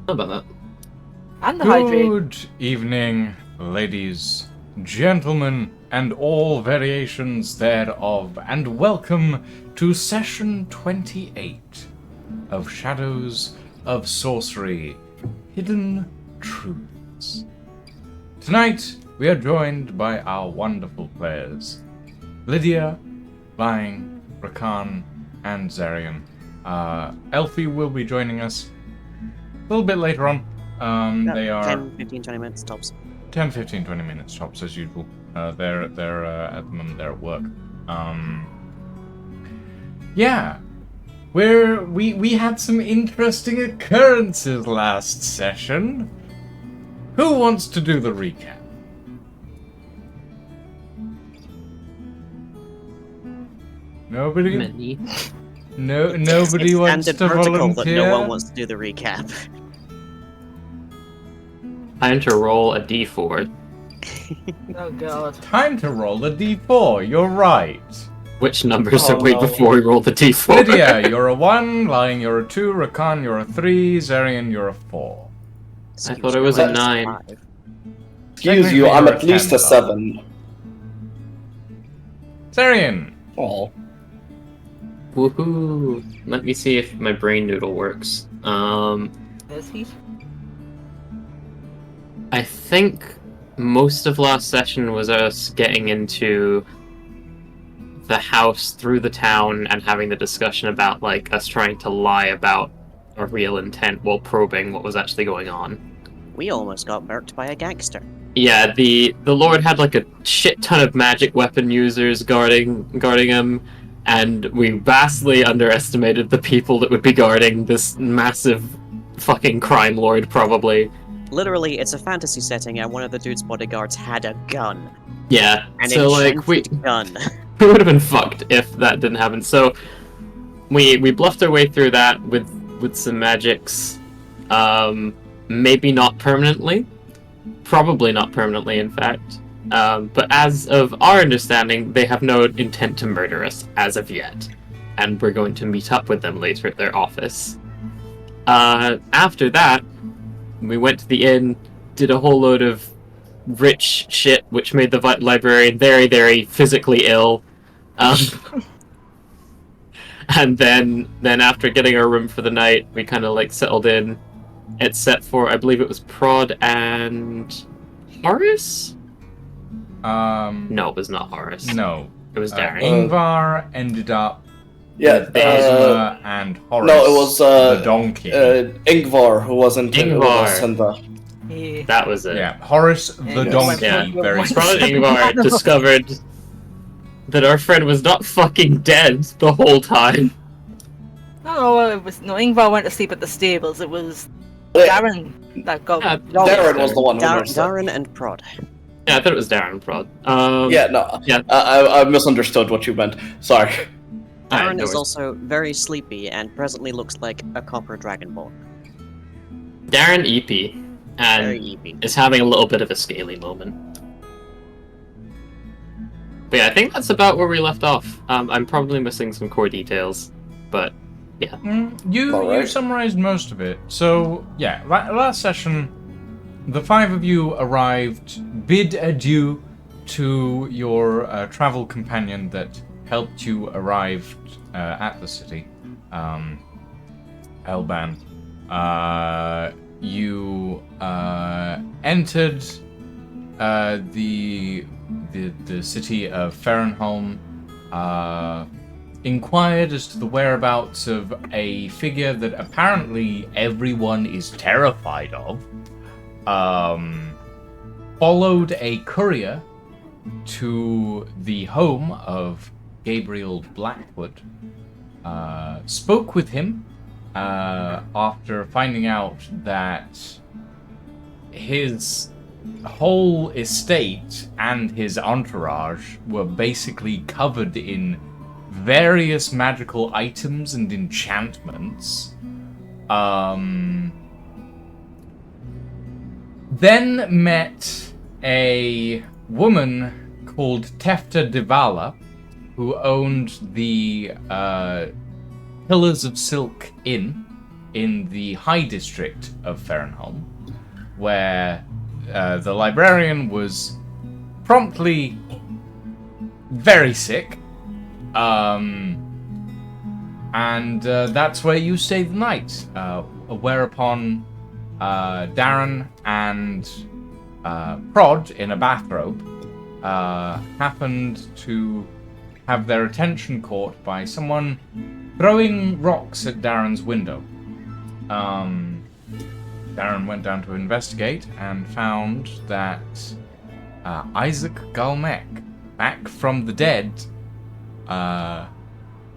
How about that? And the hydrate. Good evening, ladies, gentlemen, and all variations thereof, and welcome to session 28 of Shadows of Sorcery, Hidden Truths. Tonight, we are joined by our wonderful players, Lydia, Lying, Rakan, and Zarian. Elfie will be joining us a little bit later on. They are 10, 15, 20 minutes tops. 10, 15, 20 minutes tops as usual. They're at the moment they're at work. Yeah, we had some interesting occurrences last session. Who wants to do the recap? Nobody. Many. Nobody It's wants standard to protocol volunteer. that no one wants to do the recap. Time to roll a d4. Oh god. Time to roll a d4. You're right. Which numbers Oh, are we no. before we roll the d4? Lydia, you're a 1. Lying, you're a 2. Rakan, you're a 3. Zarian, you're a 4. I thought it was a Excuse me, 9. five. Excuse you, I'm Technically, at you're least 10, a 7. Zarian. Oh. Woohoo! Let me see if my brain noodle works. Is he? I think most of last session was us getting into the house through the town and having the discussion about, like, us trying to lie about our real intent while probing what was actually going on. We almost got murked by a gangster. Yeah, the Lord had like a shit ton of magic weapon users guarding him, and we vastly underestimated the people that would be guarding this massive fucking crime lord, probably. Literally, it's a fantasy setting, and one of the dude's bodyguards had a gun. Yeah, An so like we enchanted gun. we would have been fucked if that didn't happen. So we bluffed our way through that with some magics. Maybe not permanently. Probably not permanently, in fact. But as of our understanding, they have no intent to murder us as of yet. And we're going to meet up with them later at their office. After that, we went to the inn, did a whole load of rich shit, which made the librarian very, very physically ill. And then after getting our room for the night, we kind of like settled in. Except for, I believe it was Prod and Horace? No, it was not Horace. No. It was Darren. Ingvar ended up Yeah, with Ezra and Horace. no, it was the donkey. Ingvar who wasn't who Ingvar. was in the. Yeah. That was it. Yeah, Horace the Yeah. donkey. Yeah. Very Prod and specific. Ingvar discovered that our friend was not fucking dead the whole time. No, it was no. Ingvar went to sleep at the stables. It was Yeah, Darren that got. Yeah, Darren was the one who nursed it. Darren and Prod. Yeah, I thought it was Darren Prod. Yeah, no. Yeah. I misunderstood what you meant. Sorry. Darren no is worries. also very sleepy and presently looks like a copper dragonborn. Darren EP Very and eepy. is having a little bit of a scaly moment. But yeah, I think that's about where we left off. I'm probably missing some core details, but You Alright. summarized most of it. So, yeah, last session, the 5 of you arrived, bid adieu to your travel companion that helped you arrive at the city, Elban. You entered the city of Farrenholm, inquired as to the whereabouts of a figure that apparently everyone is terrified of, followed a courier to the home of Gabriel Blackwood, spoke with him after finding out that his whole estate and his entourage were basically covered in various magical items and enchantments. Then met a woman called Tefta Divala, who owned the Pillars of Silk Inn in the High District of Farrenholm, where the librarian was promptly very sick. And that's where you stay the night. Whereupon Darren and Prod, in a bathrobe, happened to have their attention caught by someone throwing rocks at Darren's window. Darren went down to investigate and found that Isaac Galmek, back from the dead,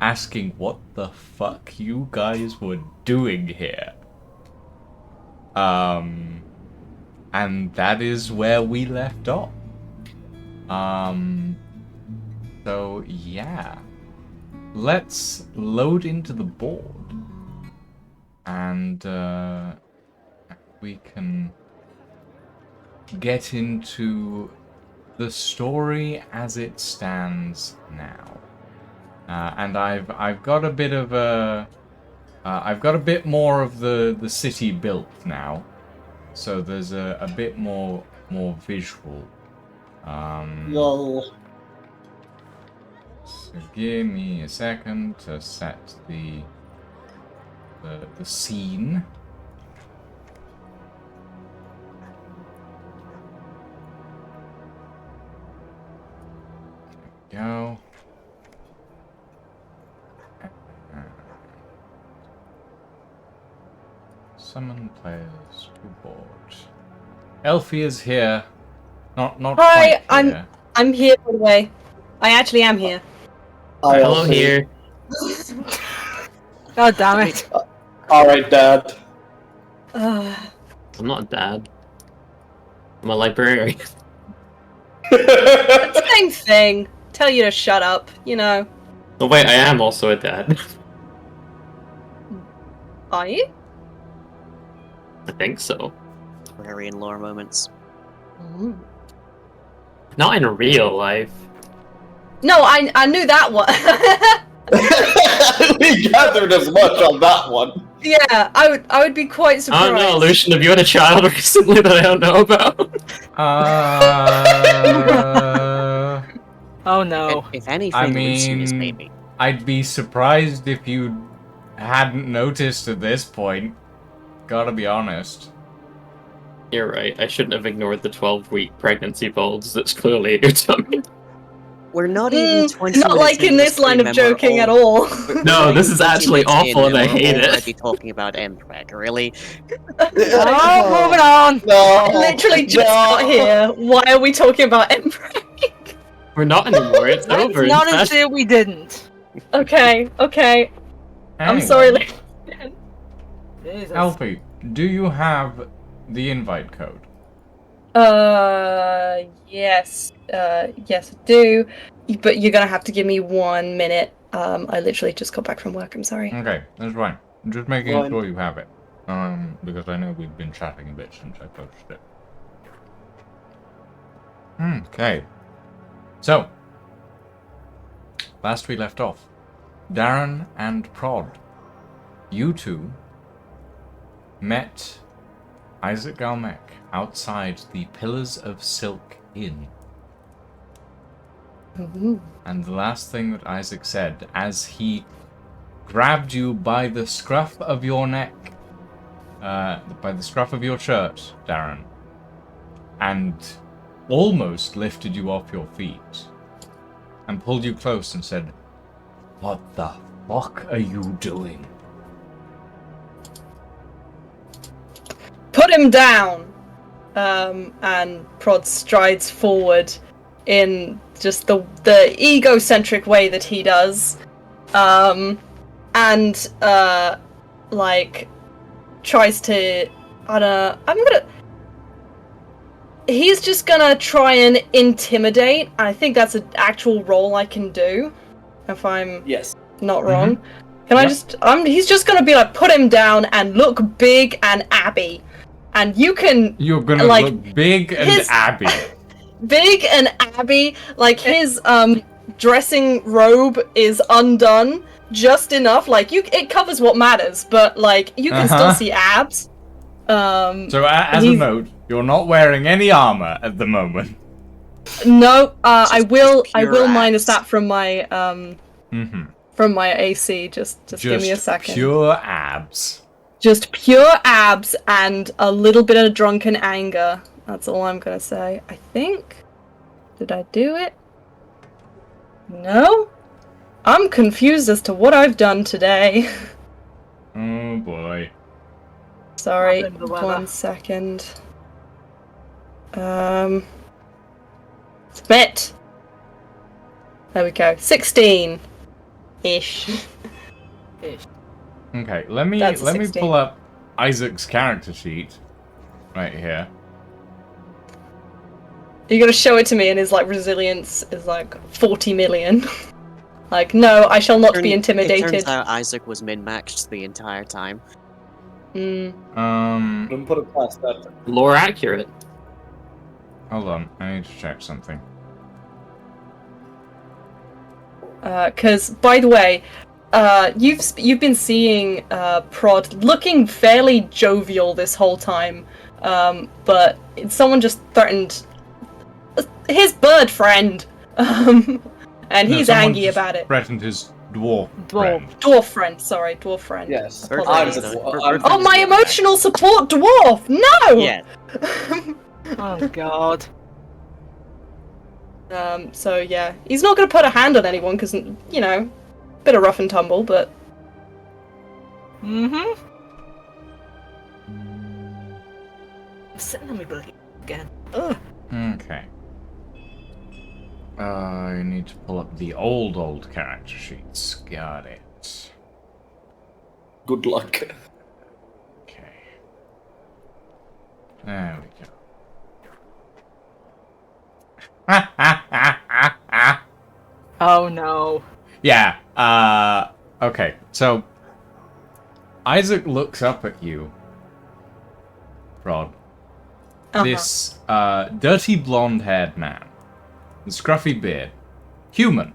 asking what the fuck you guys were doing here. And that is where we left off. So yeah. Let's load into the board. And we can get into the story as it stands now. And I've got a bit of I've got a bit more of the city built now, so there's a bit more visual. Lol. So give me a second to set the scene. There we go. Summon players to board. Elfie is here. Not Hi, quite here. I'm here, by the way. I actually am here. Hello here. God damn it. Alright, Dad. I'm not a dad. I'm a librarian. It's the same thing. Tell you to shut up, you know. Oh wait, I am also a dad. Are you? I think so. Librarian lore moments. Not in real life. No, I knew that one. We gathered as much on that one. Yeah, I would be quite I surprised. don't know, Lucian, have you had a child recently that I don't know about? Oh no. If anything, I Lucian is mean- maybe. I'd be surprised if you hadn't noticed at this point. Gotta be honest. You're right, I shouldn't have ignored the 12-week pregnancy bulge that's clearly at your tummy. We're not even 20 Not minutes like in into this line of stream and we're joking at all. we're No, not this even is 20 actually minutes in awful and I we're hate it. already talking about MPreg, really? Oh, moving on. No. Literally just no. got here. Why are we talking about Emperor? We're not anymore, it's over. It's not In as fact, if we didn't. Okay. I'm Anyway, sorry. Jesus. Elfie, do you have the invite code? Yes. Yes, I do. But you're gonna have to give me 1 minute. I literally just got back from work. I'm sorry. Okay, that's fine. I'm just making Fine. sure you have it. Because I know we've been chatting a bit since I posted it. Okay. So, last we left off, Darren and Prod, you two met Isaac Galmek outside the Pillars of Silk Inn. And the last thing that Isaac said, as he grabbed you by the scruff of your neck, by the scruff of your shirt, Darren, and almost lifted you off your feet, and pulled you close and said, "What the fuck are you doing?" Put him down! And Prod strides forward in just the egocentric way that he does. And tries to, he's just gonna try and intimidate. I think that's an actual role I can do, if I'm Yes. not wrong. Can I Yep. just, he's just gonna be like, put him down and look big and abby. And you can, You're gonna Like, look big and his- abby. big and abby, like his, dressing robe is undone, just enough. Like it covers what matters, but like you can still see abs. So as a note, you're not wearing any armor at the moment. No, I will pure minus abs. that from my from my AC. Just give me a second. Pure abs. Just pure abs and a little bit of drunken anger. That's all I'm gonna say. I think. Did I do it? No? I'm confused as to what I've done today. Oh boy. Sorry, I'm in the weather. 1 second. Spit! There we go. 16! Ish. Okay, let me That's a 16. pull up Isaac's character sheet right here. You're gonna show it to me and his, like, resilience is, like, 40 million. Like, no, I shall not be It intimidated. turns out Isaac was min-maxed the entire time. Don't put it past that. Lore accurate. Hold on, I need to check something. Because, by the way, you've been seeing Prod looking fairly jovial this whole time, but someone just threatened his bird friend, and he's someone angry just about it. Threatened his dwarf friend. Dwarf friend, sorry, dwarf friend. Yes, Bird Apologies. I'm friend the is- dwarf. bird I'm- friend Oh, is my min-maxed. emotional support dwarf! No! Yeah. Oh god. So yeah, he's not gonna put a hand on anyone because, you know, bit of rough and tumble, but Mm-hmm. I'm sitting on my bloody again. Ugh. Okay. I need to pull up the old character sheets. Got it. Good luck. Okay. There we go. Oh no. Yeah, okay, so Isaac looks up at you, Rod. This, dirty blonde-haired man. The scruffy beard. Human.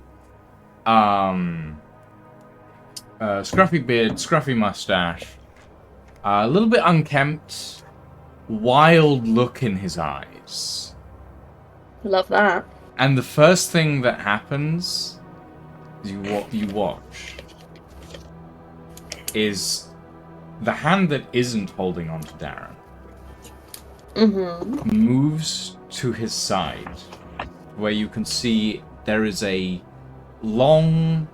Scruffy beard, scruffy mustache. A little bit unkempt. Wild look in his eyes. love that. And the first thing that happens is you watch is the hand that isn't holding on to Darren moves to his side, where you can see there is a long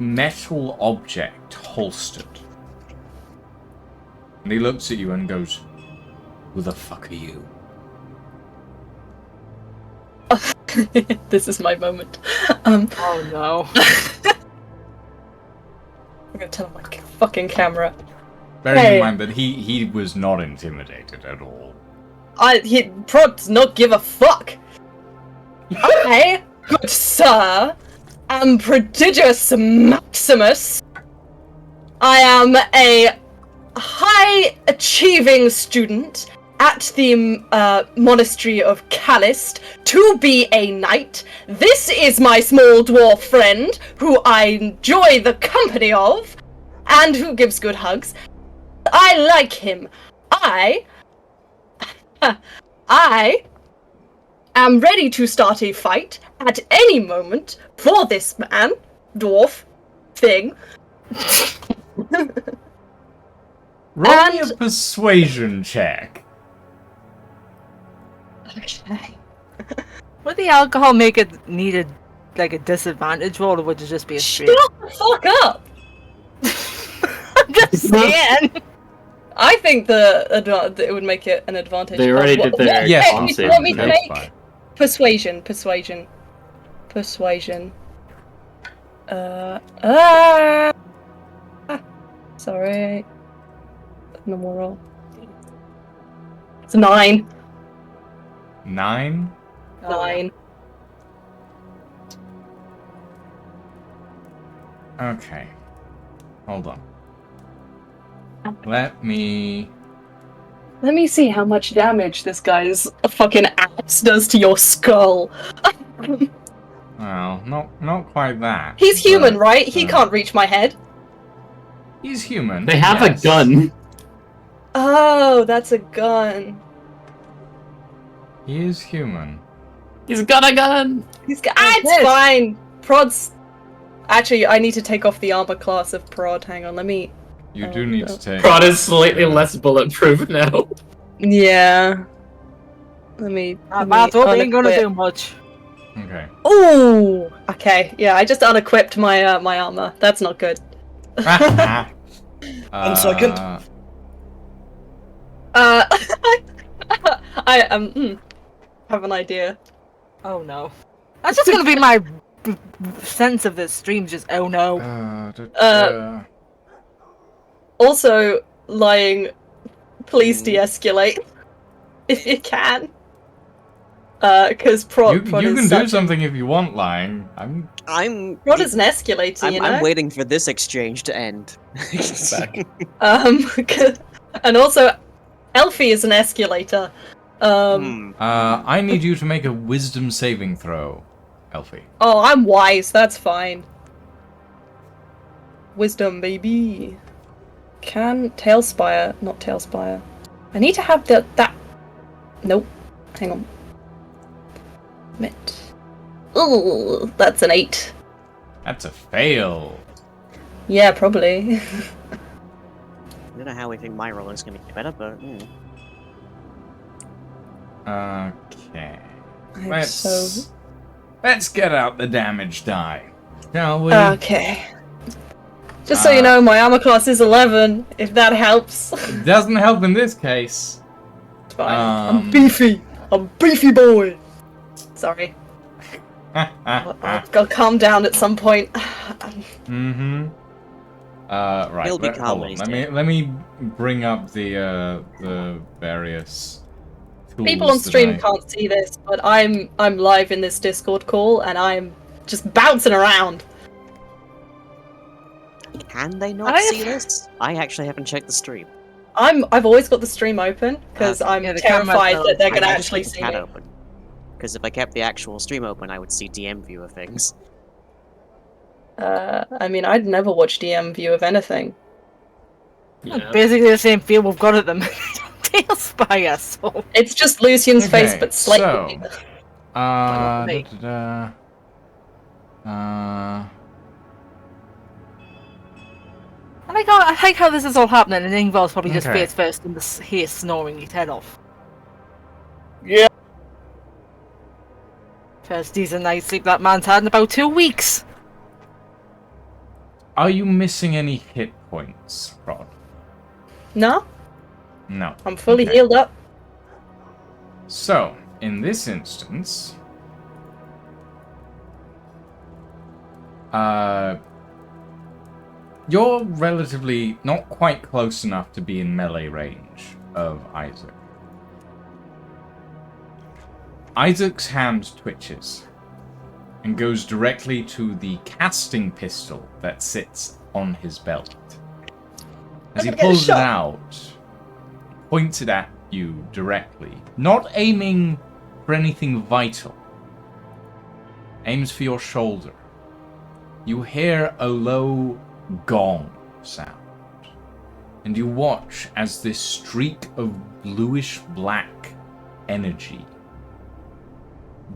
metal object holstered. And he looks at you and goes, "Who the fuck are you?" This is my moment. Oh no. I'm gonna turn on my fucking camera. Bearing Hey. in mind that he was not intimidated at all. Prod does not give a fuck. I, good sir, am prodigious Maximus. I am a high-achieving student at the monastery of Callist to be a knight. This is my small dwarf friend, who I enjoy the company of, and who gives good hugs. I like him. I am ready to start a fight at any moment for this man, dwarf, thing. Roll me And- a persuasion check. Okay. Would the alcohol make it needed like a disadvantage roll, or would it just be a straight? Shut the fuck up! I'm just saying. I think it would make it an advantage. They already did their Yes, con you save. want me to That's make fine. persuasion. Sorry. Normal roll. It's 9. 9? 9. Okay. Hold on. Let me see how much damage this guy's fucking axe does to your skull. Well, not quite that. He's human, but, right? He can't reach my head. He's human. They have yes. a gun. Oh, that's a gun. He is human. He's got a gun. He's got. Ah, it's fine. Prod's. Actually, I need to take off the armor class of Prod. Hang on, let me. You do need to take. Prod is slightly less bulletproof now. Yeah. Let me. Matt ain't gonna do much. Okay. Ooh. Okay. Yeah, I just unequipped my my armor. That's not good. 1 second. I have an idea. Oh no. That's just gonna be my sense of this stream. Just oh no. Also, lying. Please de-escalate if you can. Because Prod you is can such do something if you want, lying. Prod is an escalator, you know. I'm waiting for this exchange to end. Back. And also, Elfie is an escalator. I need you to make a wisdom saving throw, Elfie. Oh, I'm wise. That's fine. Wisdom, baby. Can Tailspire, not Tailspire. I need to have that. Nope. Hang on. Met. Ooh, that's an 8. That's a fail. Yeah, probably. I don't know how we think my roll is going to be better, but... Okay. I'm Let's get out the damage die, shall we? Okay. Just so you know, my armor class is 11, if that helps. It doesn't help in this case. It's fine. I'm beefy. I'm beefy boy. Sorry. I'll calm down at some point. Mm-hmm. Right. He'll be hold calm on. when he's Let me bring up the various tools. People on that stream can't see this, but I'm live in this Discord call and I'm just bouncing around. Can they not see this? I actually haven't checked the stream. I've always got the stream open because I'm the terrified camera that they're gonna I just actually keep the see chat me. open. Because if I kept the actual stream open, I would see DM view of things. I mean, I'd never watch DM view of anything. Yeah. Basically the same feel we've got at them. Tailspire, so. It's just Lucian's face, Okay, but slightly so, bigger. me. I like how this is all happening, and Ingvar's probably just Okay. face first in the haste snoring his head off. Yeah. First decent night's sleep that man's had in about 2 weeks. Are you missing any hit points, Rod? No, No. I'm fully Okay. healed up. So, in this instance, you're relatively not quite close enough to be in melee range of Isaac. Isaac's hand twitches and goes directly to the casting pistol that sits on his belt. As he I'm gonna get a pulls it shot. out, points it at you directly, not aiming for anything vital. Aims for your shoulder. You hear a low gong sound, and you watch as this streak of bluish black energy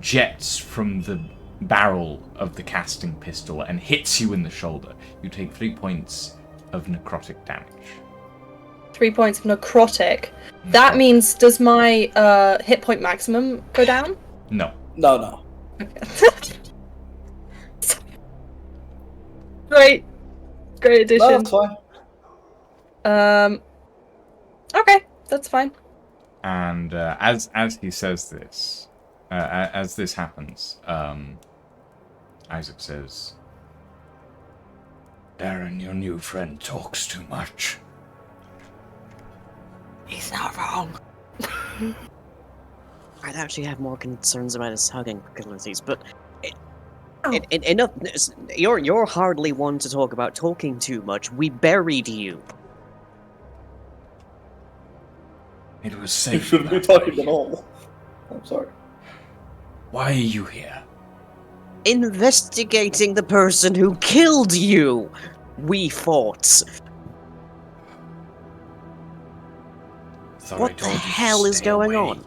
jets from the barrel of the casting pistol and hits you in the shoulder. You take 3 points of necrotic damage. 3 points of necrotic. That means, does my hit point maximum go down? No. No. Great No, addition. that's fine. Okay, that's fine. And as he says this, as this happens, Isaac says, "Darren, your new friend talks too much." He's not wrong. I'd actually have more concerns about his hugging abilities, but Oh. enough. You're hardly one to talk about talking too much. We buried you. It was You safe. shouldn't be that talking way. at all. I'm sorry. Why are you here? investigating the person who killed you. We fought. Thought I What the told you to hell is stay going away. on?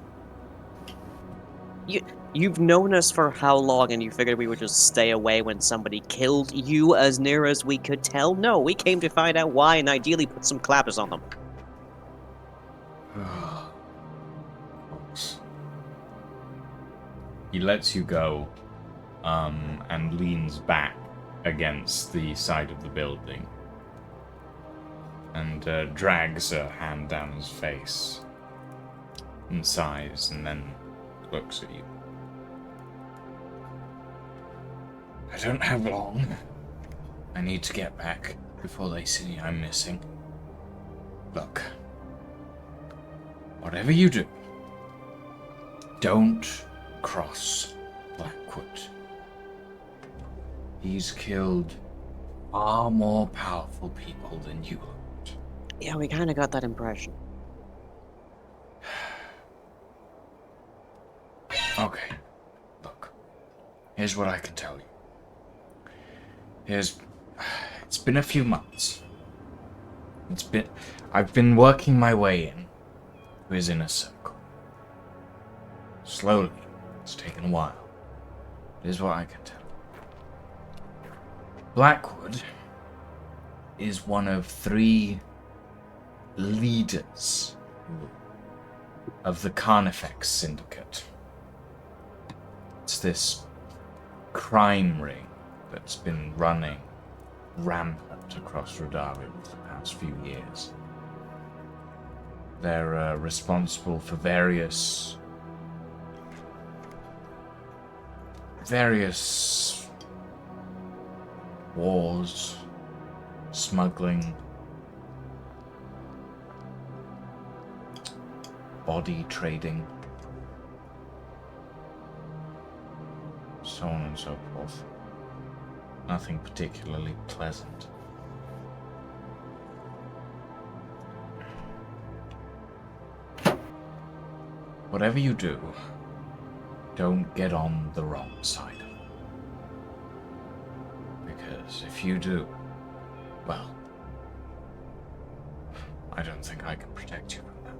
You've known us for how long, and you figured we would just stay away when somebody killed you, as near as we could tell? No, we came to find out why and ideally put some clappers on them. He lets you go, and leans back against the side of the building, and drags a hand down his face, and sighs, and then looks at you. I don't have long. I need to get back before they see I'm missing. Look, whatever you do, don't cross Blackwood. He's killed far more powerful people than you looked. Yeah, we kind of got that impression. Okay, look, here's what I can tell you. It's been a few months. I've been working my way in to his inner circle. Slowly, it's taken a while. Here's what I can tell you. Blackwood is one of 3 leaders of the Carnifex Syndicate. It's this crime ring that's been running rampant across Rodari for the past few years. They're responsible for various wars, smuggling, body trading, so on and so forth. Nothing particularly pleasant. Whatever you do, don't get on the wrong side of it. Because if you do, well, I don't think I can protect you from that.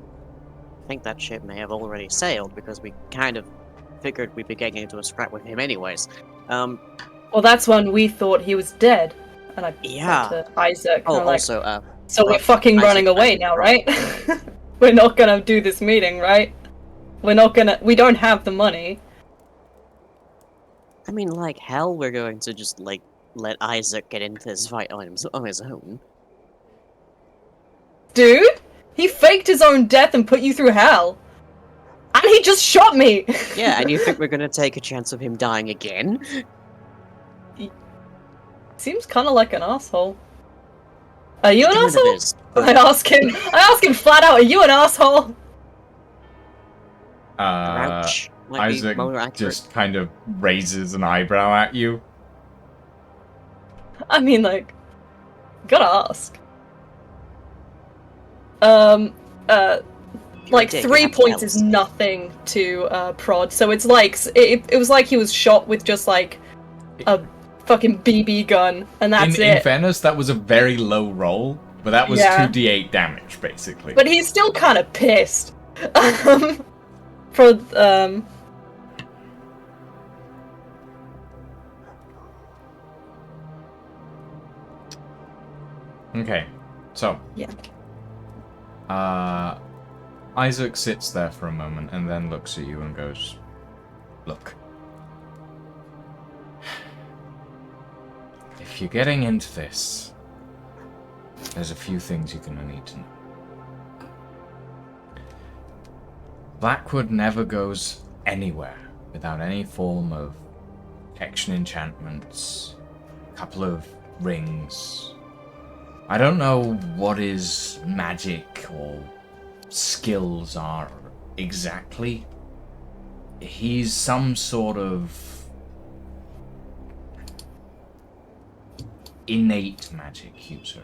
I think that ship may have already sailed, because we kind of figured we'd be getting into a scrap with him anyways. Well, that's when we thought he was dead. And I Yeah. went to Isaac. Oh, and I'm like, also, so we're fucking Isaac- running away now, right? We're not gonna do this meeting, right? We don't have the money. I mean, like, hell, we're going to just, like, let Isaac get into this fight on his own. Dude, he faked his own death and put you through hell. And he just shot me! Yeah, and you think we're gonna take a chance of him dying again? Seems kinda like an asshole. Are you an Kind of asshole? is. I ask him flat out, are you an asshole? Ouch. Might be Isaac more accurate. just kind of raises an eyebrow at you. I mean, like, gotta ask. Like, Dick, 3 you have to points tell is us. nothing to prod, so it's like, it was like he was shot with just, like, a fucking BB gun, and that's in it. fairness, that was a very low roll, but that was Yeah. 2d8 damage, basically. But he's still kind of pissed. For, Okay, so yeah. Isaac sits there for a moment and then looks at you and goes, "Look, if you're getting into this, there's a few things you're gonna need to know. Blackwood never goes anywhere without any form of protection enchantments, a couple of rings. I don't know what his magic or skills are exactly. He's some sort of innate magic user.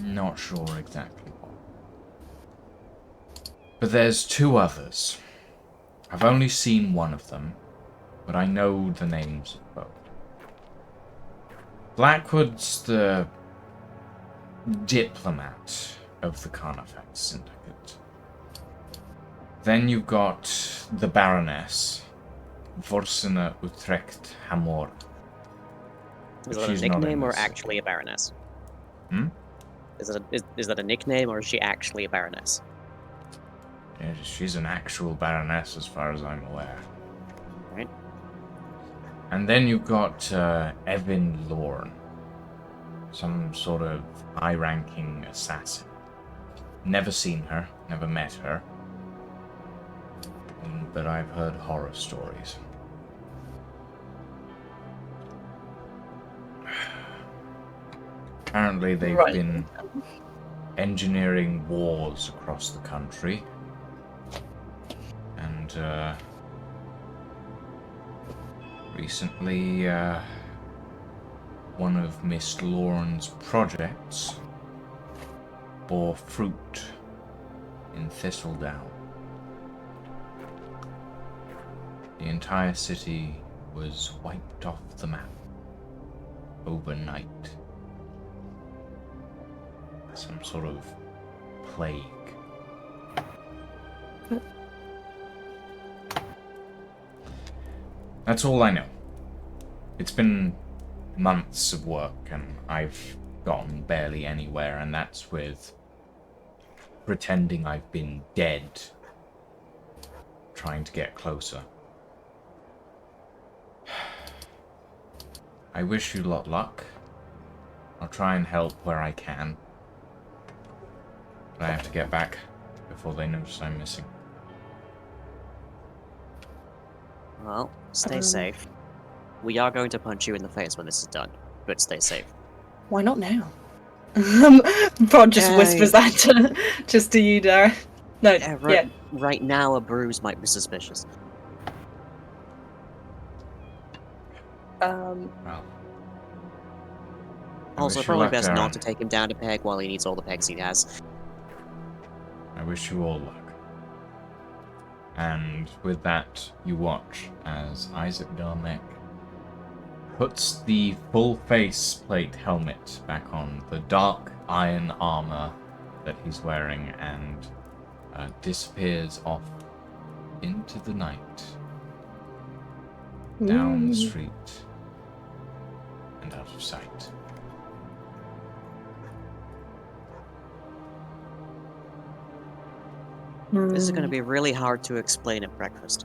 Not sure exactly what. But there's 2 others. I've only seen one of them, but I know the names of both. Blackwood's the diplomat of the Carnifex Syndicate. Then you've got the Baroness, Vorsina Utrecht Hamor. Is that a She's not in nickname or this. actually a baroness? Hmm? Is that a nickname or is she actually a baroness? Yeah, she's an actual Baroness as far as I'm aware. Right. And then you've got Evan Lorne, some sort of high-ranking assassin. Never seen her, never met her, but I've heard horror stories. Apparently they've Right. been engineering wars across the country, and recently one of Miss Lorne's projects bore fruit in Thistledown. The entire city was wiped off the map overnight. Some sort of plague. That's all I know. It's been months of work and I've gotten barely anywhere, and that's with pretending I've been dead, trying to get closer. I wish you lot luck. I'll try and help where I can. But I have to get back before they notice I'm missing. Well, stay safe. We are going to punch you in the face when this is done, but stay safe. Why not now? Prod just whispers that just to you, Dara. No, yeah. Right now, a bruise might be suspicious. Well, I Also, wish you probably luck, best Darren. not to take him down a peg while he needs all the pegs he has. I wish you all luck. And with that, you watch as Isaac Delmec puts the full faceplate helmet back on, the dark iron armor that he's wearing, and disappears off into the night, down the street, and out of sight. This is going to be really hard to explain at breakfast.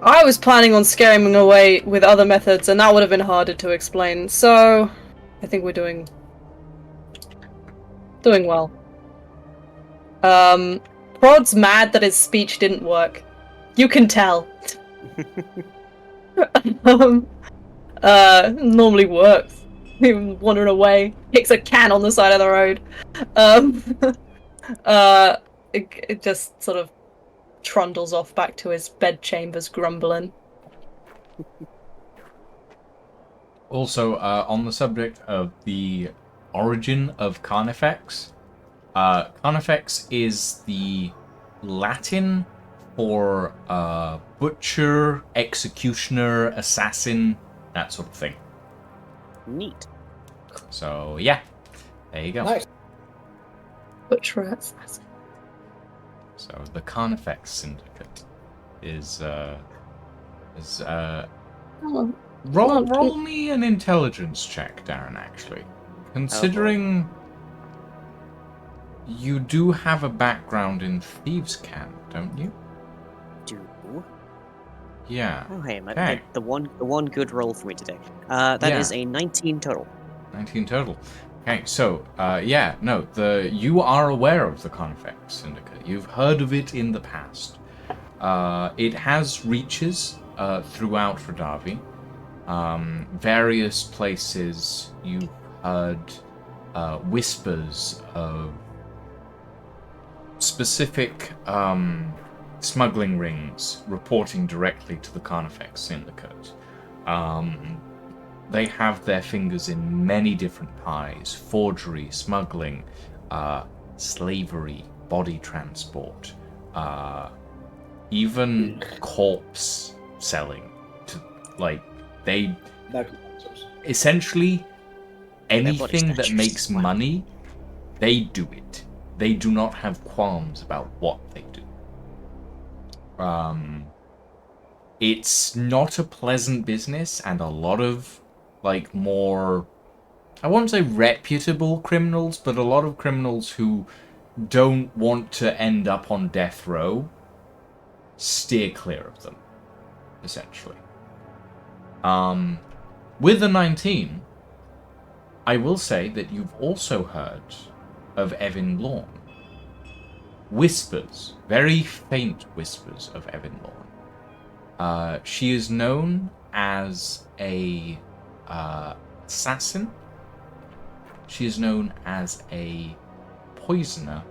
I was planning on scaring him away with other methods, and that would have been harder to explain. So, I think we're doing well. Prod's mad that his speech didn't work. You can tell. Normally works. He was wandering away, kicks a can on the side of the road. It just sort of trundles off back to his bedchambers, grumbling. Also, on the subject of the origin of Carnifex, Carnifex is the Latin for butcher, executioner, assassin, that sort of thing. Neat. So, yeah, there you go. Nice. Butcher assassin. So, the Carnifex Syndicate is Oh, roll me an intelligence check, Darren, actually. Considering you do have a background in Thieves' Cant, don't you? Do. Yeah. Oh, hey, Okay. the one good roll for me today. That is Yeah. a 19 total. 19 total. Okay, so, you are aware of the Carnifex Syndicate. You've heard of it in the past. It has reaches throughout Radavi. Various places you've heard whispers of specific smuggling rings reporting directly to the Carnifex Syndicate. They have their fingers in many different pies: forgery, smuggling, slavery, body transport, even corpse selling. Like, they essentially anything that snatchers. makes Wow. money, they do it. They do not have qualms about what they do. It's not a pleasant business, and a lot of, like, more, I won't say reputable criminals, but a lot of criminals who don't want to end up on death row steer clear of them, essentially. With the 19, I will say that you've also heard of Evan Lawn. Whispers, very faint whispers of Evan Lawn. She is known as a assassin. She is known as a poisoner,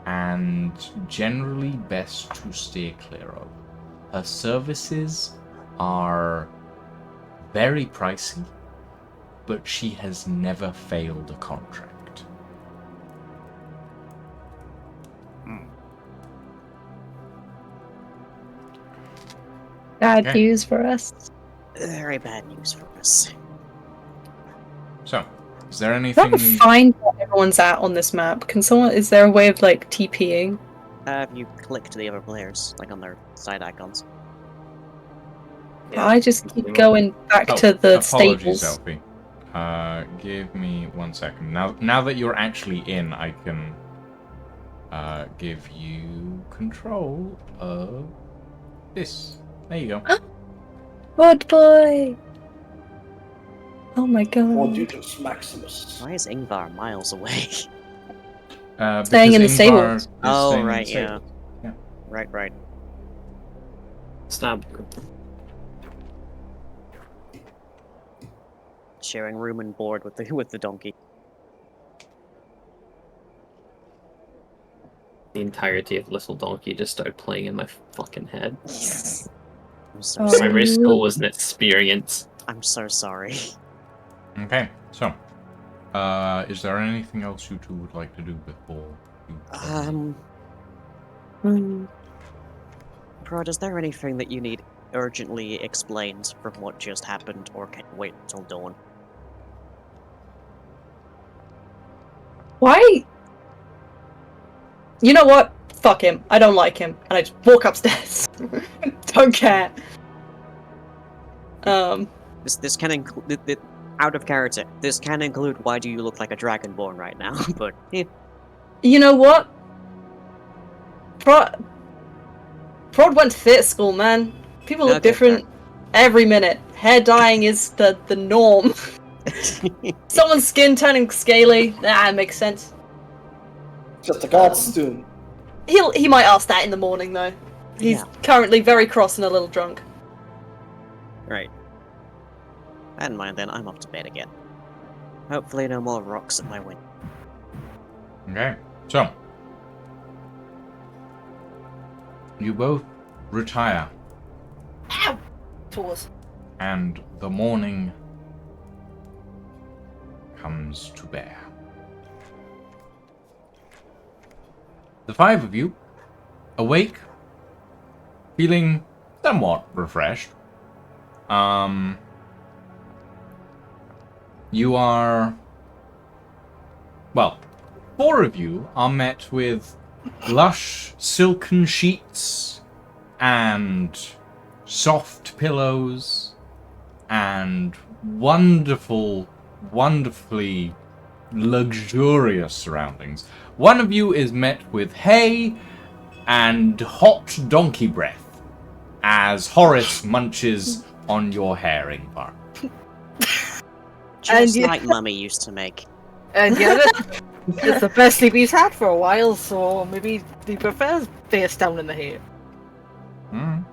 and generally best to steer clear of. Her services are very pricey, but she has never failed a contract. Bad Okay. news for us. Very bad news for us. So, is there I anything... can't find where everyone's at on this map. Can someone? Is there a way of like TPing? Have you clicked the other players, like on their side icons? I just keep going back Oh, to the apologies, stables. Elfie. Give me 1 second. Now that you're actually in, I can give you control of this. There you go. Good boy. Oh my god. Quadratus Maximus. Why is Ingvar miles away? Staying in the because Ingvar stables. is Oh, staying in the right, yeah. stables. Yeah. Right. Stab. Sharing room and board with the donkey. The entirety of Little Donkey just started playing in my fucking head. I'm so Oh. sorry. Primary school was an experience. I'm so sorry. Okay, so, is there anything else you two would like to do before you... Prod, is there anything that you need urgently explained from what just happened, or can you wait until dawn? Why? You know what? Fuck him. I don't like him, and I just walk upstairs. Don't care. This can include out of character. This can include why do you look like a dragonborn right now? But You know what? Prod went to theatre school, man. People look Okay, different every minute. Hair dyeing is the norm. Someone's skin turning scaly. It makes sense. Just a costume. He might ask that in the morning though. He's Yeah. currently very cross and a little drunk. right. I don't mind then. I'm off to bed again. Hopefully, no more rocks at my window. Okay, so, you both retire, Ow! Tours. and the morning comes to bear. The five of you awake, feeling somewhat refreshed. You are... Well, four of you are met with lush silken sheets and soft pillows and wonderfully luxurious surroundings. One of you is met with hay and hot donkey breath as Horace munches on your hair, Ingvar. Just you- like Mummy used to make. And yeah, it's the best sleep he's had for a while, so maybe he prefers face down in the hay. Mm.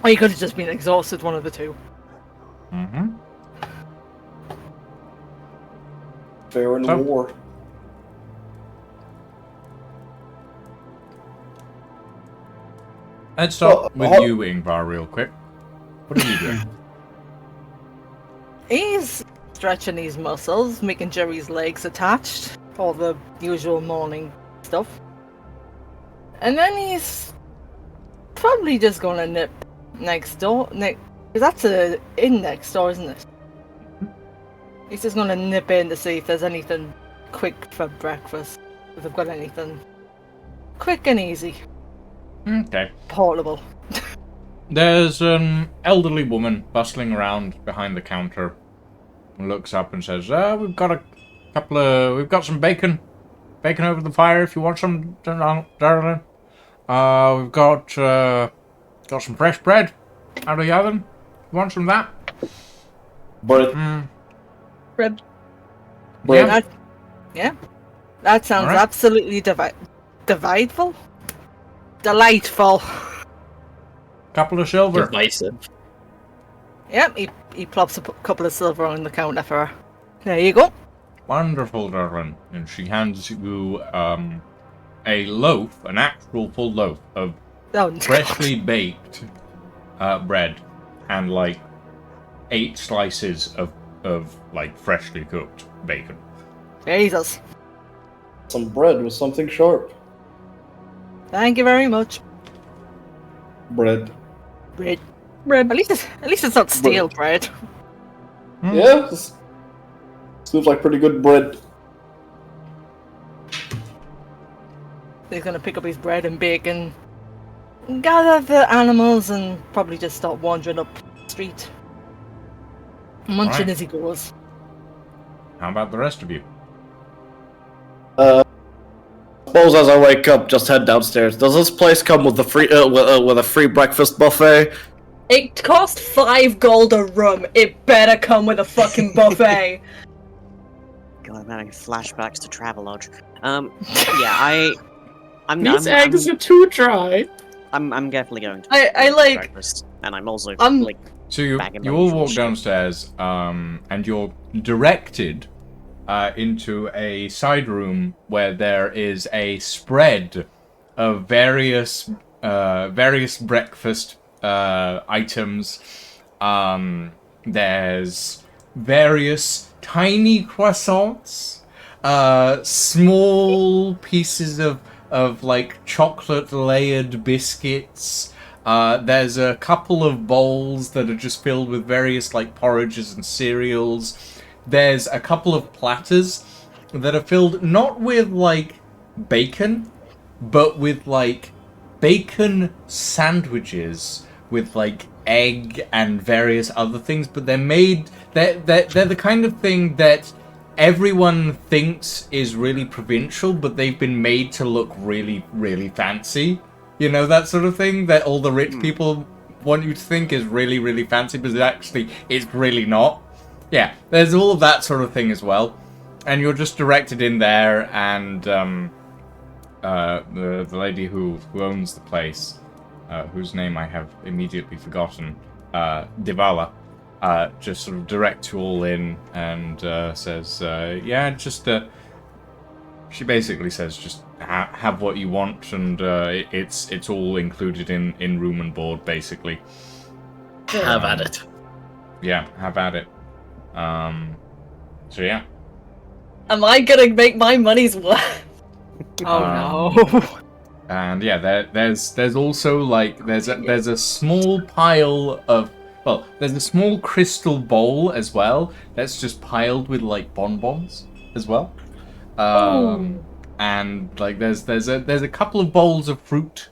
Or he could have just been exhausted, one of the two. Mm-hmm. Fair in So- war. Let's start Well, with you, Ingvar, real quick. What are you doing? He's stretching his muscles, making Jerry's legs attached, all the usual morning stuff. And then he's probably just gonna nip next door. Because that's a inn next door, isn't it? He's just gonna nip in to see if there's anything quick for breakfast. If they've got anything quick and easy, Okay. portable. There's an elderly woman bustling around behind the counter and looks up and says, we've got we've got some bacon over the fire if you want some, darling. We've got some fresh bread out of the oven. You want some of that? Bread. Bread. Yeah. That sounds Alright. absolutely delightful. Delightful. Couple of silver. Divisive. Yep, he plops a couple of silver on the counter for her. There you go. Wonderful, darling. And she hands you a loaf, an actual full loaf of Oh, freshly baked bread and like 8 slices of like freshly cooked bacon. Jesus. Some bread with something sharp. Thank you very much. Bread. Bread. At least it's not stale bread. Yeah, this seems like pretty good bread. He's gonna pick up his bread and bacon, gather the animals, and probably just start wandering up the street, munching Alright. as he goes. How about the rest of you? Suppose as I wake up, just head downstairs. Does this place come with a free breakfast buffet? It cost 5 gold a room. It better come with a fucking buffet. God, I'm having flashbacks to Travelodge. Yeah, These eggs are too dry. I'm definitely going to I like- breakfast, and I'm also I'm- like So you back in you my all usual walk shit. downstairs, and you're directed into a side room where there is a spread of various breakfast items. There's various tiny croissants, small pieces of like chocolate layered biscuits. There's a couple of bowls that are just filled with various like porridges and cereals. There's a couple of platters that are filled not with like bacon, but with like bacon sandwiches with like egg and various other things. But they're the kind of thing that everyone thinks is really provincial, but they've been made to look really, really fancy. You know, that sort of thing that all the rich people want you to think is really, really fancy, but actually it's really not. Yeah, there's all of that sort of thing as well. And you're just directed in there, and the lady who owns the place, whose name I have immediately forgotten, Divala, just sort of directs you all in and says, yeah, just... she basically says, just have what you want, and it's all included in room and board, basically. Have at it. Yeah, have at it. So yeah. Am I gonna make my money's worth? Oh no. And yeah, there's also like there's a small pile of there's a small crystal bowl as well that's just piled with like bonbons as well. And like there's a couple of bowls of fruit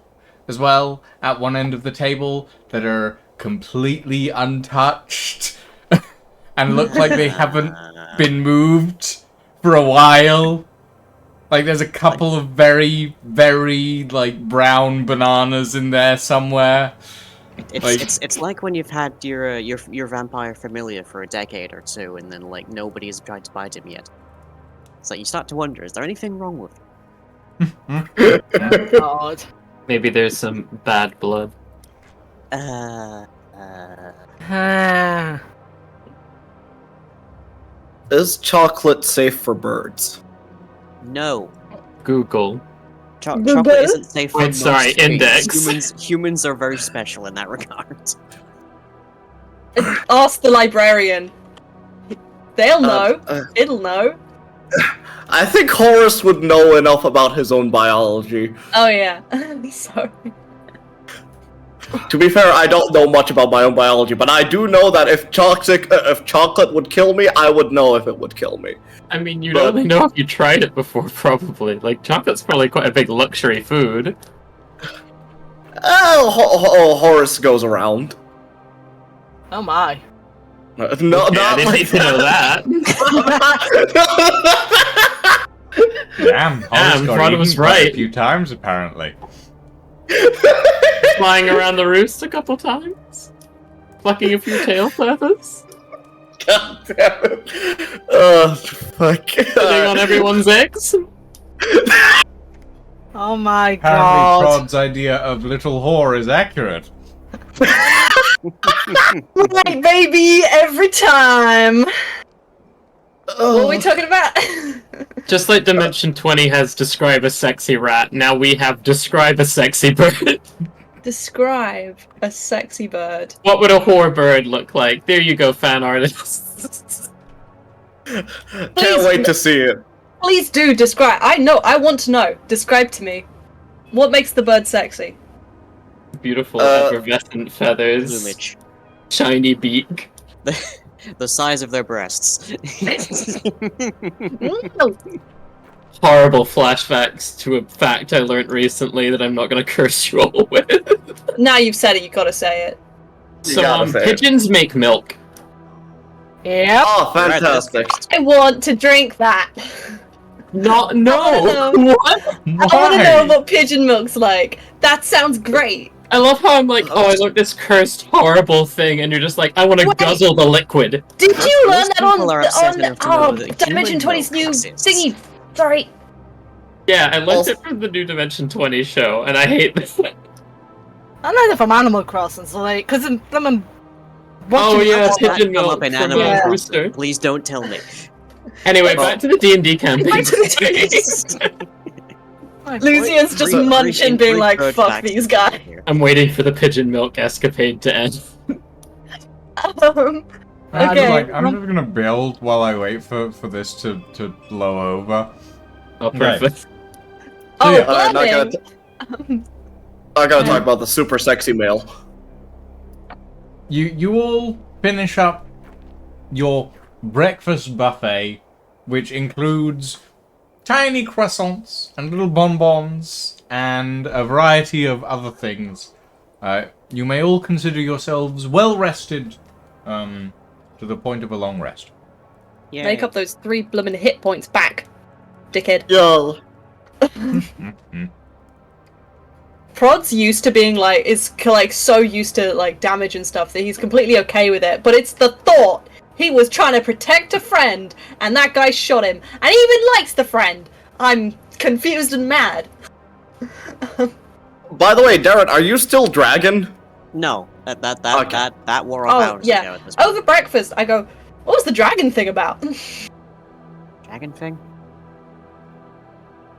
as well at one end of the table that are completely untouched and look like they haven't been moved for a while. Like there's a couple of very, very like brown bananas in there somewhere. It's like when you've had your vampire familiar for a decade or two, and then like nobody's tried to bite him yet. It's like you start to wonder: is there anything wrong with him? God. Maybe there's some bad blood. Ah. Is chocolate safe for birds? No. Google. Chocolate isn't safe for Wait, sorry, most things. index. Humans are very special in that regard. Ask the librarian. They'll know. It'll know. I think Horace would know enough about his own biology. Oh yeah. Sorry. To be fair, I don't know much about my own biology, but I do know that if chocolate would kill me, I would know if it would kill me. I mean, you'd only know if you tried it before, probably. Like, chocolate's probably quite a big luxury food. Horace goes around. Oh my. No, Okay, not I didn't like need to know that. Damn, Horace got Prada eaten was quite right. a few times, apparently. Flying around the roost a couple times. Plucking a few tail feathers. God damn it. Oh, fuck. Sitting on everyone's eggs. Oh my Apparently, god. Prod's idea of little whore is accurate. Right, baby, every time. What are we talking about? Just like Dimension 20 has describe a sexy rat, now we have describe a sexy bird. Describe a sexy bird. What would a whore bird look like? There you go, fan artists. Can't wait to see it. Please do describe. I want to know. Describe to me. What makes the bird sexy? Beautiful effervescent feathers, Plumage. shiny beak. The size of their breasts. Horrible flashbacks to a fact I learned recently that I'm not going to curse you all with. Now you've said it, you gotta say it. So, gotta say it. pigeons make milk. Yep. Oh, Right, that's fantastic. I want to drink that. No. I wanna What? I want to know what pigeon milk's like. That sounds great. I love how I'm like, oh, I learned this cursed, horrible thing, and you're just like, I want to Wait. guzzle the liquid. Did you learn Most that on people are upset enough to know that Dimension human 20's new milk exists. thingy? Sorry. Yeah, I learned Also- it from the new Dimension 20 show, and I hate this. I learned it from Animal Crossing, so like, cause I'm watching. Oh yeah, Animal pigeon Come milk up in from Animal Yeah. Rooster. Please don't tell me. Anyway, Well- back to the D&D campaign. Back to the Crossing. Lucian's just Brief- munching, being brief like, road fuck facts these guys. here. I'm waiting for the pigeon milk escapade to end. I'm Okay. just gonna build while I wait for this to blow over. Oh, perfect. Oh, yeah. Alright, not blooding. gonna talk about the super sexy male. You all finish up your breakfast buffet, which includes tiny croissants and little bonbons and a variety of other things. You may all consider yourselves well rested, to the point of a long rest. Yay. Make up those 3 bloomin' hit points back, dickhead. Yo. Prod's used to being so used to like damage and stuff that he's completely okay with it, but it's the thought he was trying to protect a friend and that guy shot him and he even likes the friend. I'm confused and mad. By the way, Darren, are you still dragon? No, that Okay. wore off Oh hours yeah. ago at this point. Over breakfast I go, what was the dragon thing about? Dragon thing?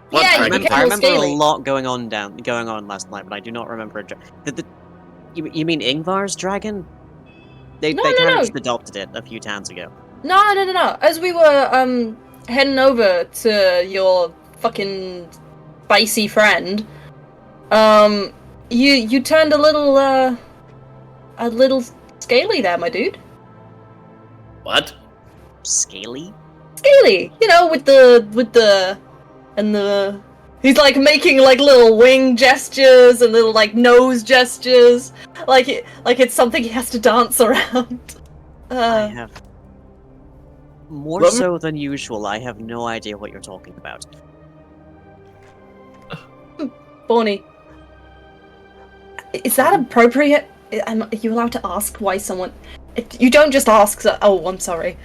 What Yeah, dragon you thing? get I more remember scaly. a lot going on last night, but I do not remember you mean Ingvar's dragon? They No, kind no. of just adopted it a few towns ago. No. As we were heading over to your fucking spicy friend, you turned a little scaly there, my dude. What? Scaly? Scaly, you know, with the he's like making like little wing gestures and little like nose gestures, like it's something he has to dance around. I have more Let me- so than usual. I have no idea what you're talking about. Bonnie, is that appropriate? Are you allowed to ask why someone? You don't just ask. Oh, I'm sorry.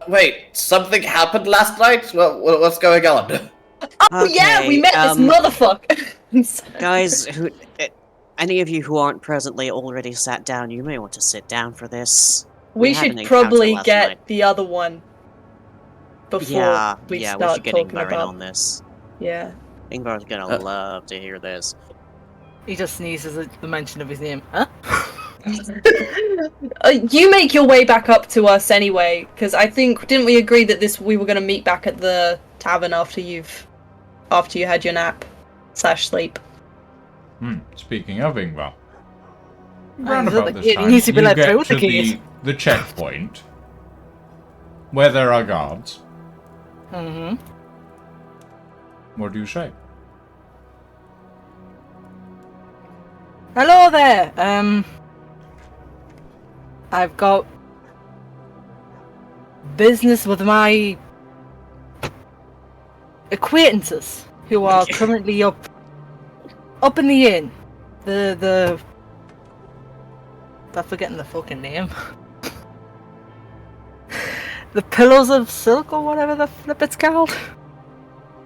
Wait, something happened last night? What's going on? Oh yeah, we Okay, met this motherfucker. Guys, any of you who aren't presently already sat down, you may want to sit down for this. We had an should encounter probably last get night. the other one before Yeah, we we start should get talking Ingvar in about. on this. Yeah. Ingvar's gonna love to hear this. He just sneezes at the mention of his name. Huh? You make your way back up to us anyway, because I think didn't we agree that we were going to meet back at the tavern after you had your nap? /sleep. Speaking of Ingvar, Oh, round is it about the this gate? He time, needs to be you let get through to the gate. the checkpoint where there are guards. Mm-hmm. What do you say? Hello there. I've got business with my acquaintances who are currently up in the inn. I'm forgetting the fucking name. The Pillows of Silk or whatever the flip it's called.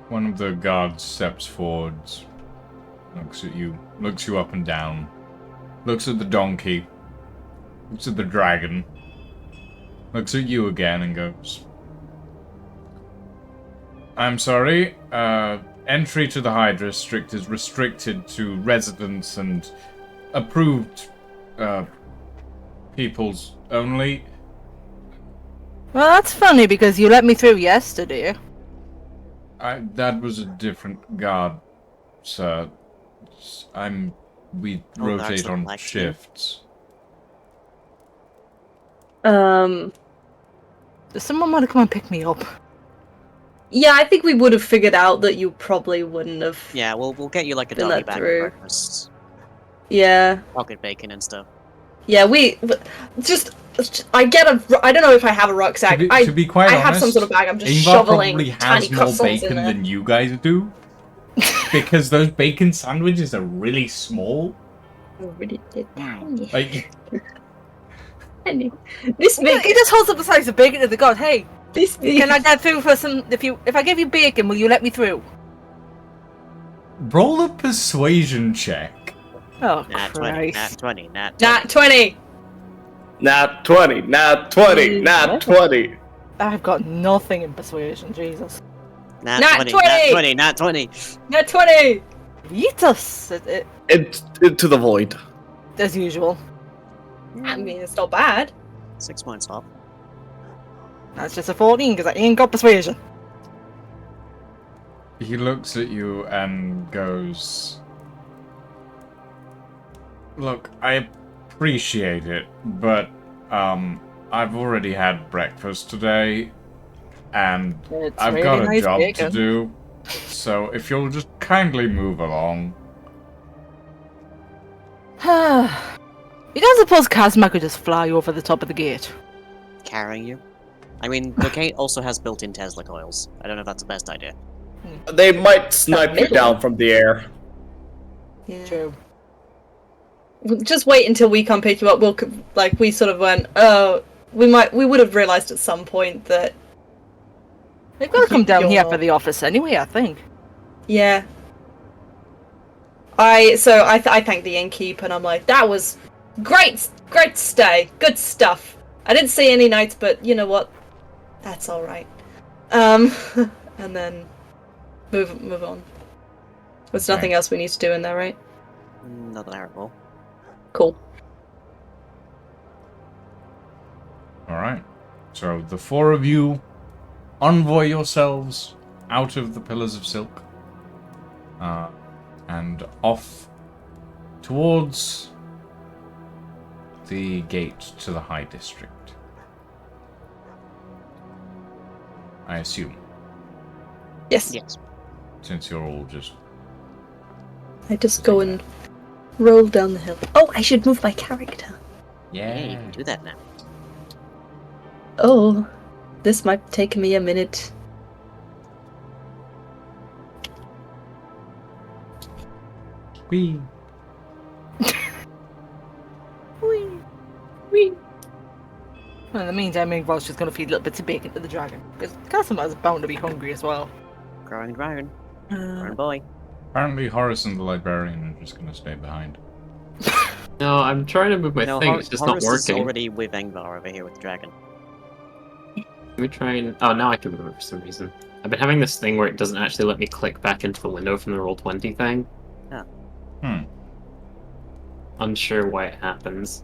One of the guards steps forwards, looks at you, looks you up and down, looks at the donkey, looks at the dragon, looks at you again and goes, I'm sorry, entry to the High District is restricted to residents and approved peoples only. Well, that's funny because you let me through yesterday. That was a different guard, sir. We Oh, that's rotate the on black team. shifts. Does someone want to come and pick me up? Yeah, I think we would have figured out that you probably wouldn't have. Yeah, we'll get you like a Been doggy let bag through. for breakfast. Yeah. Pocket bacon and stuff. Yeah, I don't know if I have a rucksack. To be quite I honest, have some sort of bag. I'm just Ingvar shoveling probably tiny has more croissants in bacon there. than you guys do. Because those bacon sandwiches are really small. Really tiny. Like, Tiny. This He big. just holds up a slice of bacon to the god. Hey, This big. can I get through for some? If I give you bacon, will you let me through? roll a persuasion check. Oh Nat 20, Christ! nat 20, nat 20. Nat 20. Nat 20, nat 20, nat 20. I've got nothing in persuasion. Jesus. Nat Nat 20, 20! nat 20, nat 20. Nat 20. Eat us Into the void. as usual. I mean, it's not bad. 6 points off. That's just a 14 because I ain't got persuasion. He looks at you and goes, look, I appreciate it, but I've already had breakfast today, and It's I've really got a nice job bacon. to do. So if you'll just kindly move along. You don't suppose Kazma could just fly over the top of the gate? Carrying you. I mean, the gate also has built-in Tesla coils. I don't know if that's the best idea. They might snipe you middle. down from the air. Yeah. True. Just wait until we come pick you up. We sort of went, oh, we would have realized at some point that, They've got to come down here You're- for the office anyway, I think. yeah. I thank the innkeep and I'm like, that was great stay, good stuff. I didn't see any knights, but you know what? That's all right. And then move on. There's nothing else we need to do in there, right? Not that I recall. Cool. Alright. So the four of you envoy yourselves out of the Pillars of Silk. And off towards the gate to the High District. I assume, Yes. Yes. since you're all just... I just go and roll down the hill. Oh, I should move my character. Yeah, you can do that now. Oh, this might take me a minute. Whee! Whee. Well, in the meantime, Ingvar's just going to feed little bits of bacon to the dragon. Because Kazma's bound to be hungry as well. Growing dragon. Growing boy. Apparently Horace and the librarian are just going to stay behind. No, I'm trying to move my No, thing. It's just Horus not is working. already with Engvar over here with the dragon. Let me try and... Oh, now I can move it for some reason. I've been having this thing where it doesn't actually let me click back into the window from the Roll20 thing. Unsure why it happens.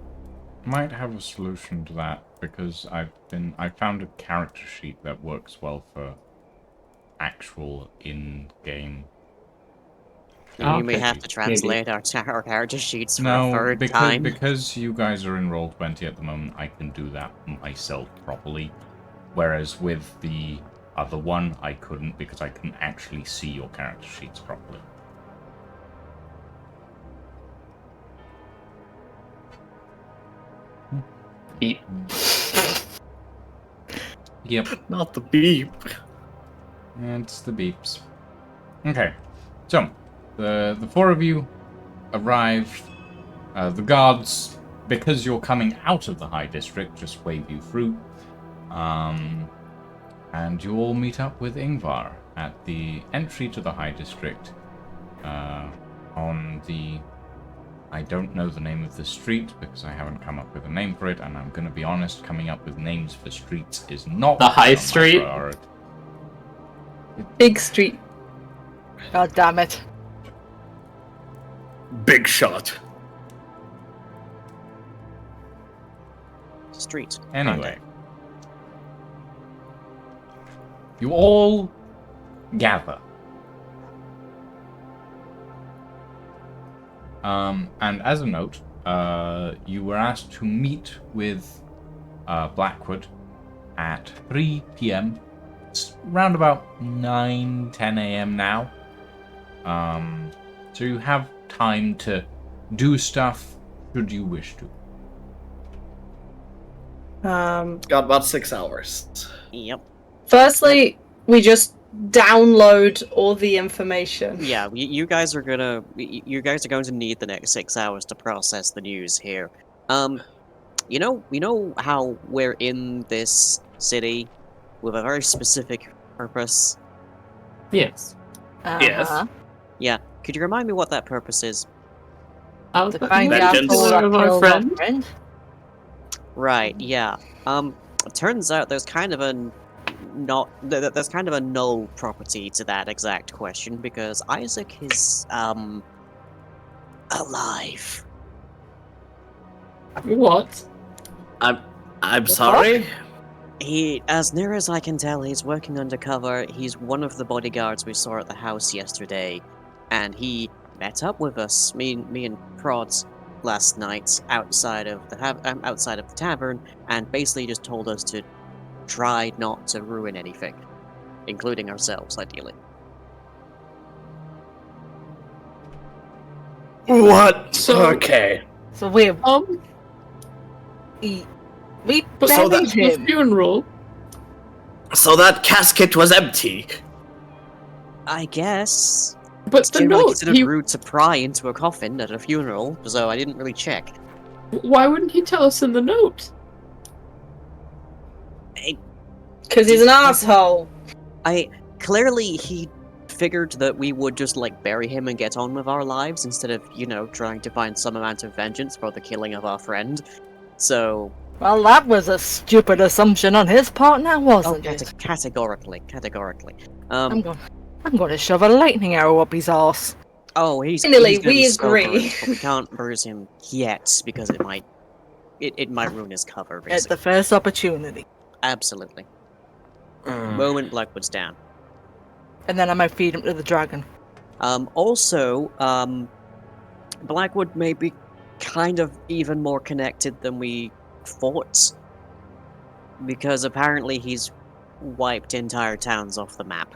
Might have a solution to that, because I found a character sheet that works well for actual in-game Oh, We may okay. have to translate our character sheets for a No, third because time. because you guys are in Roll20 at the moment, I can do that myself properly. Whereas with the other one, I couldn't because I couldn't actually see your character sheets properly. Beep. Yep, Not the beep. it's the beeps. Okay, so the four of you arrive. The guards, because you're coming out of the High District, just wave you through. And you all meet up with Ingvar at the entry to the High District. On the... I don't know the name of the street because I haven't come up with a name for it, and I'm going to be honest, coming up with names for streets is not The High on my Street? priority. Big Street. God damn it. Big shot. Street. Anyway. You all gather. And as a note, you were asked to meet with Blackwood at 3 p.m. It's around about 9, 10 a.m. now. So you have time to do stuff should you wish to. Got about 6 hours. Yep. Firstly, we just download all the information. Yeah, you guys are going to need the next 6 hours to process the news here. You know how we're in this city with a very specific purpose? Yes. Uh-huh. Yeah, could you remind me what that purpose is? I'll To find the out Vengeance. who of our killed friend. friend. Right, yeah. It turns out there's kind of a there's kind of a null property to that exact question because Isaac is alive. What? I'm sorry. He, as near as I can tell, he's working undercover. He's one of the bodyguards we saw at the house yesterday, and he met up with us, me and Prods, last night outside of the tavern, and basically just told us to try not to ruin anything, including ourselves, ideally. What? So- Okay. So we Um, So buried that's the him. funeral. So that casket was empty. I guess. But It's the generally note, considered he, rude to pry into a coffin at a funeral, so I didn't really check. why wouldn't he tell us in the note? Because he's an asshole. Clearly he figured that we would just bury him and get on with our lives instead of, trying to find some amount of vengeance for the killing of our friend. So, Well, that was a stupid assumption on his part, now wasn't it? categorically. I'm going to shove a lightning arrow up his arse. Oh, he's Finally, gonna we be so agree. bruised, but we can't bruise him yet because it might ruin his cover. At Basically. the first opportunity. Absolutely. Moment Blackwood's down. And then I might feed him to the dragon. Also, Blackwood may be kind of even more connected than we thought, because apparently he's wiped entire towns off the map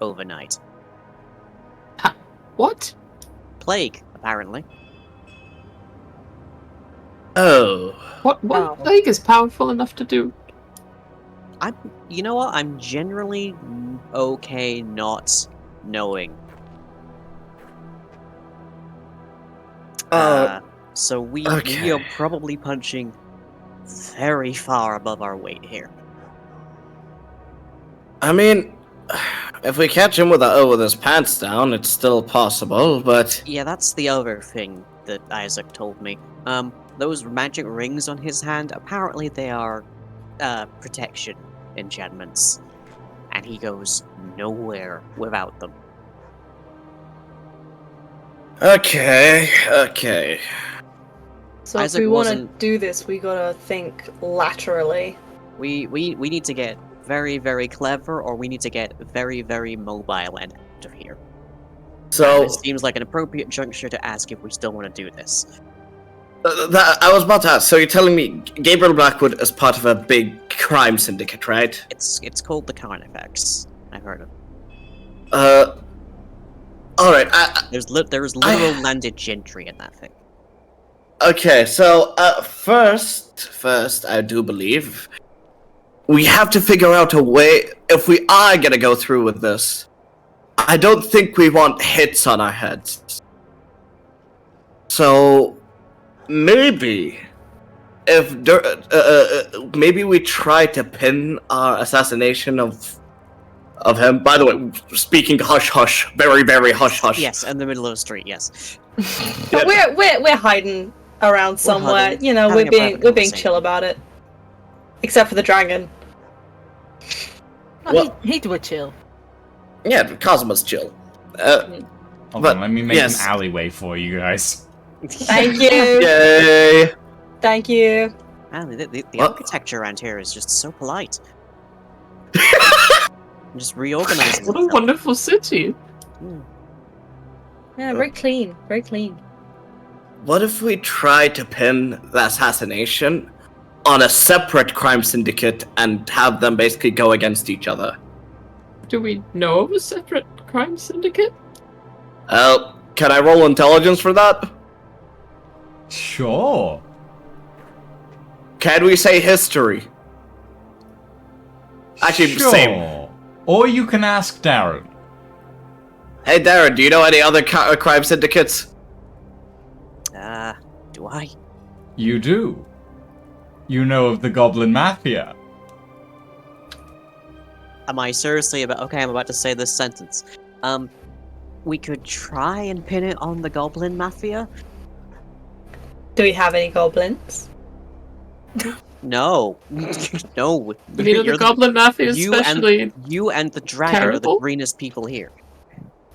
overnight. What? Plague, apparently. Oh. What Oh. plague is powerful enough to do? You know what? I'm generally okay not knowing. So we okay. are probably punching very far above our weight here. I mean, if we catch him with his pants down, it's still possible, but Yeah, that's the other thing that Isaac told me. Those magic rings on his hand, apparently they are, protection enchantments. And he goes nowhere without them. okay. So Isaac if we want to wasn't- do this, we gotta think laterally. We need to get very, very clever, or we need to get very, very mobile and out of here. So It seems like an appropriate juncture to ask if we still want to do this. I was about to ask. So you're telling me Gabriel Blackwood is part of a big crime syndicate, right? It's called the Carnifex. I've heard of. All right. There's literal landed gentry in that thing. Okay. So first, I do believe we have to figure out a way. If we are gonna go through with this, I don't think we want hits on our heads. So maybe maybe we try to pin our assassination of him. By the way, speaking hush hush, very very hush hush. Yes, in the middle of the street. Yes. But we're hiding around somewhere. huddled, You know, having we're a being private we're being conversation. chill about it. Except for the dragon. No, Well- he would chill. Yeah, Cosmo's chill. Hold But, on, let me make yes. an alleyway for you guys. Thank you. Yay! Thank you. Man, the What? architecture around here is just so polite. Just reorganizing. What a itself. wonderful city. Yeah, very clean. Very clean. What if we try to pin the assassination on a separate crime syndicate and have them basically go against each other? Do we know of a separate crime syndicate? Can I roll intelligence for that? Sure. Can we say history? Actually, Sure. same. Or you can ask Darren. Hey, Darren, do you know any other crime syndicates? Do I? You do. You know of the Goblin Mafia. Am I seriously about? Okay, I'm about to say this sentence. We could try and pin it on the Goblin Mafia. Do we have any goblins? No, no. I mean, the Goblin Mafia you especially. You and the dragon are the terrible? greenest people here.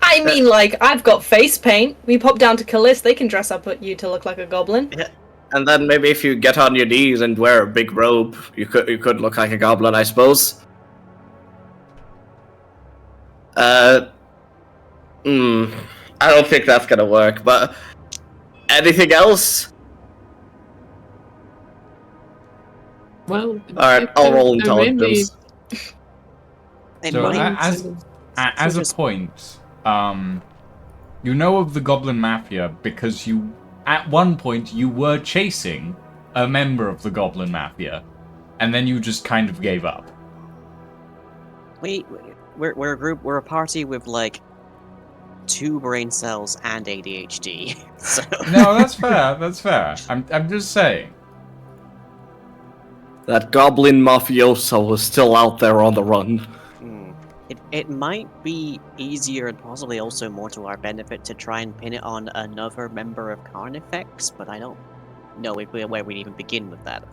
I mean, like, I've got face paint. We pop down to Callis, they can dress up you to look like a goblin. And then maybe if you get on your knees and wear a big robe, you could look like a goblin, I suppose. I don't think that's gonna work, but anything else? Well, Alright, I'll roll intelligence. It So, might- as a point, you know of the Goblin Mafia because at one point, you were chasing a member of the Goblin Mafia, and then you just kind of gave up. we're a group. We're a party with like 2 brain cells and ADHD. So No, that's fair. That's fair. I'm just saying. That goblin mafioso was still out there on the run. it might be easier and possibly also more to our benefit to try and pin it on another member of Carnifex, but I don't know where we'd even begin with that.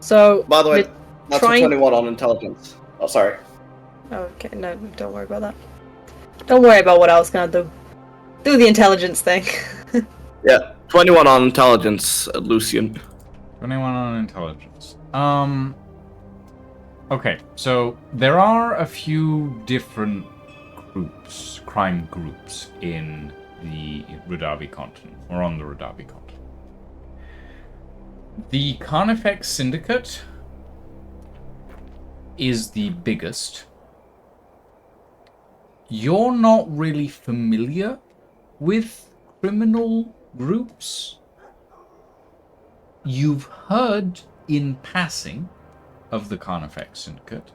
So, By the way, we're that's trying- a 21 on intelligence. Oh, sorry. Okay, no, don't worry about that. Don't worry about what I was gonna do. Do the intelligence thing. Yeah, 21 on intelligence, Lucian. 21 on intelligence. Okay, so there are a few different groups, crime groups, in the Rudavi continent, or on the Rudavi continent. The Carnifex Syndicate is the biggest. You're not really familiar with criminal groups. You've heard in passing of the Carnifex Syndicate,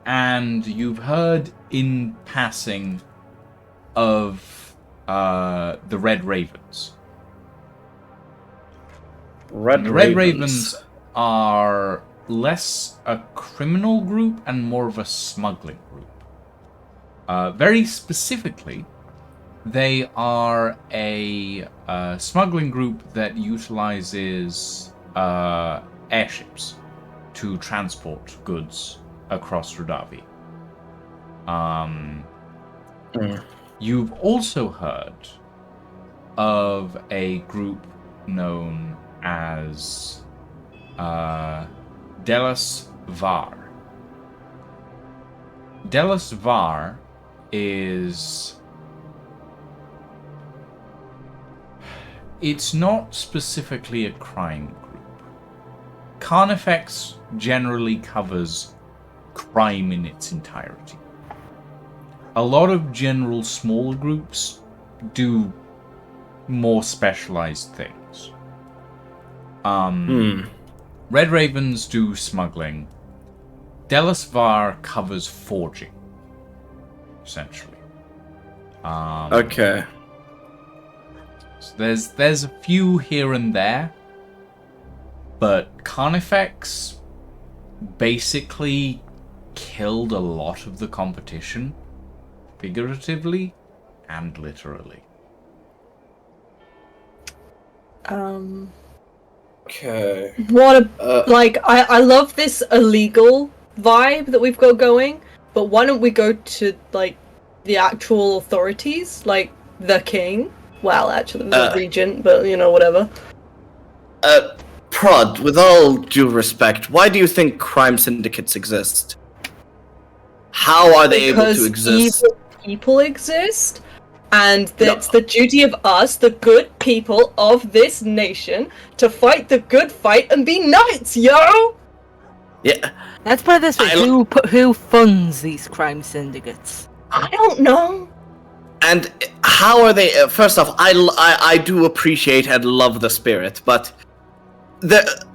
and you've heard in passing of the Red Ravens. The Red Ravens are less a criminal group and more of a smuggling group. Very specifically, they are a smuggling group that utilizes airships to transport goods across Rudavi. You've also heard of a group known as Delas Var. Delas Var is... It's not specifically a crime group. Carnifex generally covers crime in its entirety. A lot of general small groups do more specialized things. Red Ravens do smuggling. Delisvar covers forging, essentially. Okay. So there's a few here and there, but Carnifex basically killed a lot of the competition, figuratively and literally. Okay. What a, like, I love this illegal vibe that we've got going, but why don't we go to, like, the actual authorities, like the king? Well, actually, the regent, but, you know, whatever. Prod, with all due respect, why do you think crime syndicates exist? How are they able to exist? Because evil people exist, and it's the duty of us, the good people of this nation, to fight the good fight and be knights, yo! Yeah. Let's put it this way: who funds these crime syndicates? I don't know. And how are they? First off, I do appreciate and love the spirit, but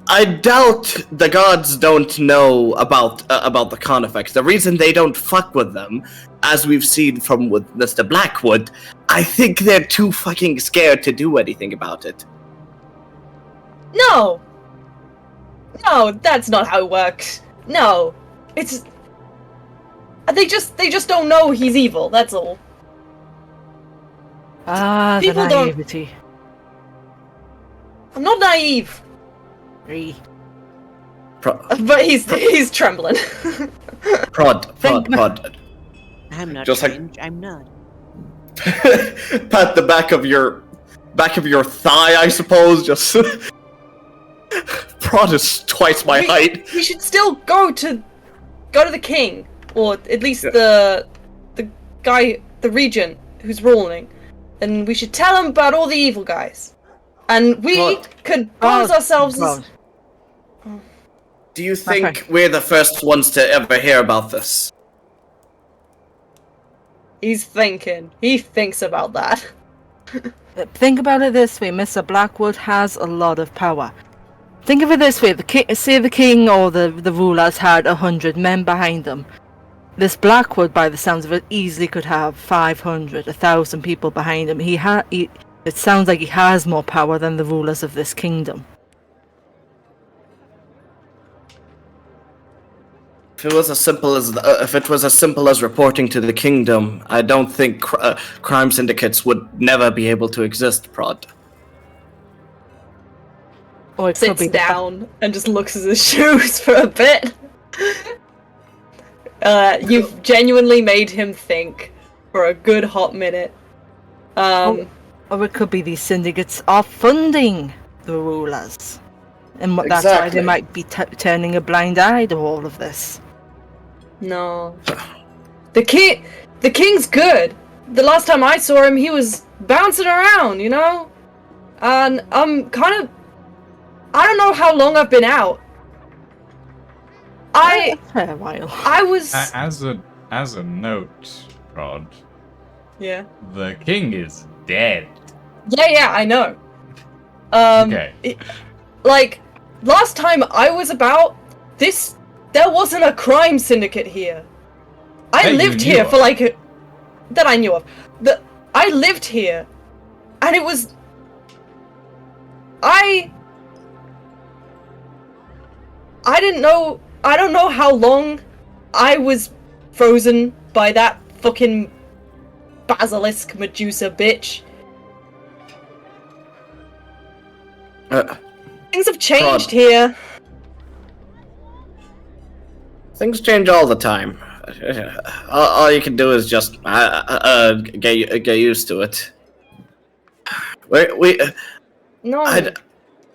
I doubt the gods don't know about the Carnifex. The reason they don't fuck with them, as we've seen from with Mr. Blackwood, I think they're too fucking scared to do anything about it. No, that's not how it works. No, it's they just don't know he's evil. That's all. Ah, the People don't- naivety. I'm not naive, but he's trembling. Prod. I'm not Just like- strange, I'm not. Pat the back of your thigh, I suppose. Just Prod is twice my height. We should still go to the king, or at least the guy, the regent who's ruling, and we should tell him about all the evil guys, and we could pose ourselves as. Do you think we're the first ones to ever hear about this? He's thinking. He thinks about that. Think about it this way: Mr. Blackwood has a lot of power. Think of it this way: say the king or the rulers had 100 men behind them. This Blackwood, by the sounds of it, easily could have 500, 1,000 people behind him. It sounds like he has more power than the rulers of this kingdom. If it was as simple as reporting to the kingdom, I don't think crime syndicates would never be able to exist. Prod. Or it could Sits be down and just looks at his shoes for a bit. You've genuinely made him think for a good hot minute. Or it could be these syndicates are funding the rulers, and that's why they might be turning a blind eye to all of this. No, the king's good. The last time I saw him, he was bouncing around, you know. And I'm kind of, I don't know how long I've been out. A fair while. I was. As a note, Rod, Yeah. the king is dead. Yeah, I know. Okay. Like, last time I was about, there wasn't a crime syndicate here. I That you lived knew here of. for like that I knew of. I lived here, and it was. I didn't know. I don't know how long I was frozen by that fucking basilisk Medusa bitch. Things have changed here. Things change all the time. All you can do is just get used to it.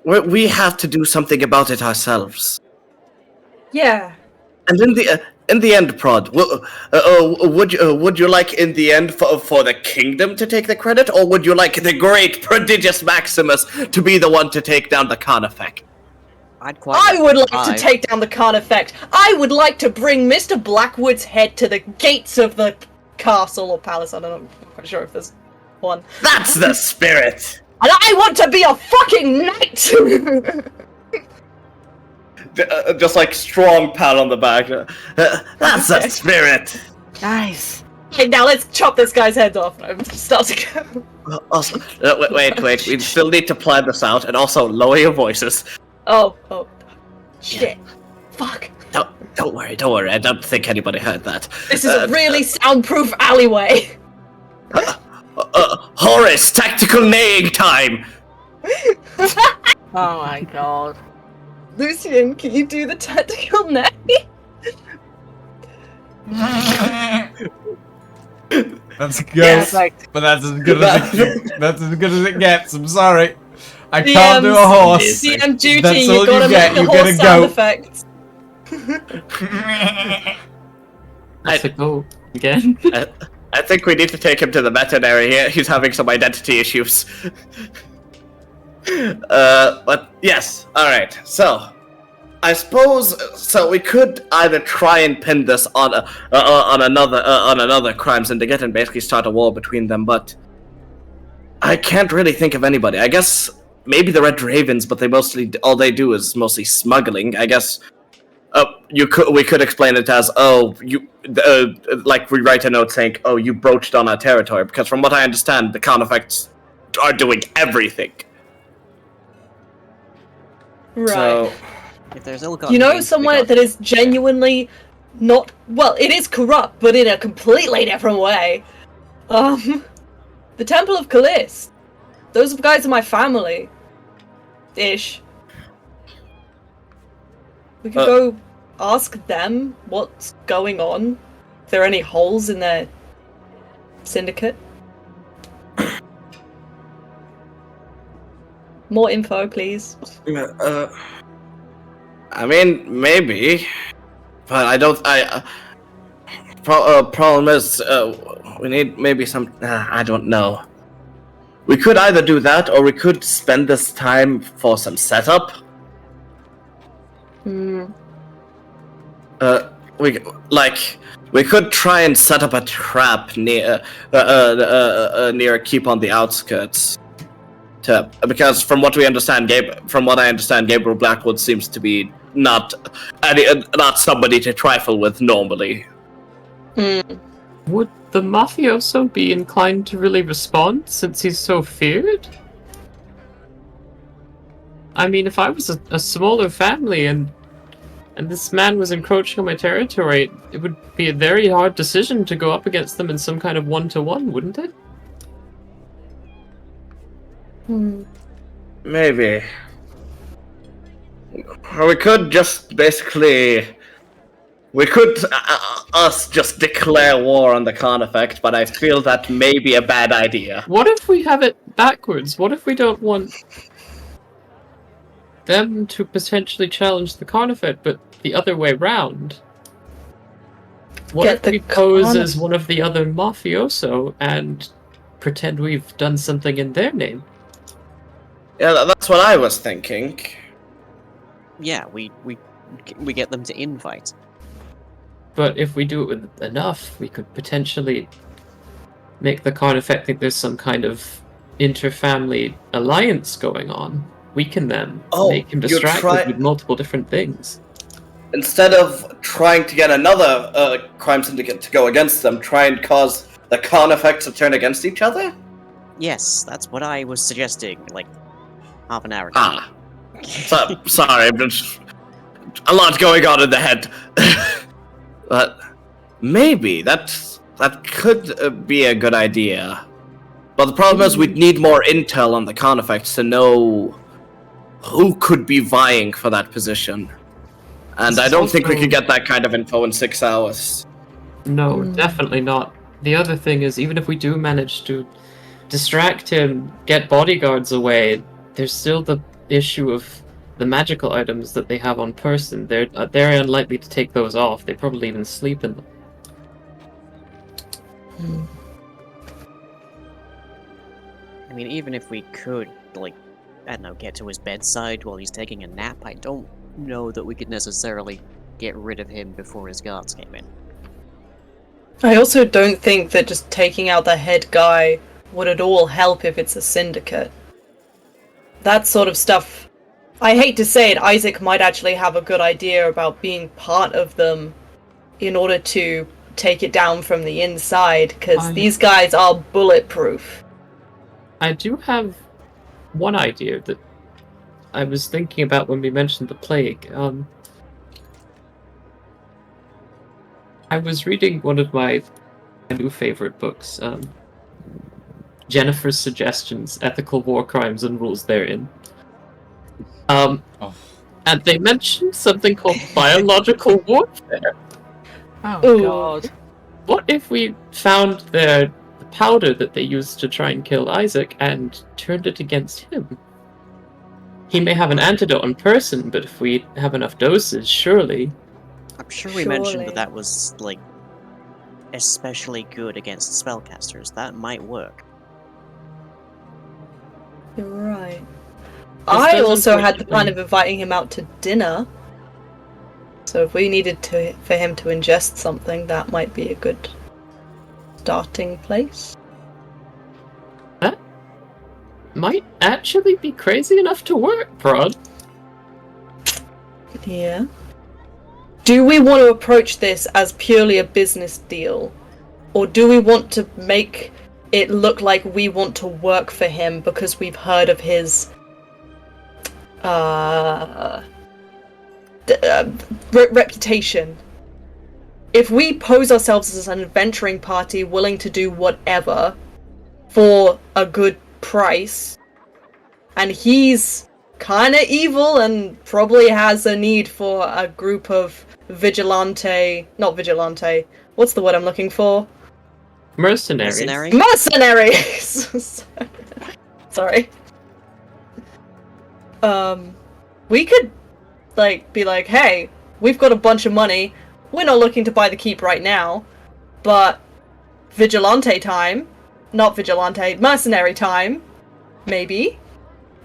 We have to do something about it ourselves. Yeah. And in the end, Prod, would you like in the end for the kingdom to take the credit, or would you like the great prodigious Maximus to be the one to take down the Carnifex? I would like to take down the Carnifex. I would like to bring Mr. Blackwood's head to the gates of the castle or palace. I don't know. I'm not quite sure if there's one. That's the spirit. And I want to be a fucking knight. Just like strong pat on the back. That's the spirit. Nice. Okay, now let's chop this guy's head off. I'm starting to go. Also, wait. We still need to plan this out, and also lower your voices. Oh, shit. Fuck. Don't worry. I don't think anybody heard that. This is a really soundproof alleyway. Horace, tactical neighing time. Oh my god. Lucian, can you do the tactical neck? That's good, Yeah, but that's as good as it gets. I'm sorry, I can't do a horse. DM duty, That's you all gotta you get. make the You get horse a sound goat. effects. That's a go again. I think we need to take him to the veterinary here. He's having some identity issues. But yes, alright. So, I suppose we could either try and pin this on another crime syndicate and basically start a war between them, but I can't really think of anybody. I guess maybe the Red Ravens, but all they do is mostly smuggling. I guess we could explain it as, like we write a note saying, oh, you broached on our territory, because from what I understand, the Carnifex are doing everything. Right. So, If there's ill You know somewhere that is genuinely not... Well, it is corrupt, but in a completely different way. The Temple of Callis. Those guys are my family. Ish. We could go ask them what's going on. If there are any holes in their syndicate. More info, please. I mean, maybe, but I don't. Problem is, we need maybe some. I don't know. We could either do that, or we could spend this time for some setup. We could try and set up a trap near a keep on the outskirts. Because from what I understand, Gabriel Blackwood seems to be not somebody to trifle with normally. Would the mafioso be inclined to really respond since he's so feared? I mean, if I was a smaller family and this man was encroaching on my territory, it would be a very hard decision to go up against them in some kind of one-to-one, wouldn't it? Maybe. Or we could just basically... We could us just declare war on the Carnifex, but I feel that may be a bad idea. What if we have it backwards? What if we don't want them to potentially challenge the Carnifex, but the other way round? What if we pose as one of the other mafioso and pretend we've done something in their name? Yeah, that's what I was thinking. Yeah, we get them to invite. But if we do it with enough, we could potentially make the Carnifex think there's some kind of inter-family alliance going on. Weaken them, make him distracted with multiple different things. Instead of trying to get another crime syndicate to go against them, try and cause the Carnifex to turn against each other? Yes, that's what I was suggesting, like, half an hour ago. Sorry, there's a lot going on in the head. But maybe that could be a good idea. But the problem is we'd need more intel on the Carnifex to know who could be vying for that position. And I don't think we could get that kind of info in 6 hours. No, definitely not. The other thing is, even if we do manage to distract him, get bodyguards away, there's still the issue of the magical items that they have on person, they're very unlikely to take those off. They probably even sleep in them. I mean, even if we could, like, I don't know, get to his bedside while he's taking a nap, I don't know that we could necessarily get rid of him before his guards came in. I also don't think that just taking out the head guy would at all help if it's a syndicate. That sort of stuff. I hate to say it, Isaac might actually have a good idea about being part of them in order to take it down from the inside, because these guys are bulletproof. I do have one idea that I was thinking about when we mentioned the plague. I was reading one of my new favorite books, Jennifer's Suggestions, Ethical War Crimes and Rules Therein. And they mentioned something called biological warfare. Oh Ooh. god. What if we found the powder that they used to try and kill Isaac and turned it against him? He may have an antidote on person, but if we have enough doses, surely... I'm sure we mentioned Surely. that that was, like, especially good against spellcasters. That might work. You're right. This I does also had the plan unfortunately- of inviting him out to dinner. So if we needed for him to ingest something, that might be a good starting place. That might actually be crazy enough to work, Prod. Yeah. Do we want to approach this as purely a business deal? Or do we want to make it look like we want to work for him because we've heard of his reputation? If we pose ourselves as an adventuring party willing to do whatever for a good price, and he's kind of evil and probably has a need for a group of not vigilante, what's the word I'm looking for? Mercenaries. Mercenary? Mercenaries! Sorry. We could, be like, hey, we've got a bunch of money, we're not looking to buy the keep right now, but vigilante time, not vigilante, mercenary time, maybe.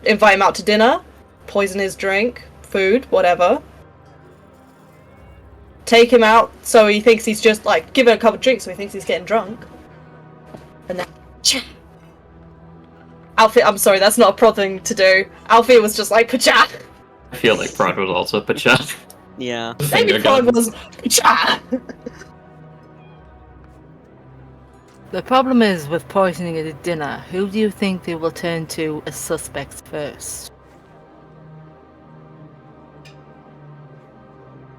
Invite him out to dinner, poison his drink, food, whatever. Take him out so he thinks he's just, give him a couple of drinks so he thinks he's getting drunk. And then, Alfie, I'm sorry, that's not a prod thing to do. Alfie was just like, pacha! I feel like Prod was also a Pacha. Yeah. Maybe prod was, pacha! The problem is with poisoning at a dinner, who do you think they will turn to as suspects first?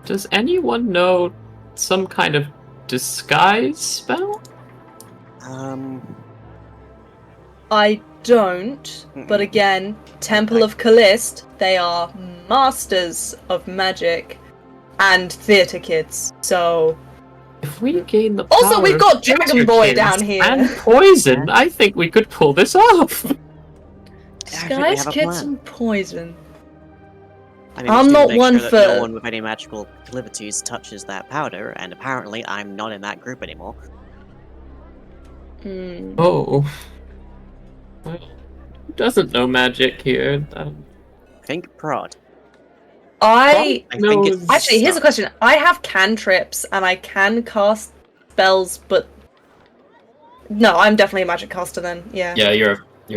Does anyone know some kind of disguise spell? I don't, but again, Temple of Callist, they are masters of magic and theatre kids, so... If we gain the Also, power we've of got Dragon Boy down Kids here. and poison, I think we could pull this off. I think we Disguise have a kids plan. and poison. I mean, I'm we just need to not make one sure that no for- one with any magical proclivities touches that powder, and apparently I'm not in that group anymore. Hmm. Oh. Well, who doesn't know magic here? Think Prod. I think it's actually, here's a question. I have cantrips and I can cast spells, but no, I'm definitely a magic caster then. Yeah, Yeah, you're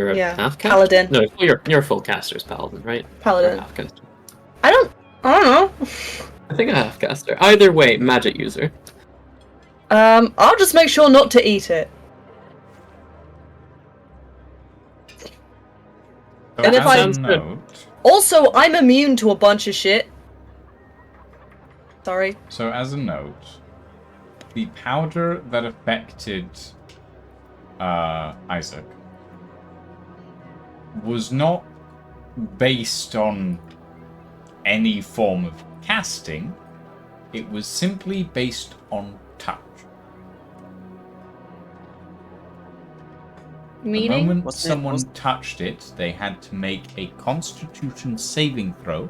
a Yeah, half caster. paladin. No, you're a full caster's paladin, right? Or a Paladin. half caster. I don't know. I think a half caster. Either way, magic user. I'll just make sure not to eat it. So And if as I- a Sounds good. note, Also, I'm immune to a bunch of shit. Sorry. So as a note, the powder that affected Isaac was not based on any form of casting. It was simply based on touch. The Meaning? moment What's it- someone what's- touched it, they had to make a Constitution saving throw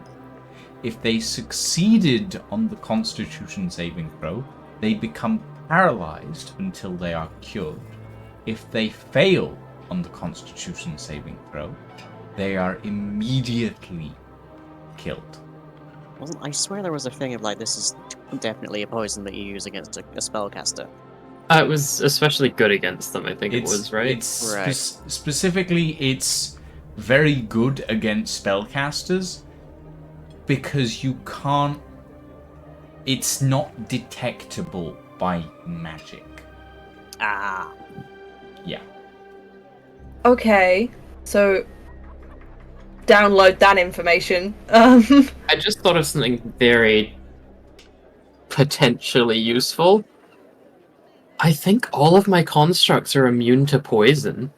if they succeeded on the Constitution saving throw, they become paralyzed until they are cured. If they fail on the Constitution saving throw, they are immediately killed. Well, I swear there was a thing of like, this is definitely a poison that you use against a spellcaster. It was especially good against them, I think it was, right? It's Right. specifically, it's very good against spellcasters because you can't. It's not detectable by magic. Ah. Yeah. Okay, so download that information. I just thought of something very potentially useful. I think all of my constructs are immune to poison.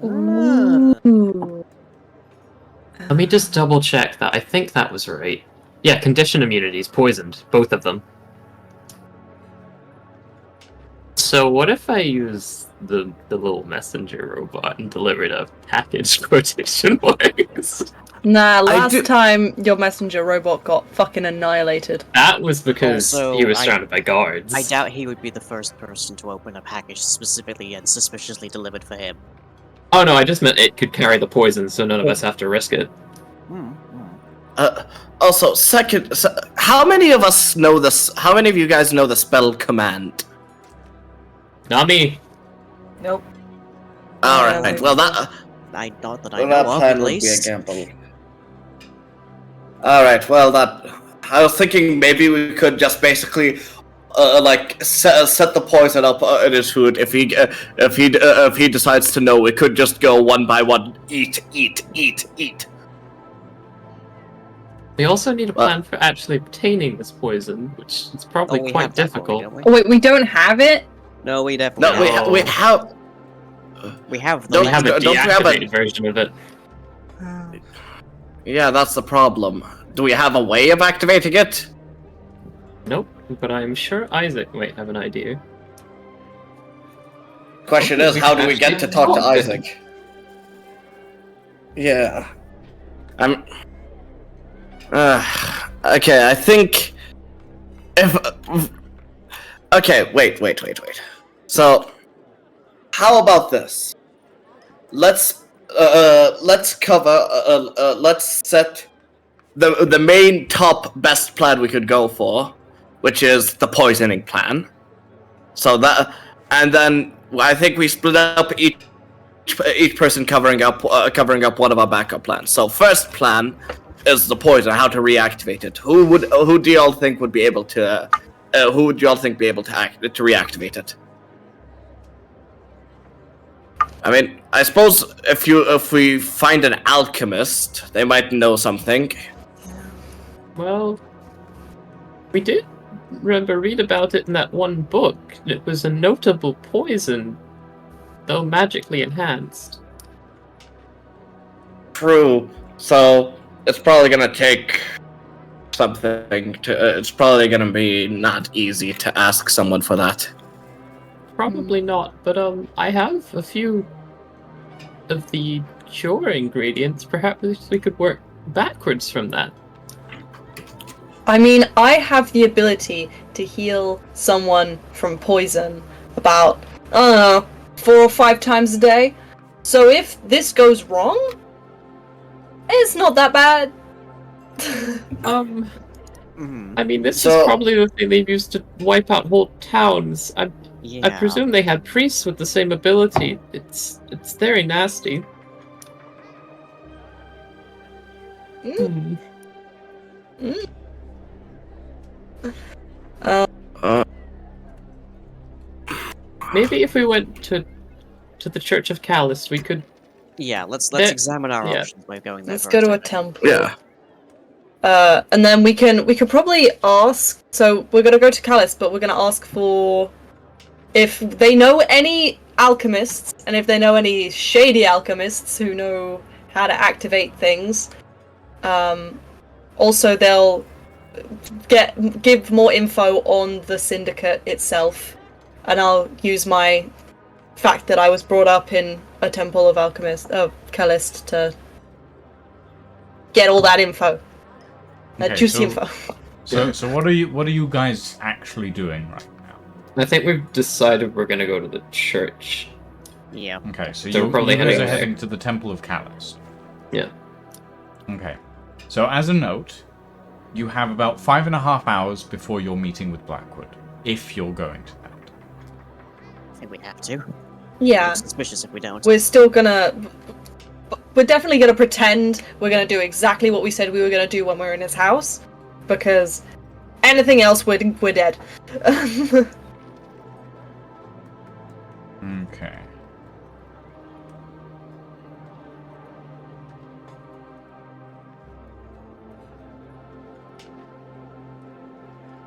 Ooh. Let me just double check that. I think that was right. Yeah, condition immunities, poisoned, both of them. So what if I use the little messenger robot and delivered a package quotation marks? Nah, last do- time your messenger robot got fucking annihilated. That was because Also, he was I- surrounded by guards. I doubt he would be the first person to open a package specifically and suspiciously delivered for him. Oh no, I just meant it could carry the poison, so none of us have to risk it. Also, how many of us know this? How many of you guys know the spell command? Not me. Nope. All Yeah, right. we- Well, that Not that I know of, at least. gamble. All right. Well, I was thinking maybe we could just basically, set the poison up in his food. If he decides to know, we could just go one by one. Eat. We also need a plan for actually obtaining this poison, which is probably Oh, we quite have that difficult. already, don't Oh, wait, we don't have it? No, we No, definitely No. we have. we have the Don't We have a don't you have a- deactivated version of it. Yeah, that's the problem. Do we have a way of activating it? Nope, but I'm sure Isaac might have an idea. Question is, how do we get to talk to Isaac? Yeah. I'm. Okay, I think. If. Okay, wait. So, how about this? Let's cover. Let's set the main top best plan we could go for, which is the poisoning plan. So that, and then I think we split up each person covering up one of our backup plans. So first plan is the poison, how to reactivate it. Who do y'all think would be able to? Who would y'all think be able to reactivate it? I mean, I suppose if we find an alchemist, they might know something. Well, we did read about it in that one book. It was a notable poison, though magically enhanced. True. So it's probably gonna take something to. It's probably gonna be not easy to ask someone for that. Probably not, but I have a few of the cure ingredients. Perhaps we could work backwards from that. I mean, I have the ability to heal someone from poison about, I don't know, 4 or 5 times a day. So if this goes wrong, it's not that bad. I mean, this So- is probably the thing they've used to wipe out whole towns. I Yeah. presume they had priests with the same ability. It's very nasty. Mm. Hmm. Maybe if we went to the Church of Callus, we could. Yeah, let's There- examine our yeah. options by going there Let's first, go to I a think. temple. Yeah. And then we could probably ask. So we're gonna go to Callus, but we're gonna ask for if they know any alchemists, and if they know any shady alchemists who know how to activate things. Also, they'll give more info on the syndicate itself, and I'll use my fact that I was brought up in a temple of Callist to get all that info. Okay, Juicy info. So what are you guys actually doing right now? I think we've decided we're gonna go to the church. Yeah. Okay, so So we're you probably guys heading are there. heading to the Temple of Callus. Yeah. Okay. So as a note, you have about 5.5 hours before your meeting with Blackwood, if you're going to that. I think we have to. Yeah. Looks suspicious if we don't. We're still gonna... We're definitely gonna pretend we're gonna do exactly what we said we were gonna do when we were in his house. Because anything else, we're dead. Okay.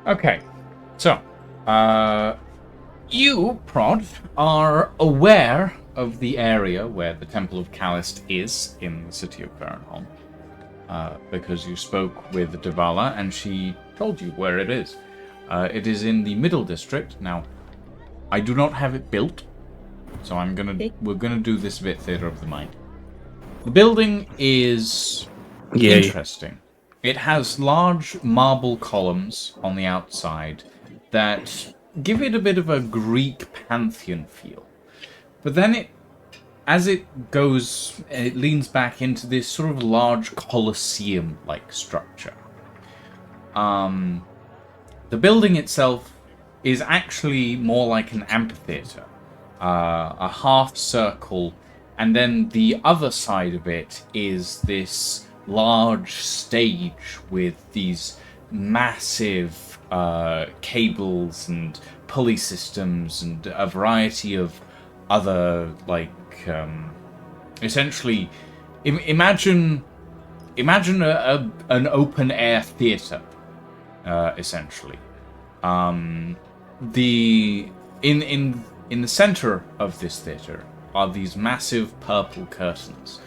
Okay, so, you, Prod, are aware of the area where the Temple of Callist is in the city of Farenholm, because you spoke with Devala and she told you where it is. It is in the Middle District. Now, I do not have it built, so we're gonna do this a bit theater of the mind. The building is interesting. It has large marble columns on the outside that give it a bit of a Greek pantheon feel. But then as it leans back into this sort of large Colosseum-like structure. The building itself is actually more like an amphitheater, a half circle, and then the other side of it is this large stage with these massive cables and pulley systems and a variety of other, like, essentially, imagine an open air theater, essentially. In the center of this theater are these massive purple curtains,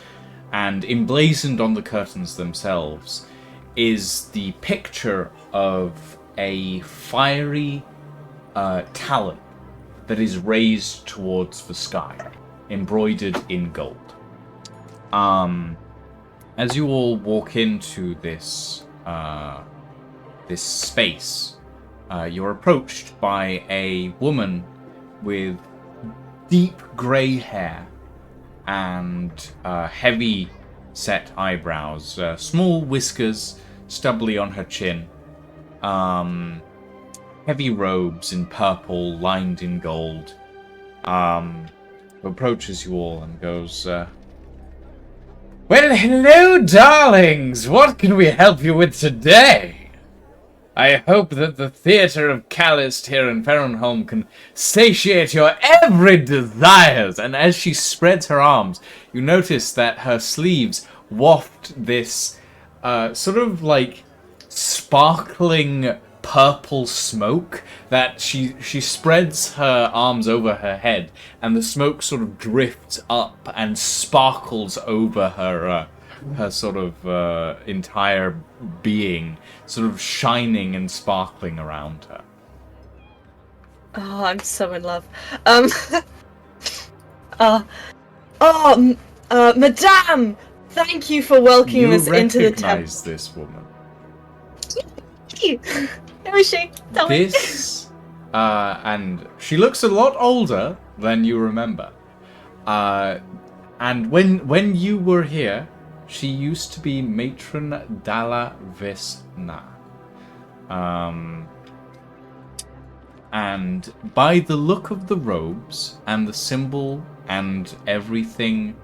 and emblazoned on the curtains themselves is the picture of a fiery talon that is raised towards the sky, embroidered in gold. As you all walk into this space, you're approached by a woman with deep grey hair and heavy set eyebrows, small whiskers stubbly on her chin, heavy robes in purple lined in gold, who approaches you all and goes, well, hello, darlings! What can we help you with today? I hope that the Theatre of Callist here in Farenholm can satiate your every desires. And as she spreads her arms, you notice that her sleeves waft this sort of like sparkling purple smoke that she spreads her arms over her head, and the smoke sort of drifts up and sparkles over her sort of entire being, sort of shining and sparkling around her. Oh, I'm so in love. Madame, thank you for welcoming us into the temple. You recognize this woman. Who is she? Tell me. This, and she looks a lot older than you remember. And when you were here, she used to be Matron Dalla Vesna. And by the look of the robes and the symbol and everything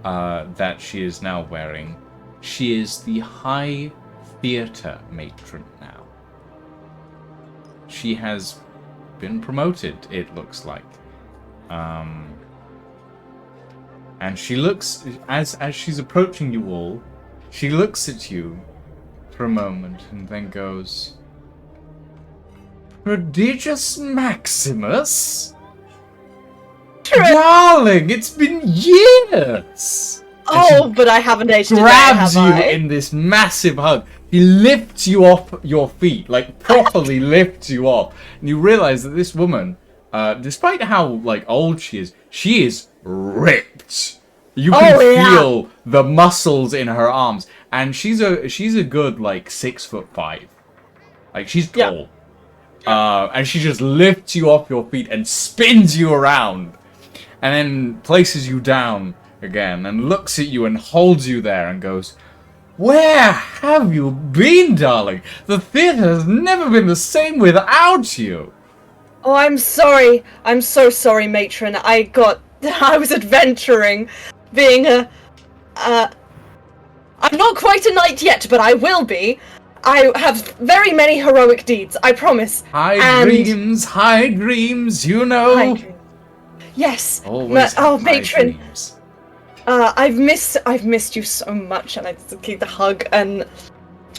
that she is now wearing, she is the High Theatre Matron now. She has been promoted, it looks like. And she looks, as she's approaching you all, she looks at you for a moment and then goes, Prodigious Maximus? Darling, it's been years! Oh, but I haven't aged today, Grabs have you I? in this massive hug. He lifts you off your feet, like properly lifts you up. And you realize that this woman, despite how like old she is ripped. You can feel the muscles in her arms, and she's a good like 6'5". Like she's tall. And she just lifts you off your feet and spins you around, and then places you down again and looks at you and holds you there and goes, "Where have you been, darling? The theater has never been the same without you." Oh, I'm sorry. I'm so sorry, matron. I was adventuring, being I'm not quite a knight yet, but I will be. I have very many heroic deeds, I promise. High dreams, you know. High dreams. Yes. Always matron. dreams. I've missed you so much, and I just gave the hug, and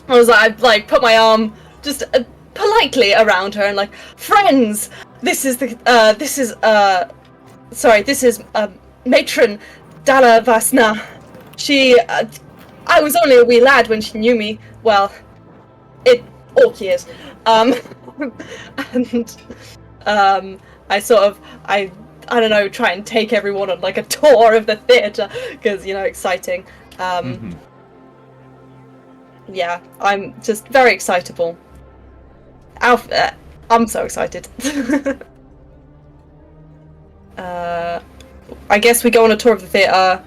I put my arm just politely around her, and like, friends, this is matron Dalla Vasna. She, I was only a wee lad when she knew me. Well, orc years. And I don't know, try and take everyone on like a tour of the theatre, because, exciting. Yeah, I'm just very excitable. I'm so excited. I guess we go on a tour of the theatre.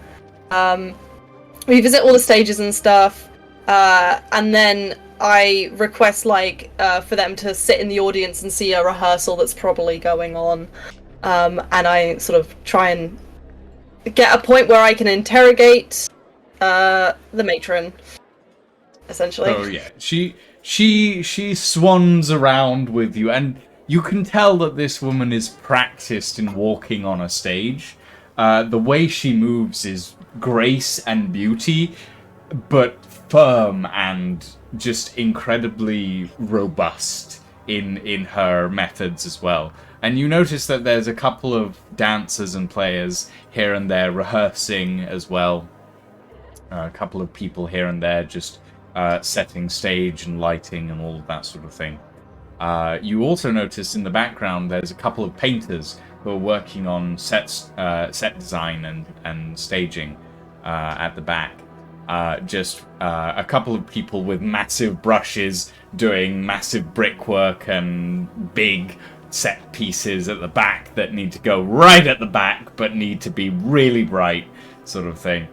We visit all the stages and stuff, and then I request for them to sit in the audience and see a rehearsal that's probably going on. And I sort of try and get a point where I can interrogate the matron, essentially. Oh yeah, she swans around with you, and you can tell that this woman is practiced in walking on a stage. The way she moves is grace and beauty, but firm and just incredibly robust in her methods as well. And you notice that there's a couple of dancers and players here and there rehearsing as well. A couple of people here and there just setting stage and lighting and all of that sort of thing. You also notice in the background there's a couple of painters who are working on set design and staging at the back. Just a couple of people with massive brushes doing massive brickwork and big set pieces at the back that need to go right at the back but need to be really bright, sort of thing.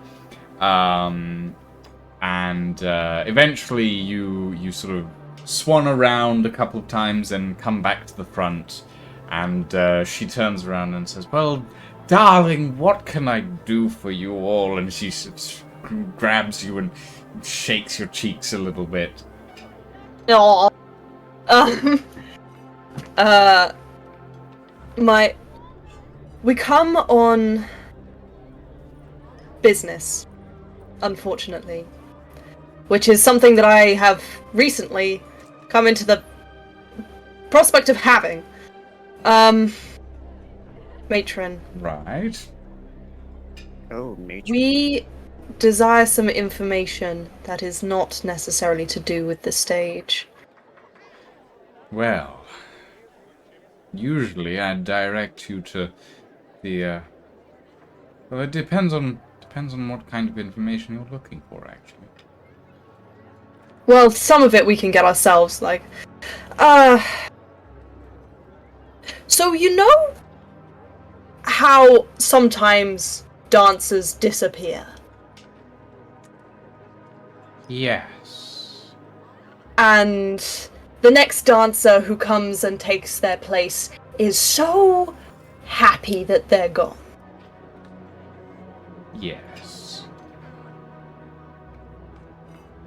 Eventually you sort of swan around a couple of times and come back to the front, and she turns around and says, "Well, darling, what can I do for you all?" And she grabs you and shakes your cheeks a little bit. Aww. We come on business, unfortunately, which is something that I have recently come into the prospect of having. Matron. Right. Oh, matron. We desire some information that is not necessarily to do with the stage. Well, usually I direct you to the. Well, it depends on what kind of information you're looking for, actually. Well, some of it we can get ourselves, So you know how sometimes dancers disappear? Yes. And the next dancer who comes and takes their place is so happy that they're gone. Yes.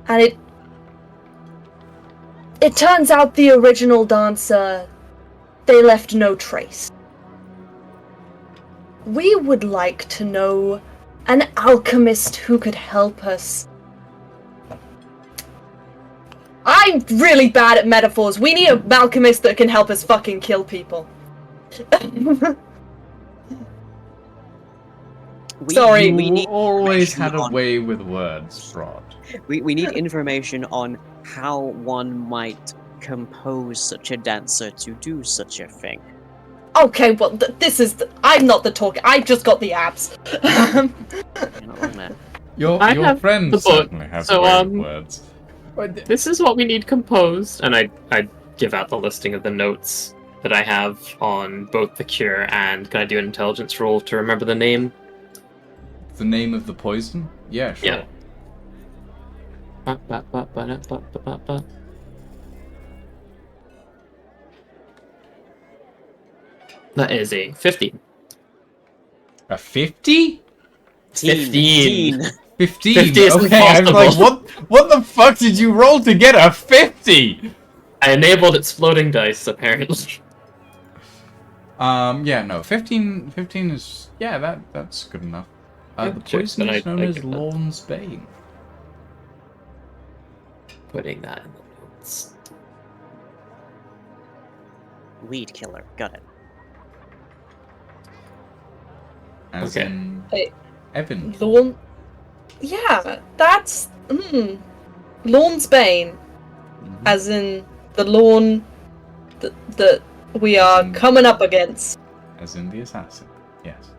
And it turns out the original dancer, they left no trace. We would like to know an alchemist who could help us. I'm really bad at metaphors. We need an alchemist that can help us fucking kill people. Sorry. We need always had a on- way with words, Rod. We need information on how one might compose such a dancer to do such a thing. Okay, well, I'm not the talker. I've just got the abs. You're not wrong there. Your I have the friend book, certainly has so, a way with words. This is what we need composed, and I give out the listing of the notes that I have on both the cure and can I do an intelligence roll to remember the name? The name of the poison? Yeah, sure. Yeah. Ba-ba-ba-ba-da-ba-ba-ba-ba. That is a 15. A 50? 15. 15. 50 is okay, I was like, impossible. what the fuck did you roll to get a 50? I enabled its floating dice, apparently. Yeah, no, 15 is, yeah, that's good enough. The Sure, poison then is known I as give that. Lorne's Bane. Putting that in the notes. Weed killer. Got it. As Okay. in Hey, Evan. Lorne. Yeah, that's. Lorne's Bane. Mhm. As in the lawn that we are in- coming up against. As in the assassin, yes.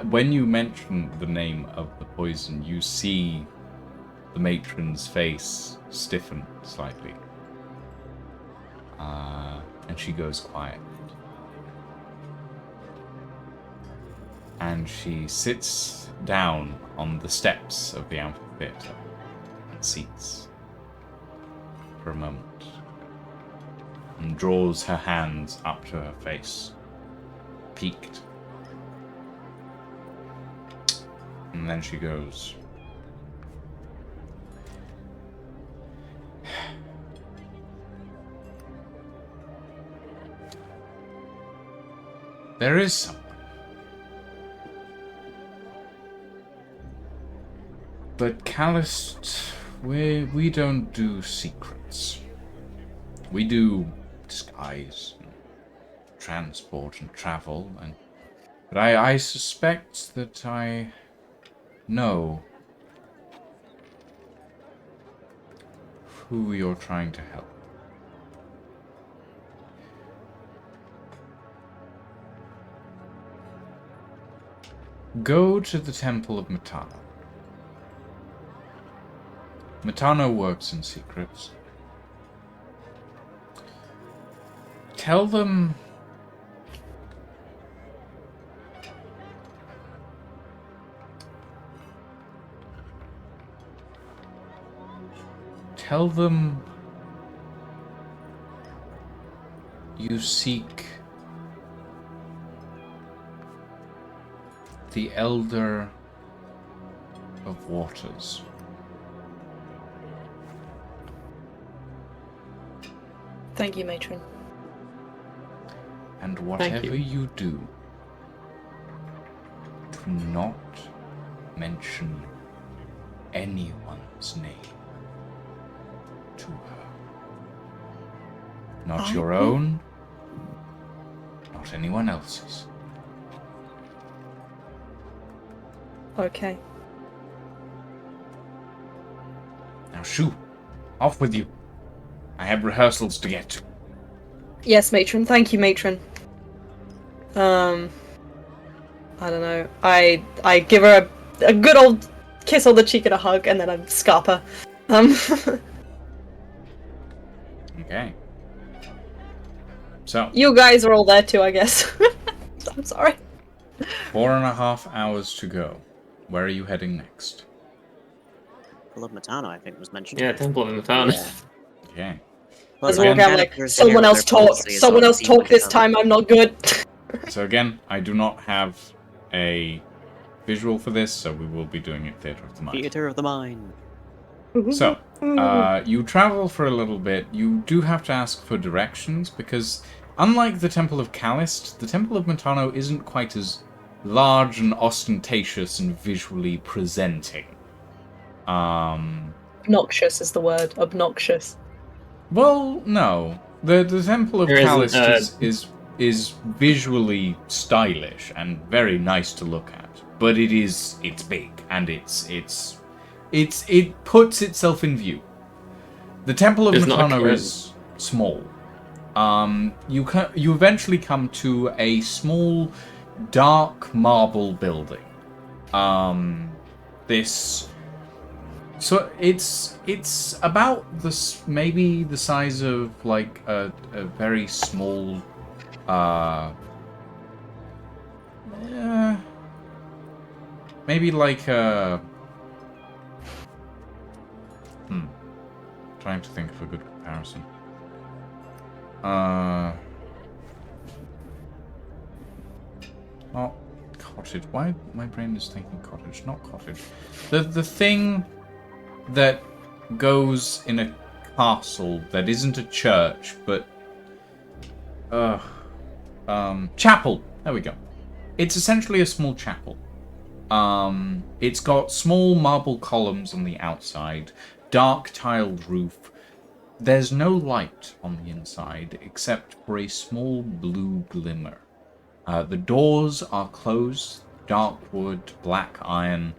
When you mention the name of the poison, you see the matron's face stiffen slightly. And she goes quiet. And she sits down on the steps of the amphitheater and seats for a moment. And draws her hands up to her face, peaked. And then she goes, there is something. But Callist, we don't do secrets. We do disguise, and transport, and travel, but I suspect that I know who you're trying to help. Go to the Temple of Matano. Matano works in secrets. Tell them you seek the Elder of Waters. Thank you, matron. And whatever you. you do, do not mention anyone's name to her. Not your own, not anyone else's. Okay. Now shoo, off with you. I have rehearsals to get to. Yes, matron. Thank you, matron. I don't know. I give her a good old kiss on the cheek and a hug, and then I scarp her. Okay. So, You guys are all there too, I guess. I'm sorry. 4.5 hours to go. Where are you heading next? Temple of Matano, I think, was mentioned. Yeah, Temple in the Town. Yeah. Okay. Plus, As well, our I'm like, characters someone here, else their talk. policies Someone on else people talk this becoming time. I'm not good. So again, I do not have a visual for this, so we will be doing it Theatre of the Mind. Theater of the Mind. So, you travel for a little bit. You do have to ask for directions, because unlike the Temple of Callist, the Temple of Matano isn't quite as large and ostentatious and visually presenting. Obnoxious is the word. Obnoxious. Well, no. The Temple of There Callist isn't, is visually stylish and very nice to look at, but it's big and it puts itself in view. The Temple of There's not a Matano curtain. is small. You eventually come to a small dark marble building. This. So it's about this, maybe the size of like a very small, maybe like a. Trying to think of a good comparison. Not cottage. Why my brain is thinking cottage? Not cottage. The thing that goes in a castle that isn't a church, but chapel. There we go. It's essentially a small chapel. It's got small marble columns on the outside, dark tiled roof. There's no light on the inside except for a small blue glimmer. The doors are closed, dark wood, black iron.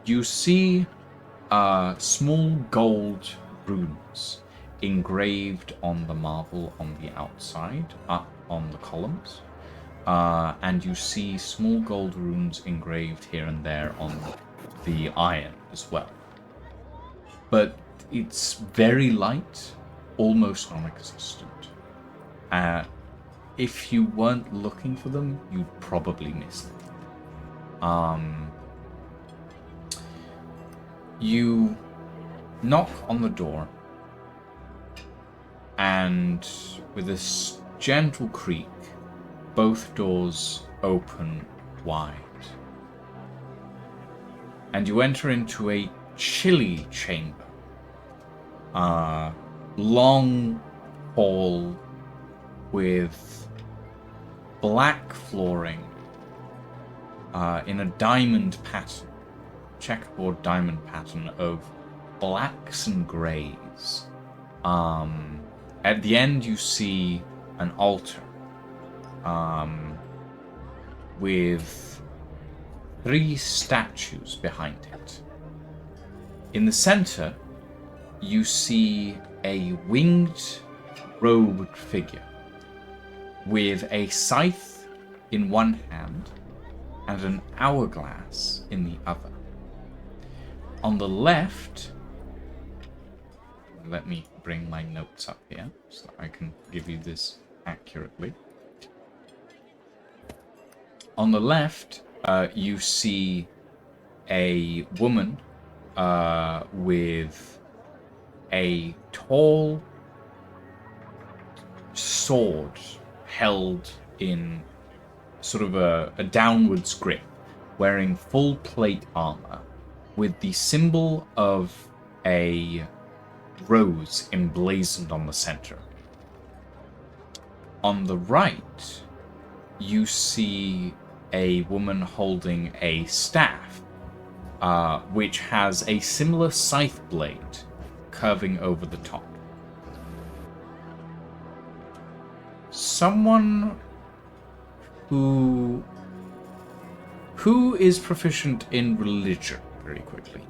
You see small gold runes engraved on the marble on the outside, up on the columns. And you see small gold runes engraved here and there on the iron as well. But it's very light, almost non-existent. If you weren't looking for them, you'd probably miss them. You knock on the door, and with a gentle creak, both doors open wide. And you enter into a chilly chamber. Long hall with black flooring in a diamond pattern, checkerboard diamond pattern of blacks and greys. At the end you see an altar with 3 statues behind it. In the center, you see a winged, robed figure with a scythe in one hand and an hourglass in the other. On the left, let me bring my notes up here so that I can give you this accurately. On the left, you see a woman with a tall sword held in sort of a downwards grip, wearing full plate armor, with the symbol of a rose emblazoned on the center. On the right, you see a woman holding a staff, which has a similar scythe blade curving over the top. Someone who is proficient in religion, very quickly.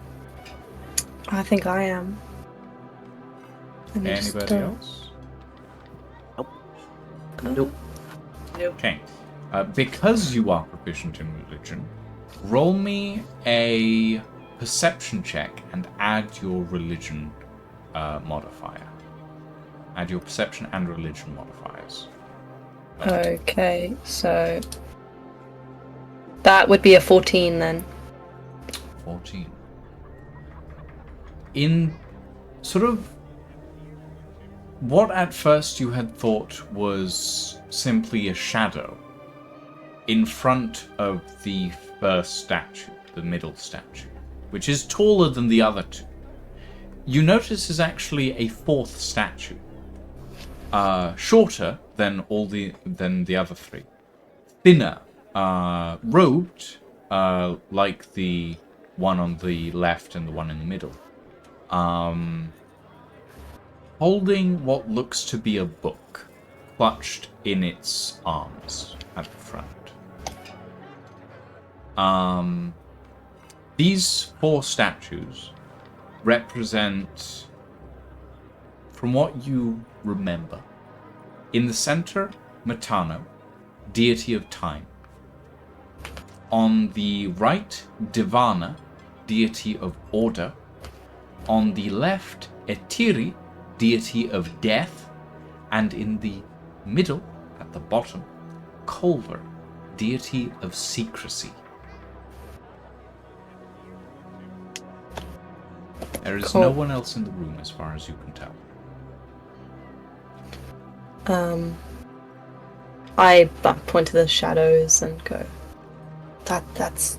I think I am. Anybody else? Nope. Okay. Because you are proficient in religion, roll me a perception check and add your religion modifier. Add your perception and religion modifiers. Okay, so that would be a 14 then. 14. In sort of what at first you had thought was simply a shadow in front of the first statue, the middle statue, which is taller than the other two, you notice is actually a 4th statue, shorter than the other 3, thinner, robed like the one on the left and the one in the middle, holding what looks to be a book clutched in its arms at the front. These 4 statues represent, from what you remember, in the center, Matano, deity of time. On the right, Divana, deity of order. On the left, Etiri, deity of death. And in the middle, at the bottom, Culver, deity of secrecy. There is no one else in the room as far as you can tell. I point to the shadows and go, that's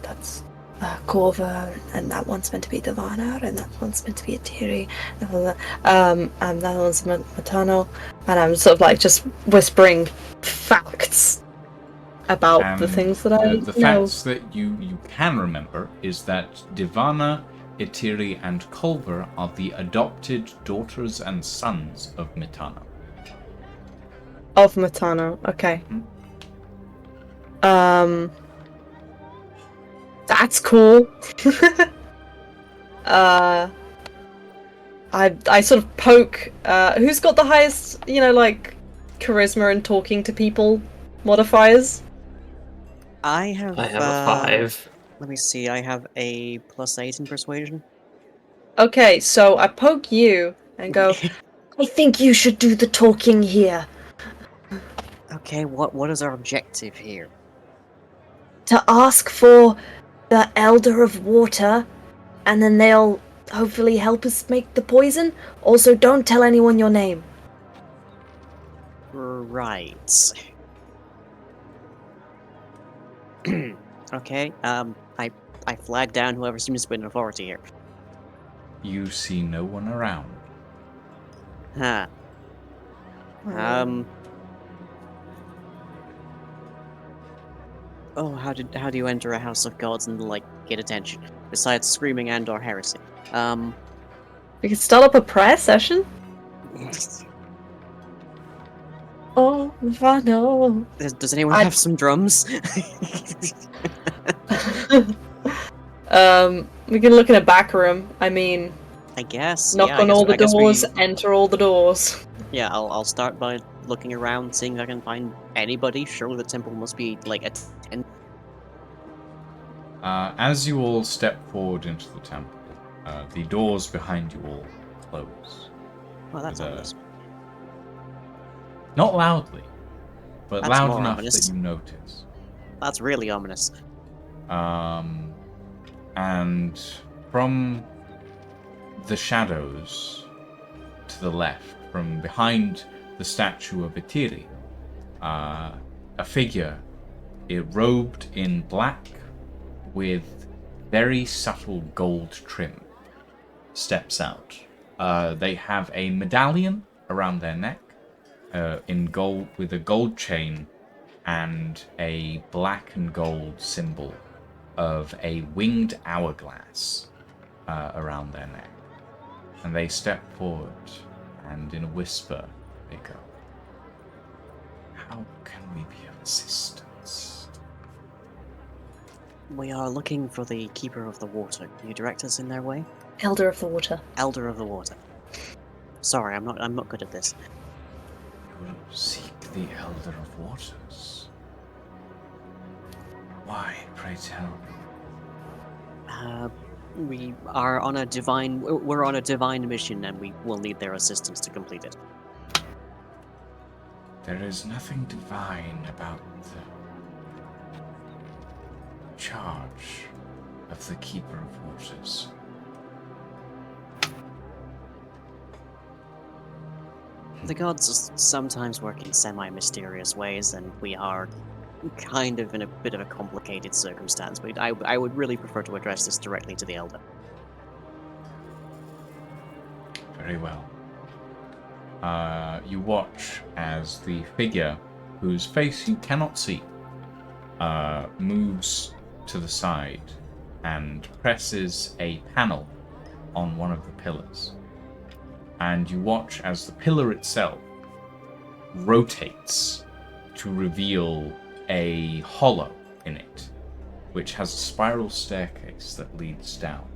Corva, and that one's meant to be Divana, and that one's meant to be Atiri, and that one's Maternal, and I'm sort of like just whispering facts about the things that I the know. facts that you can remember is that Divana, Etiri, and Culver are the adopted daughters and sons of Mitana. Of Matano, okay. That's cool. I sort of poke. Who's got the highest, charisma and talking to people modifiers? I have I have a 5. Let me see, I have a +8 in persuasion. Okay, so I poke you and go, I think you should do the talking here. Okay, what is our objective here? To ask for the Elder of Water, and then they'll hopefully help us make the poison. Also, don't tell anyone your name. Right. Okay, I flag down whoever seems to be in authority here. You see no one around. Huh. Oh, how do you enter a house of gods and get attention besides screaming and/or heresy? We could start up a prayer session. Oh, Vano. Does anyone have some drums? We can look in a back room. I mean, I guess. knock Yeah, on all the I guess doors, enter all the doors. Yeah, I'll start by looking around, seeing if I can find anybody. Surely the temple must be a 10. As you all step forward into the temple, the doors behind you all close. Well, that's With a- ominous. Not loudly, but That's loud more enough ominous. that you notice. That's really ominous. And from the shadows to the left, from behind the statue of Etiri, a figure robed in black with very subtle gold trim steps out. They have a medallion around their neck in gold with a gold chain and a black and gold symbol of a winged hourglass around their neck. And they step forward, and in a whisper, they go, "How can we be of assistance?" We are looking for the Keeper of the Water. Can you direct us in their way? Elder of the Water. Elder of the Water. Sorry, I'm not good at this. You will seek the Elder of Waters. Why, pray tell? We're on a divine mission, and we will need their assistance to complete it. There is nothing divine about the charge of the Keeper of Waters. The gods sometimes work in semi-mysterious ways, and we are kind of in a bit of a complicated circumstance, but I would really prefer to address this directly to the Elder. Very well. You watch as the figure, whose face you cannot see, moves to the side and presses a panel on one of the pillars. And you watch as the pillar itself rotates to reveal a hollow in it, which has a spiral staircase that leads down.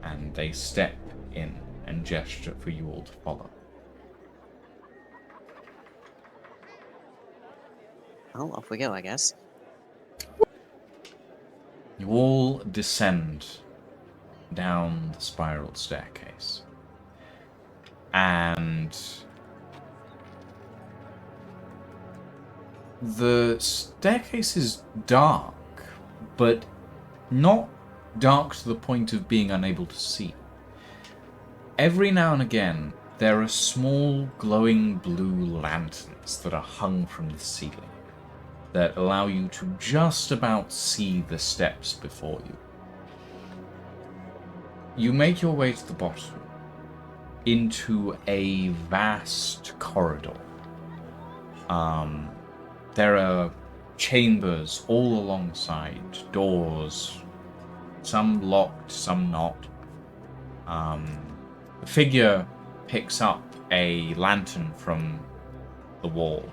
And they step in and gesture for you all to follow. Well, off we go, I guess. You all descend down the spiral staircase. And the staircase is dark, but not dark to the point of being unable to see. Every now and again, there are small glowing blue lanterns that are hung from the ceiling that allow you to just about see the steps before you. You make your way to the bottom into a vast corridor. There are chambers all alongside, doors, some locked, some not. The figure picks up a lantern from the wall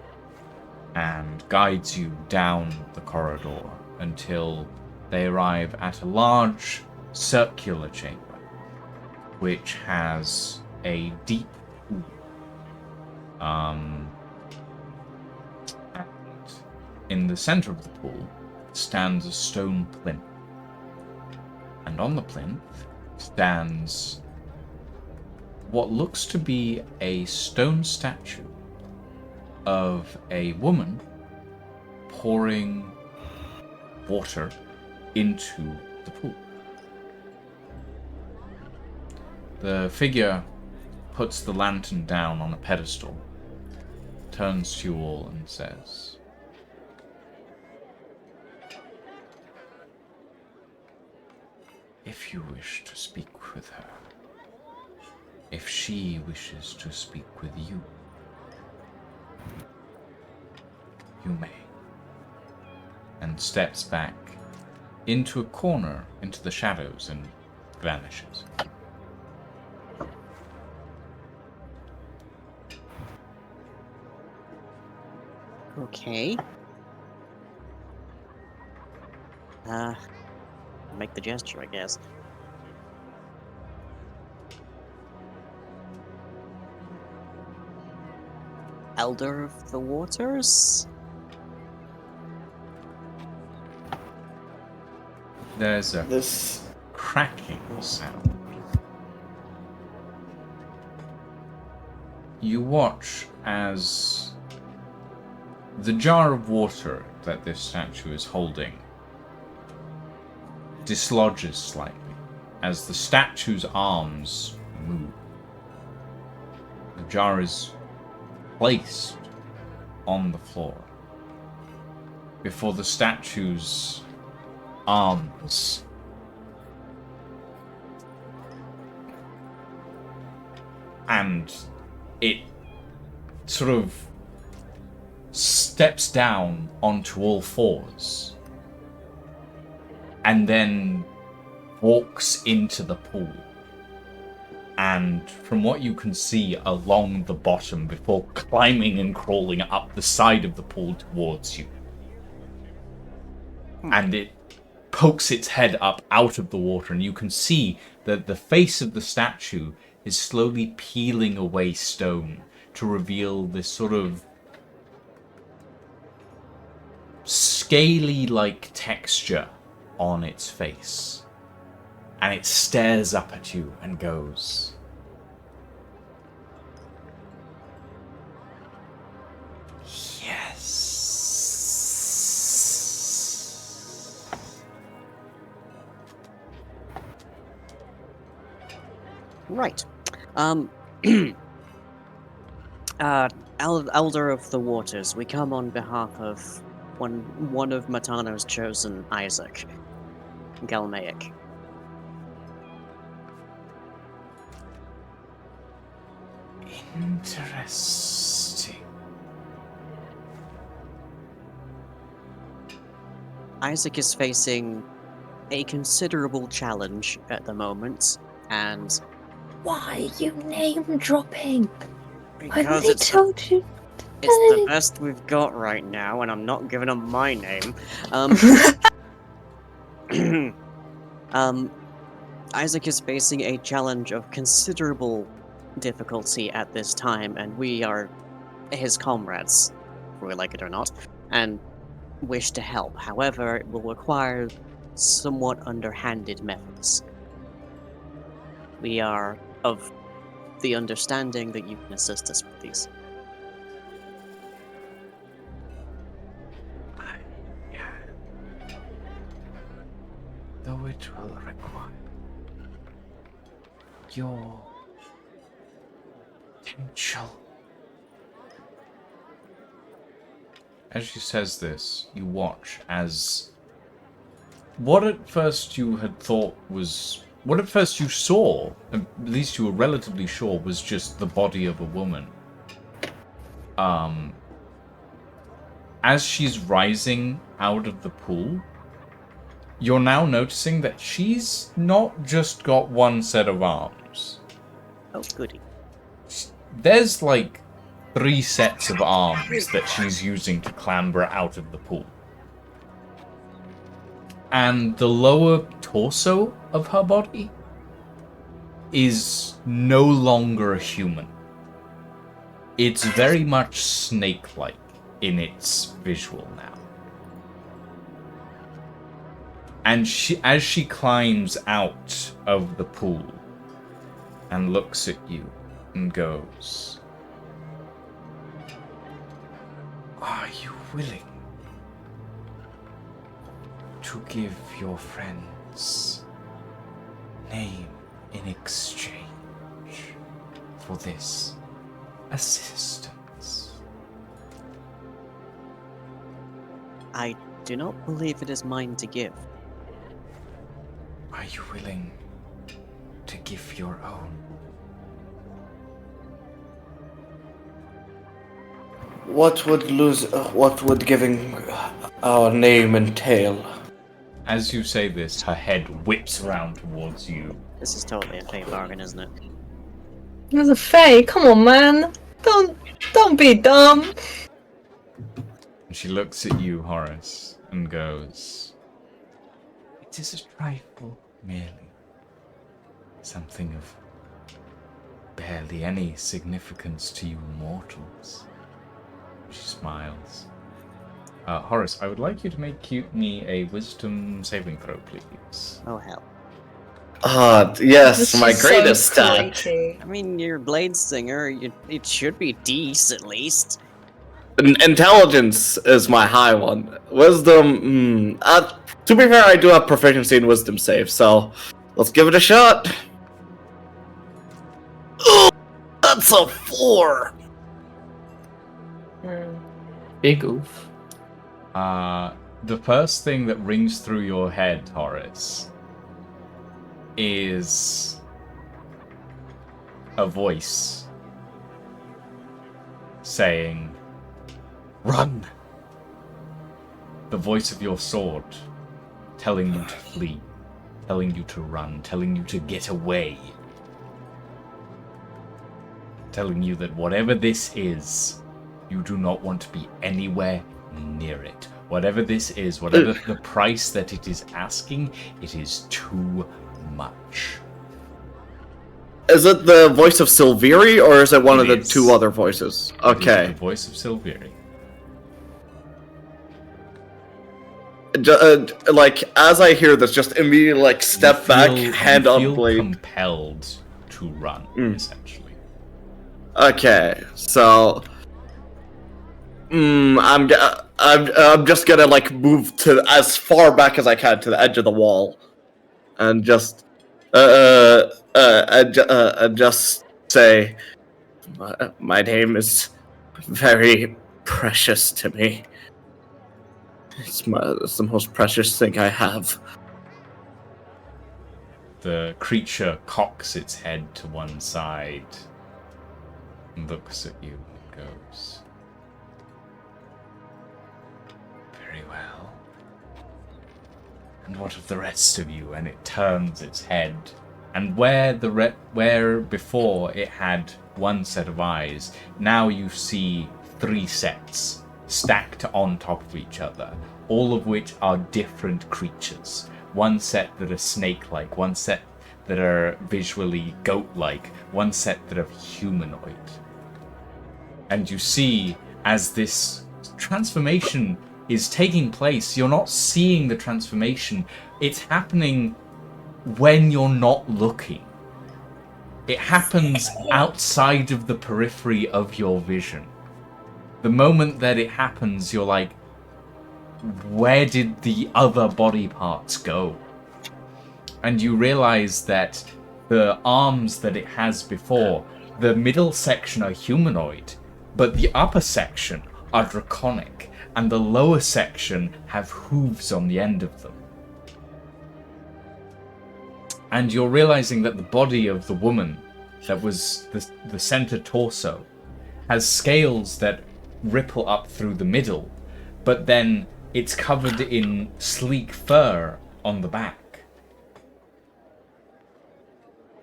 and guides you down the corridor until they arrive at a large circular chamber which has a deep pool. And in the center of the pool stands a stone plinth. And on the plinth stands what looks to be a stone statue of a woman pouring water into the pool. The figure puts the lantern down on a pedestal, turns to you all and says, "If you wish to speak with her, if she wishes to speak with you, you may." And steps back into a corner, into the shadows, and vanishes. Okay. Make the gesture, I guess. Elder of the Waters? There's a This. cracking sound. You watch as the jar of water that this statue is holding dislodges slightly as the statue's arms move. The jar is placed on the floor before the statue's arms and it sort of steps down onto all fours and then walks into the pool. And from what you can see along the bottom before climbing and crawling up the side of the pool towards you. And it pokes its head up out of the water, and you can see that the face of the statue is slowly peeling away stone to reveal this sort of scaly-like texture on its face. And it stares up at you and goes, "Yes." Right. Elder of the Waters, we come on behalf of one of Matano's chosen, Isaac Galmaic. Interesting. Isaac is facing a considerable challenge at the moment, and Why are you name dropping? I because already it's told you. it's the best we've got right now, and I'm not giving him my name. Isaac is facing a challenge of considerable difficulty at this time, and we are his comrades, whether we like it or not. And wish to help. However, it will require somewhat underhanded methods. We are of the understanding that you can assist us with these. Though it will require your potential. As she says this, you watch as what at first you had thought was... What at first you saw, at least you were relatively sure, was just the body of a woman. As she's rising out of the pool, you're now noticing that she's not just got one set of arms. Oh, goody. There's like 3 sets of arms that she's using to clamber out of the pool. And the lower torso of her body is no longer a human. It's very much snake-like in its visual now. And as she climbs out of the pool and looks at you and goes, "Are you willing to give your friend's name in exchange for this assistance?" I do not believe it is mine to give. Are you willing to give your own? What would giving our name entail? As you say this, her head whips around towards you. This is totally a fake bargain, isn't it? There's a Fae. Come on, man. Don't be dumb. And she looks at you, Horace, and goes, "It is a trifle, merely. Something of barely any significance to you mortals." She smiles. Horace, I would like you to make me a wisdom saving throw, please. Oh, hell. Yes, This my is so greatest stat. flaky. I mean, you're Blade Singer. It should be decent, at least. Intelligence is my high one. Wisdom, to be fair, I do have proficiency in wisdom save, so let's give it a shot. Oh, that's a 4. Big oof. The first thing that rings through your head, Horace, is a voice saying, "Run!" The voice of your sword telling you to flee, telling you to run, telling you to get away, telling you that whatever this is, you do not want to be anywhere near it. Whatever this is, whatever the price that it is asking, it is too much. Is it the voice of Silveri, or is it one of the is. 2 other voices? It is Okay. the voice of Silveri. Like, as I hear this, just immediately, step back, hand on blade. Compelled to run, essentially. Okay, so... I'm just gonna, move to as far back as I can to the edge of the wall. And just... just say... My name is very precious to me. It's the most precious thing I have. The creature cocks its head to one side and looks at you and goes, "Very well. And what of the rest of you?" And it turns its head, and where before it had one set of eyes, now you see 3 sets stacked on top of each other, all of which are different creatures. One set that are snake-like, one set that are visually goat-like, one set that are humanoid. And you see, as this transformation is taking place. You're not seeing the transformation. It's happening when you're not looking. It happens outside of the periphery of your vision. The moment that it happens, you're like, where did the other body parts go? And you realize that the arms that it has before, the middle section are humanoid, but the upper section are draconic, and the lower section have hooves on the end of them. And you're realizing that the body of the woman that was the center torso has scales that ripple up through the middle, but then it's covered in sleek fur on the back.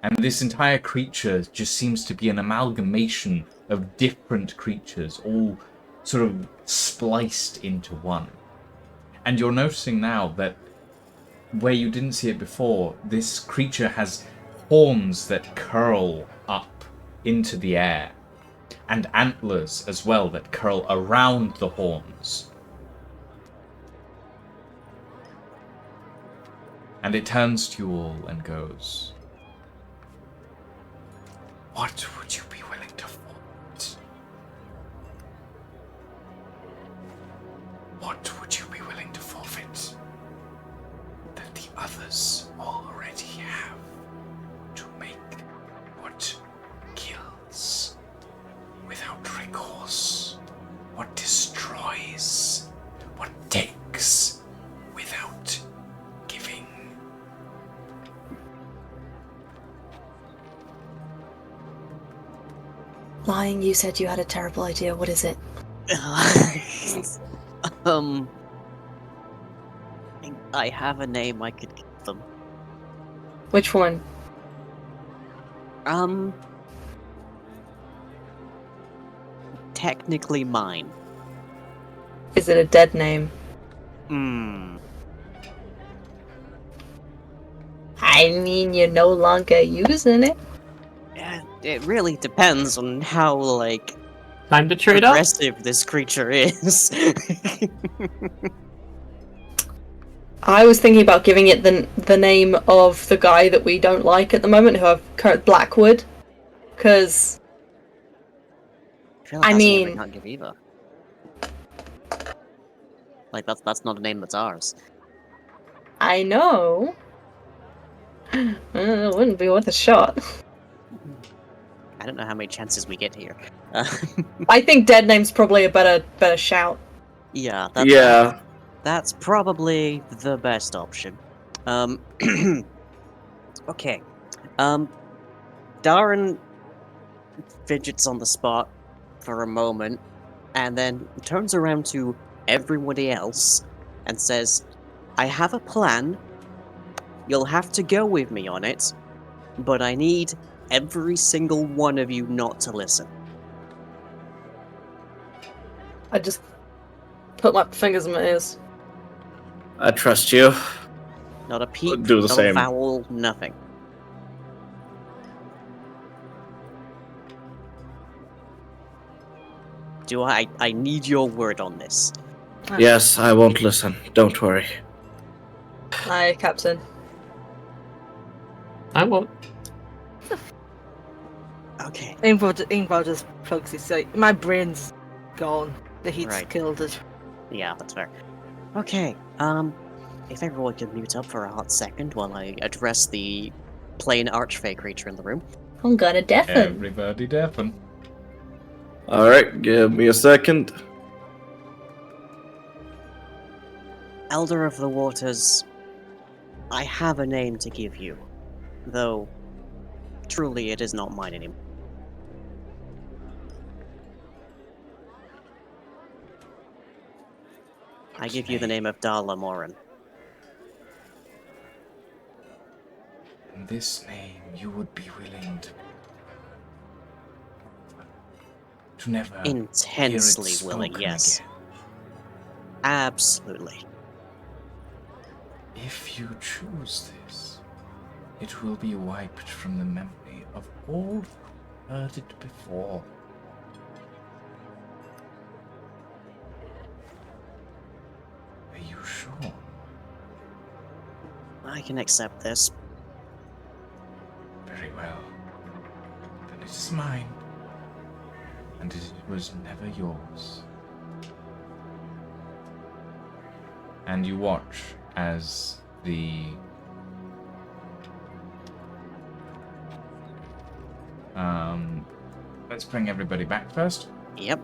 And this entire creature just seems to be an amalgamation of different creatures, all sort of spliced into one. And you're noticing now that where you didn't see it before, this creature has horns that curl up into the air, and antlers as well that curl around the horns. And it turns to you all and goes, "What would you be willing to forfeit? What would you be willing to forfeit that the others already have to make what kills without recourse, what destroys, what takes without giving?" Lying, you said you had a terrible idea. What is it? I have a name I could give them. Which one? Technically mine. Is it a dead name? I mean, you're no longer using it. It really depends on how, like, Time to trade up. aggressive this creature is. I was thinking about giving it the name of the guy that we don't like at the moment, who I've current Blackwood, because feel like I that's a name mean- I can't give either. Like, that's not a name that's ours. I know it wouldn't be worth a shot. I don't know how many chances we get here. I think dead name's probably a better shout. Yeah, that's probably the best option. Okay. Darren fidgets on the spot for a moment, and then turns around to everybody else and says, "I have a plan. You'll have to go with me on it, but I need every single one of you not to listen." I just put my fingers in my ears. I trust you. Not a peep, Do the not same. a vowel, nothing. I need your word on this. Yes, I won't listen. Don't worry. Aye, Captain. I won't. Okay. Ingvar just plugs his like, my brain's gone. The heat's Right. killed it. Yeah, that's fair. Okay, if everyone could mute up for a hot second while I address the plain archfey creature in the room. I'm gonna deafen. Everybody deafen. Alright, give me a second. Elder of the Waters, I have a name to give you, though truly it is not mine anymore. I give you the name of Darla Morin. In this name, you would be willing to never hear Intensely it willing, spoken yes. again. Absolutely. If you choose this, it will be wiped from the memory of all who heard it before. sure. I can accept this. Very well. Then it is mine. And it was never yours. And you watch as the let's bring everybody back first. Yep.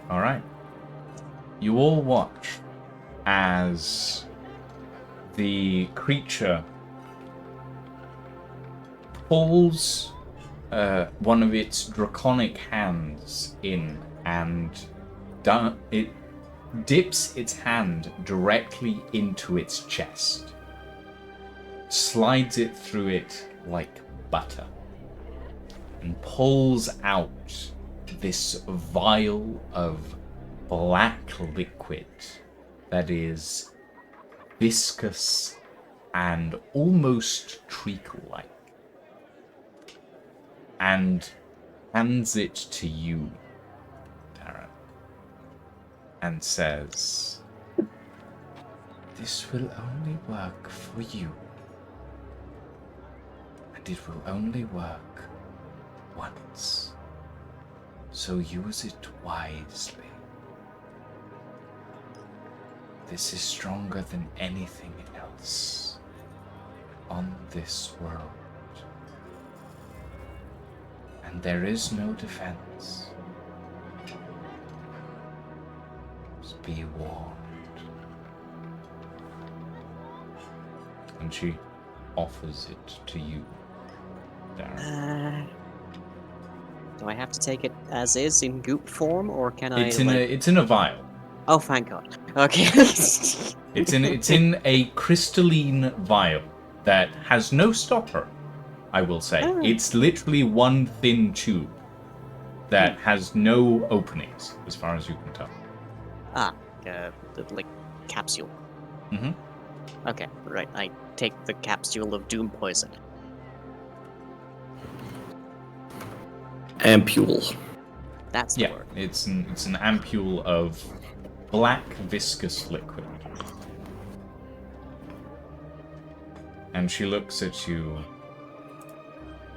All right. You all watch as the creature pulls one of its draconic hands in and it dips its hand directly into its chest, slides it through it like butter, and pulls out this vial of black liquid that is viscous and almost treacle-like, and hands it to you, Darren, and says, "This will only work for you, and it will only work once. So use it wisely. This is stronger than anything else on this world. And there is no defense. Just be warned." And she offers it to you, Darren. Do I have to take it as is in goop form, or can It's I? in a vial. Oh, thank God. Okay. It's in a crystalline vial that has no stopper, I will say. Oh. It's literally one thin tube that has no openings, as far as you can tell. Like capsule. Mm-hmm. Okay, right. I take the capsule of doom poison. Ampule. That's the Yeah, word. it's an ampule of black viscous liquid. And she looks at you,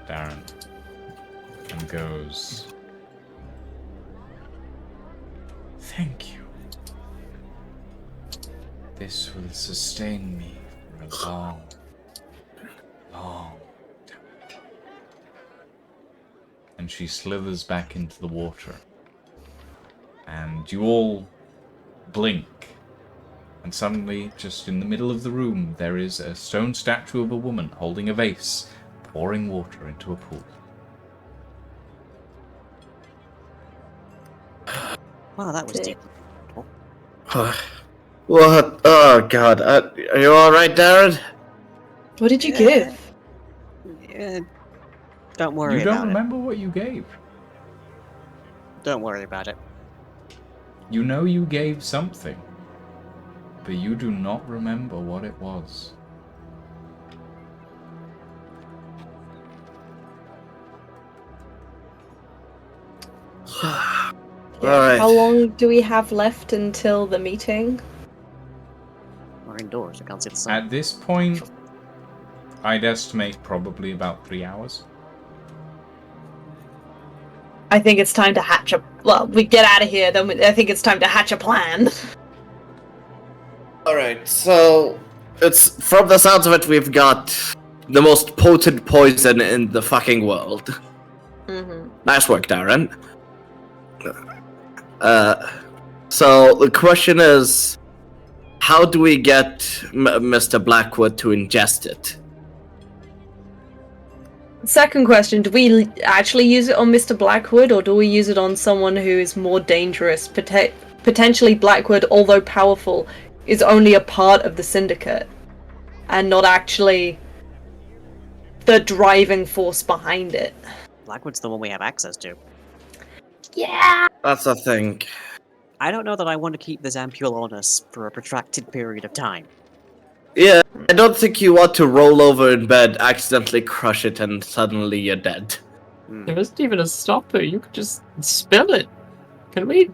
Darren, and goes, "Thank you. This will sustain me for a long, long time." And she slithers back into the water. And you all blink. And suddenly, just in the middle of the room, there is a stone statue of a woman holding a vase, pouring water into a pool. Wow, that was Sick. deep. What? Oh God! Are you all right, Darren? What did you give? Don't worry You don't about remember what you gave. it. Don't worry about it. You know you gave something, but you do not remember what it was. Alright. How long do we have left until the meeting? We're indoors. I can't see the sun. At this point, I'd estimate probably about 3 hours. I think it's time to hatch a. Well, we get out of here, then I think it's time to hatch a plan. Alright, so it's from the sounds of it, we've got the most potent poison in the fucking world. Mm-hmm. Nice work, Darren. So the question is, how do we get Mr. Blackwood to ingest it? Second question: do we actually use it on Mr. Blackwood, or do we use it on someone who is more dangerous? Potentially, Blackwood, although powerful, is only a part of the syndicate, and not actually the driving force behind it. Blackwood's the one we have access to. Yeah. That's the thing. I don't know that I want to keep this ampule on us for a protracted period of time. Yeah, I don't think you want to roll over in bed, accidentally crush it, and suddenly you're dead. There isn't even a stopper. You could just spill it. Can we?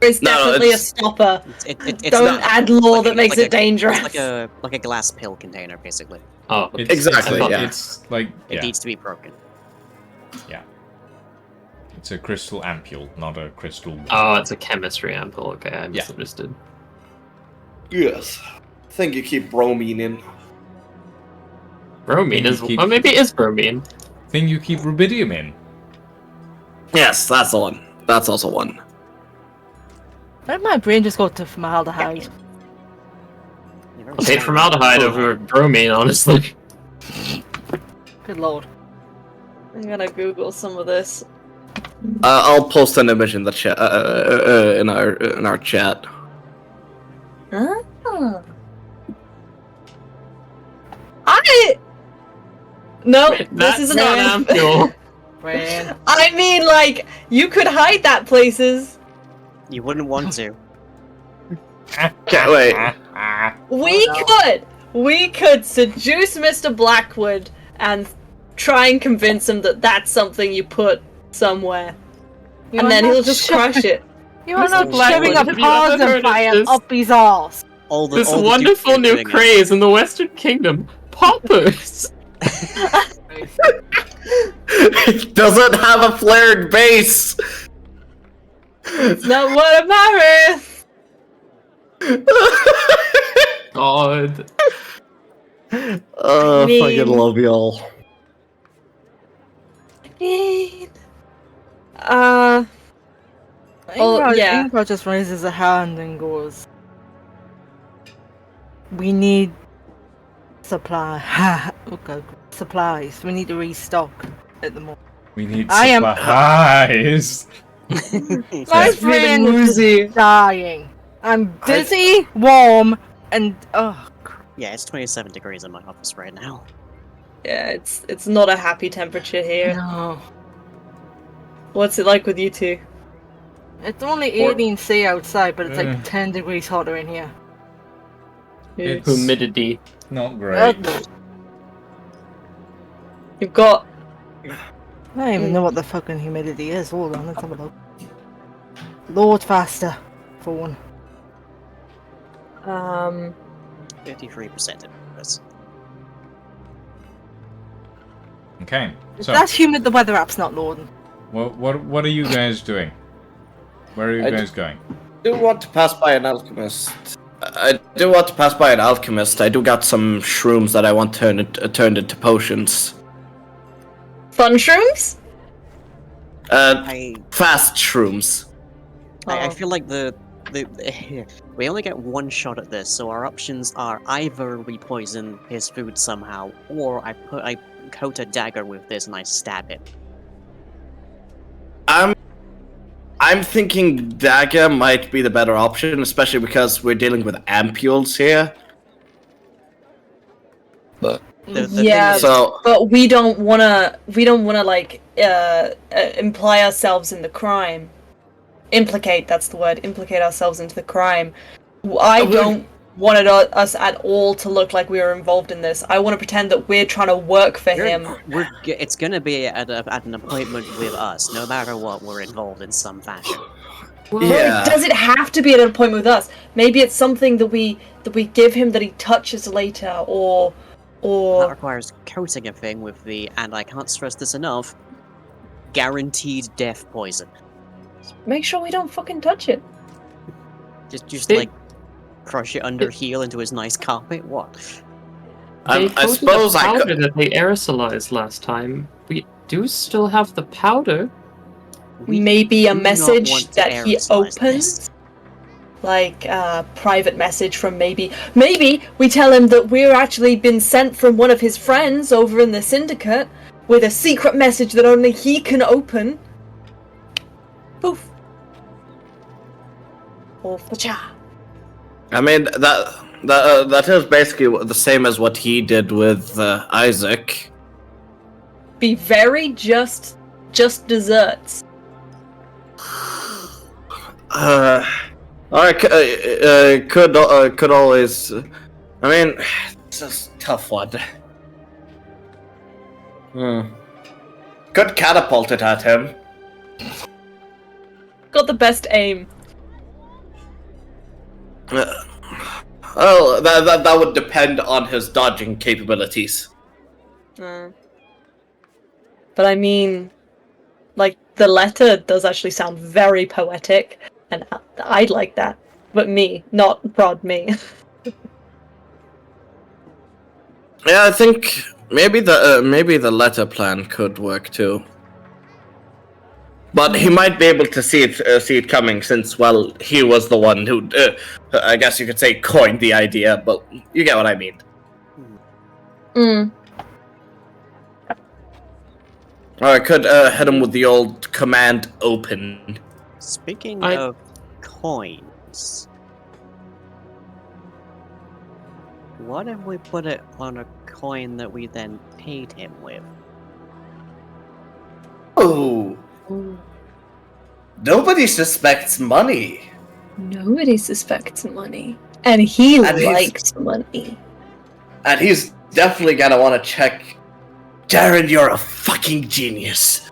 There's No, definitely a it's- stopper. It's Don't not add law like that makes it dangerous. It's like a glass pill container, basically. Oh, It's, Exactly, It's, yeah. it's like It yeah, needs to be broken. it's a crystal ampule, not a crystal. oh, it's a chemistry ampoule. Okay, I misunderstood. Yes. I think you keep bromine in. Bromine You is. keep- Well, maybe it is bromine. Thing you keep rubidium in. Yes, that's the one. That's also one. Why did my brain just go to formaldehyde? You're very I'll take smart. formaldehyde over bromine, honestly. Good lord. I'm gonna Google some of this. I'll post an image in the chat, in our chat. Ah. No, this That's is not enough. ampule. Brain. I mean, like, you could hide that places. You wouldn't want to. Okay, wait. We could seduce Mr. Blackwood and try and convince him that that's something you put somewhere, You and are then not he'll just shoving- crush it. You are Mr. not Blackwood, shoving a have you ever pause heard and of fire this? up his arse. All the This all the wonderful dupes are new doing it. craze in the Western Kingdom. Poppers! It doesn't have a flared base! It's not what a virus. God. Oh, I mean- fucking love y'all. Oh, yeah. Ingvar just raises a hand and goes, "We need supplies. We need to restock at the moment." We need I am- supplies. My It's feeling friend is woozy. dying. I'm dizzy, warm, and Yeah, it's 27 degrees in my office right now. Yeah, it's not a happy temperature here. no. What's it like with you two? It's only 18 C outside, but it's Uh. like 10 degrees hotter in here. It's Humidity. not great. You've got I don't even know what the fucking humidity is. Hold on, let's have a look. Load faster, phone. 53% of this. Okay, If so that's humid, the weather app's not loading. what are you guys doing? Where are you I guys going? I do want to pass by an alchemist. I do want to pass by an alchemist. I do got some shrooms that I want turned into potions. fun shrooms? Fast shrooms. I Oh. feel like the we only get one shot at this, so our options are either we poison his food somehow, or I coat a dagger with this and I stab it. I'm thinking dagger might be the better option, especially because we're dealing with ampules here. The Yeah, thing is, So but we don't wanna like imply ourselves in the crime. Implicate, that's the word. Implicate ourselves into the crime. I would- don't want us at all to look like we are involved in this. I want to pretend that we're trying to work for him. it's gonna be at an appointment with us, no matter what. We're involved in some fashion. yeah. Does it have to be at an appointment with us? Maybe it's something that we give him that he touches later, or That requires coating a thing with the, and I can't stress this enough, guaranteed death poison. make sure we don't fucking touch it. Just They- like crush it under heel into his nice carpet. What? They I coated suppose the I powder could. that they aerosolized last time. We do still have the powder. Maybe a do not message want to that he aerosolize opens. this. Like a private message from maybe we tell him that we're actually been sent from one of his friends over in the syndicate with a secret message that only he can open. Poof. Off the cha. I mean that is basically the same as what he did with Isaac. Be very just desserts. Alright, could always. I mean, it's a tough one. Could catapult it at him. Got the best aim. Well, that would depend on his dodging capabilities. But I mean, like, the letter does actually sound very poetic, and I'd like that. But me, not Prod, me. Yeah, I think maybe the letter plan could work too. But he might be able to see it coming, since well, he was the one who, I guess you could say, coined the idea. But you get what I mean. Or I could hit him with the old command open. Speaking of coins, what if we put it on a coin that we then paid him with? Oh. Nobody suspects money. Nobody suspects money. And he likes money. And he's definitely gonna want to check. Darren, you're a fucking genius.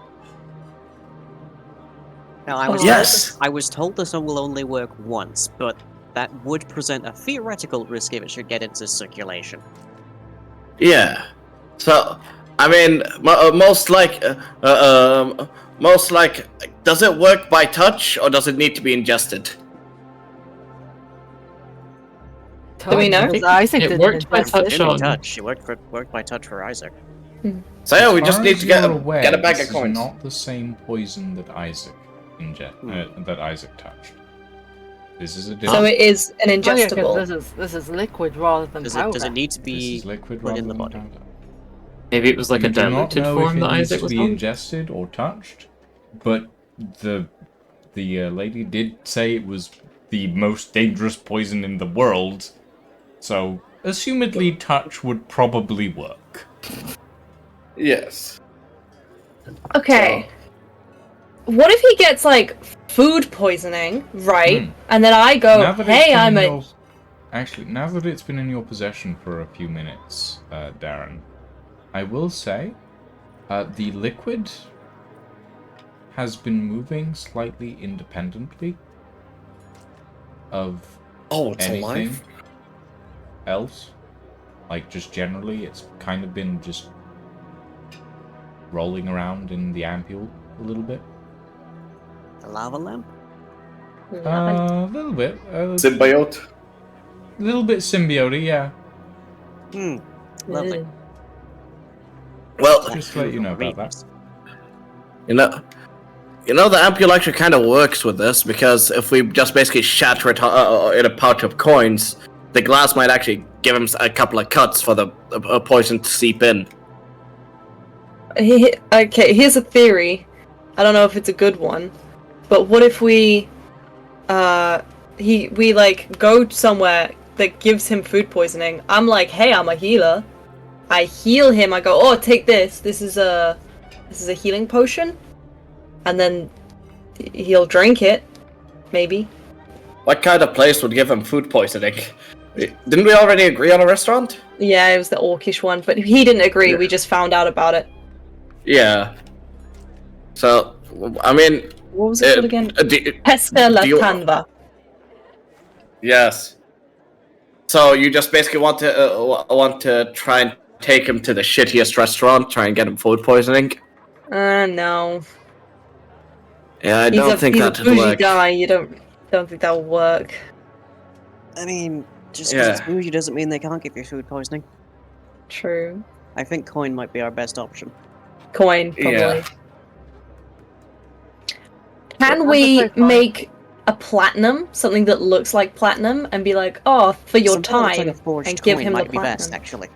Now, I was told this will only work once, but that would present a theoretical risk if it should get into circulation. Yeah. So, I mean, most like, does it work by touch or does it need to be ingested? Do we know? It worked by touch on. It worked by touch for Isaac. So yeah, we As just far need as to get you're aware, a bag this of coins. is not the same poison that Isaac that Isaac touched. This is a different. So it is an Oh, yeah, 'cause ingestible. this is liquid rather than powder. Does it need to This be is liquid put rather in the than body? powder. Maybe it was like We a do not diluted know form if that it needs Isaac to was be on. ingested or touched, but the lady did say it was the most dangerous poison in the world, so assumedly touch would probably work. Yes. Okay. What if he gets, like, food poisoning, right? And then I go, Now that hey, it's I'm been a... in your- Actually, now that it's been in your possession for a few minutes, Darren, I will say, the liquid has been moving slightly independently of It's anything alive. else. Like, just generally, it's kind of been just rolling around in the ampule a little bit. The lava lamp? A little bit. Symbiote. A little bit symbiote, yeah. Lovely. Well, Just to let you know about that. you know, the ampule actually kind of works with this, because if we just basically shatter it in a pouch of coins, the glass might actually give him a couple of cuts for the poison to seep in. Okay, here's a theory. I don't know if it's a good one, but what if we, we like go somewhere that gives him food poisoning. I'm like, hey, I'm a healer. I heal him. I go, oh, take this. This is a healing potion, and then he'll drink it, maybe. What kind of place would give him food poisoning? Didn't we already agree on a restaurant? Yeah, it was the orcish one, but he didn't agree. Yeah. We just found out about it. Yeah. So, I mean... What was it called again? Pesta la Canva. Yes. So you just basically want to try and take him to the shittiest restaurant, try and get him food poisoning? No. Yeah, I don't think that would He's a bougie work. guy. You don't think that'll work? I mean, just because it's bougie doesn't mean they can't give you food poisoning. True. I think coin might be our best option. Coin, probably. Yeah. Can we make a platinum, something that looks like platinum, and be like, oh, for your Something that looks time, like a forged and give coin him the might be platinum? best, actually.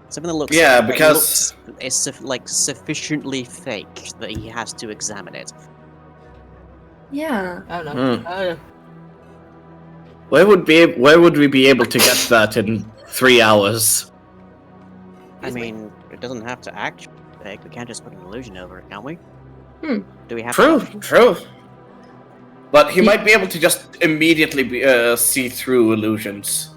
Something that looks because it's sufficiently fake that he has to examine it. Yeah. I don't know. where would we be able to get that in 3 hours? I mean, it doesn't have to act fake. We can't just put an illusion over it, can we? Hmm. Do we have True, to? true. But he might be able to just immediately see through illusions.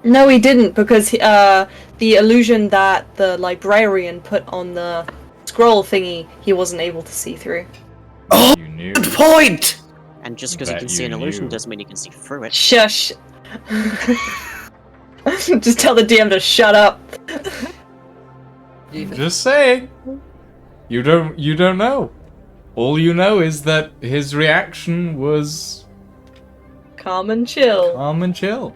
No, he didn't, because the illusion that the librarian put on the scroll thingy, he wasn't able to see through. Oh, You knew. good point! And just because you Bet can see you an illusion knew. doesn't mean you can see through it. Shush. Just tell the DM to shut up. Just saying. You don't know. All you know is that his reaction was Calm and chill. calm and chill.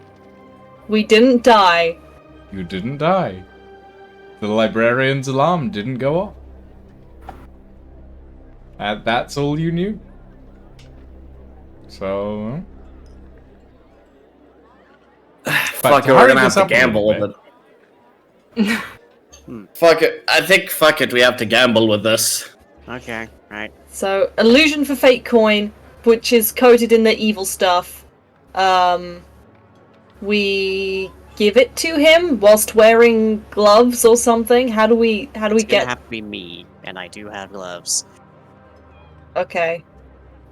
We didn't die. You didn't die. The librarian's alarm didn't go off. And that's all you knew. So... Fuck it, to we're hurry gonna have this to up a gamble little with it. Fuck it. I think, fuck it, we have to gamble with this. Okay, right. So, illusion for fake coin, which is coated in the evil stuff. We give it to him whilst wearing gloves or something. How do we It's gonna get? have to be me, and I do have gloves. Okay.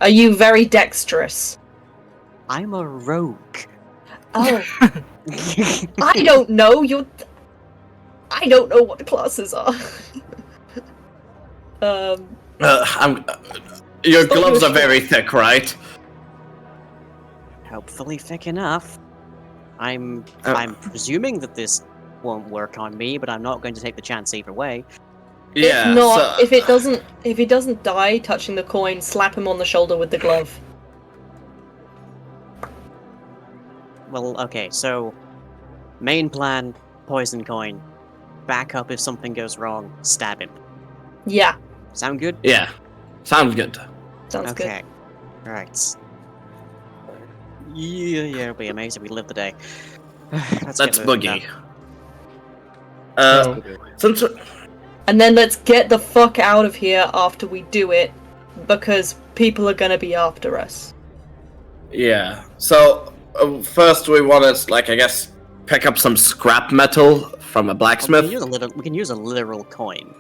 Are you very dexterous? I'm a rogue. Oh, I don't know. I don't know what the classes are. Your Stop gloves your are very thick, right? Hopefully thick enough. I'm Uh. presuming that this won't work on me, but I'm not going to take the chance either way. Yeah. If not, so- if he doesn't die touching the coin, slap him on the shoulder with the glove. Well, okay, so main plan, poison coin. Back up if something goes wrong, stab him. Yeah, Sound good? Yeah. Sounds good. sounds good. Okay. Right. Yeah, it'll be amazing. We live the day. Let's Let's get moving boogie. So, Since And then let's get the fuck out of here after we do it, because people are gonna be after us. yeah. So first we want to, like, I guess, pick up some scrap metal from a now. blacksmith. We can use a literal coin.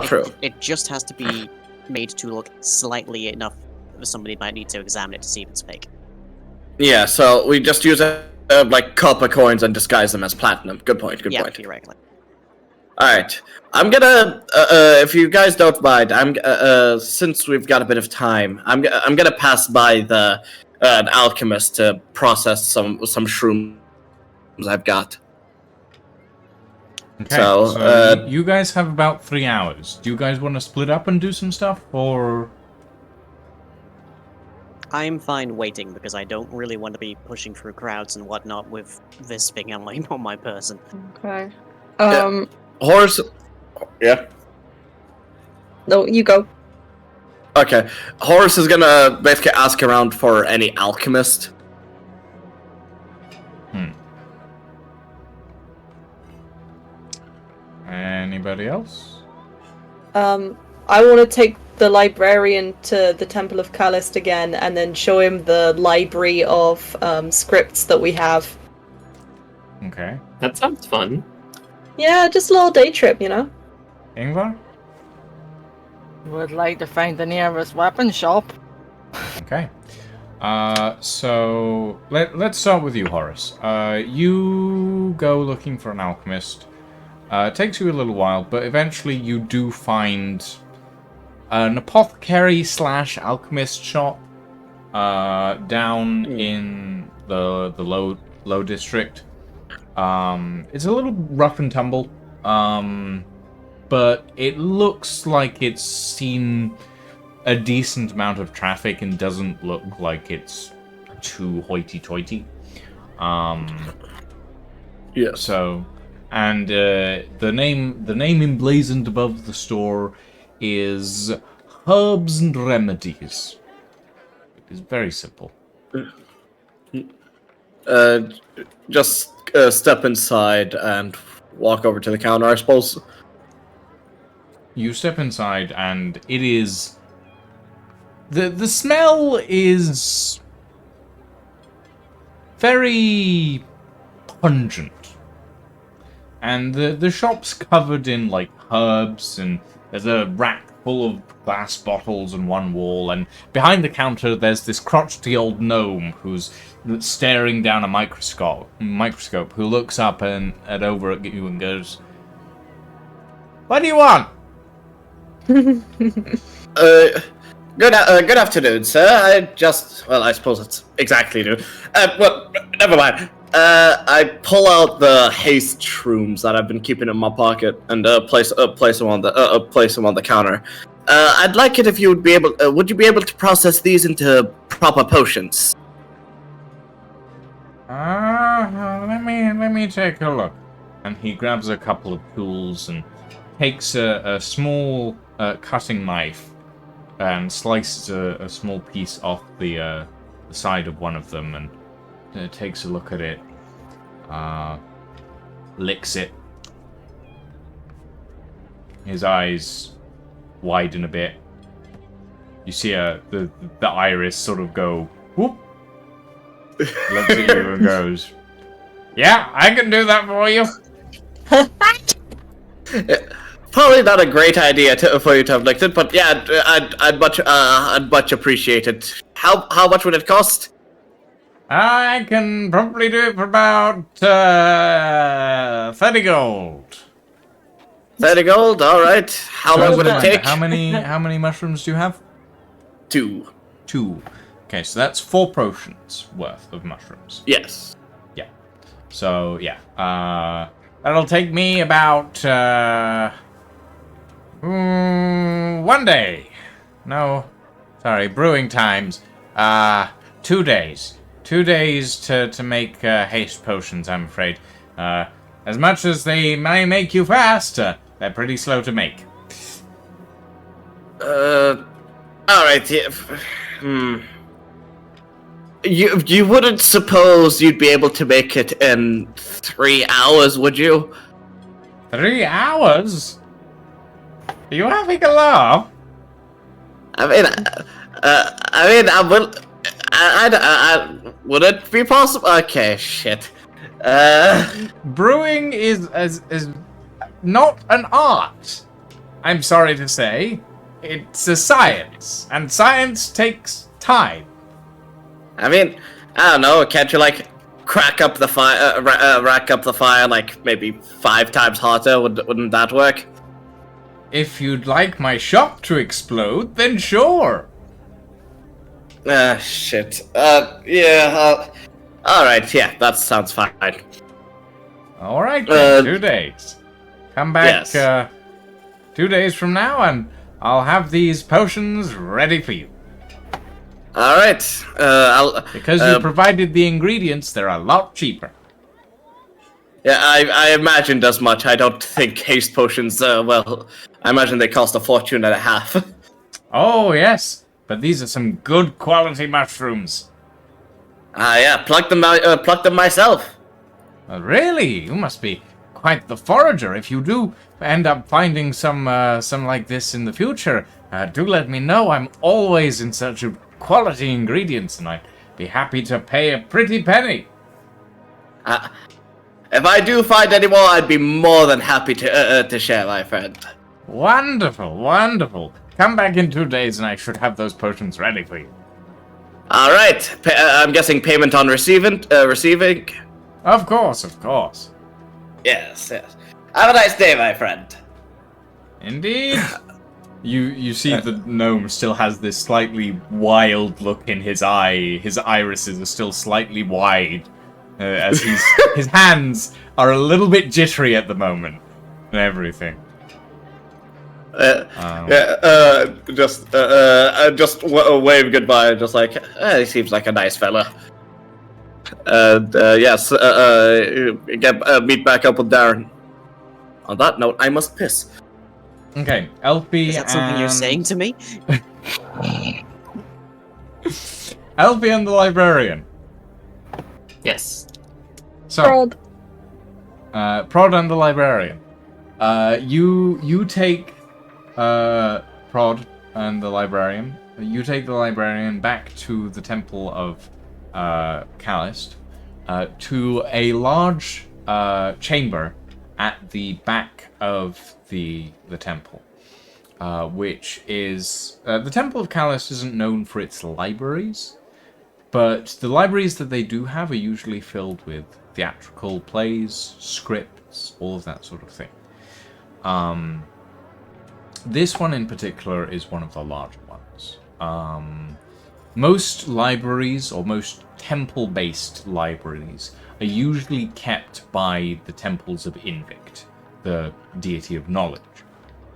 True. It just has to be made to look slightly enough that somebody might need to examine it to see if it's fake. Yeah. So we just use like copper coins and disguise them as platinum. Good point. Good Yeah, point. theoretically. All right. I'm gonna, if you guys don't mind, since we've got a bit of time, I'm gonna pass by the an alchemist to process some shrooms I've got. okay, So, you guys have about 3 hours. Do you guys want to split up and do some stuff, or... I'm fine waiting because I don't really want to be pushing through crowds and whatnot with this thing on my person. Okay. Horace. Yeah. No, you go. Okay. Horace is gonna basically ask around for any alchemist. Anybody else? I want to take the librarian to the Temple of Callist again, and then show him the library of scripts that we have. Okay. That sounds fun. Yeah, just a little day trip, you know? Ingvar? Would like to find the nearest weapon shop. Okay. So let's start with you, Horace. You go looking for an alchemist. It takes you a little while, but eventually you do find an apothecary / alchemist shop down in the low district. It's a little rough and tumble, but it looks like it's seen a decent amount of traffic and doesn't look like it's too hoity-toity. Yes. So, and the name emblazoned above the store is Herbs and Remedies. It is very simple. Just step inside and walk over to the counter, I suppose. You step inside, and it is... The smell is... very... pungent. And the shop's covered in, like, herbs, and there's a rack full of glass bottles on one wall, and behind the counter there's this crotchety old gnome who's staring down a microscope, who looks up and over at you and goes, "What do you want?" Good afternoon, sir. I suppose it's exactly noon. Well, never mind. I pull out the haste shrooms that I've been keeping in my pocket and place them on the counter. I'd like it if you would be able. Would you be able to process these into proper potions? Let me take a look. And he grabs a couple of tools and takes a small cutting knife and slices a small piece off the side of one of them and takes a look at it, licks it. His eyes widen a bit. You see the iris sort of go whoop. Looks at you and goes, "Yeah, I can do that for you." Probably not a great idea for you to have licked it, but yeah, I'd much appreciate it. How much would it cost? I can probably do it for about 30 gold. 30 gold. All right. How long would it take? How many mushrooms do you have? 2. 2. Okay, so that's 4 potions worth of mushrooms. Yes. Yeah. So yeah, that'll take me about 1 day. No, sorry, brewing times. 2 days. 2 days to make haste potions, I'm afraid. As much as they may make you fast, they're pretty slow to make. Alright, yeah. You wouldn't suppose you'd be able to make it in 3 hours, would you? 3 hours? Are you having a laugh? I would it be possible? Okay, shit. Brewing is not an art. I'm sorry to say. It's a science, and science takes time. I mean, I don't know. Can't you rack up the fire like maybe 5 times hotter? Wouldn't that work? If you'd like my shop to explode, then sure. Shit. Yeah. All right. Yeah, that sounds fine. All right. Then, 2 days. Come back. Yes. 2 days from now, and I'll have these potions ready for you. All right. Because you provided the ingredients, they're a lot cheaper. Yeah, I imagined as much. I don't think haste potions. Well, I imagine they cost a fortune and a half. Oh yes, but these are some good quality mushrooms. Yeah, plucked them myself. Really? You must be quite the forager. If you do end up finding some like this in the future, do let me know. I'm always in search of quality ingredients, and I'd be happy to pay a pretty penny. If I do find any more, I'd be more than happy to share, my friend. Wonderful, wonderful. Come back in 2 days, and I should have those potions ready for you. All right. I'm guessing payment on receiving. Of course, of course. Yes. Have a nice day, my friend. Indeed. You see the gnome still has this slightly wild look in his eye. His irises are still slightly wide, as his hands are a little bit jittery at the moment, and everything. Just wave goodbye. Just like he seems like a nice fella. Yes. Meet back up with Darren. On that note, I must piss. Okay, Elfie. Is that something you're saying to me? Elfie and the librarian. Yes. So, Prod. Prod and the librarian. You take Prod and the librarian. You take the librarian back to the temple of Callist, to a large chamber at the back of the temple. which is the Temple of Callus isn't known for its libraries, but the libraries that they do have are usually filled with theatrical plays, scripts, all of that sort of thing. This one in particular is one of the larger ones. Most libraries, or most temple-based libraries, are usually kept by the temples of Invicт, the deity of knowledge.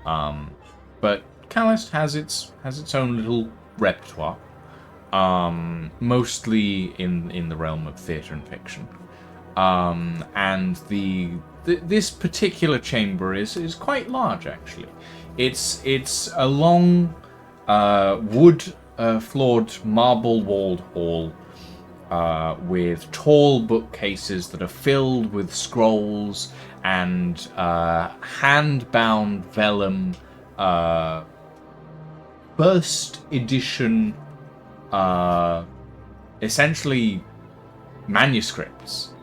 But Callus has its own little repertoire, mostly in the realm of theatre and fiction. And this particular chamber is quite large, actually. It's a long wood floored marble walled hall with tall bookcases that are filled with scrolls and hand bound vellum first edition essentially manuscripts.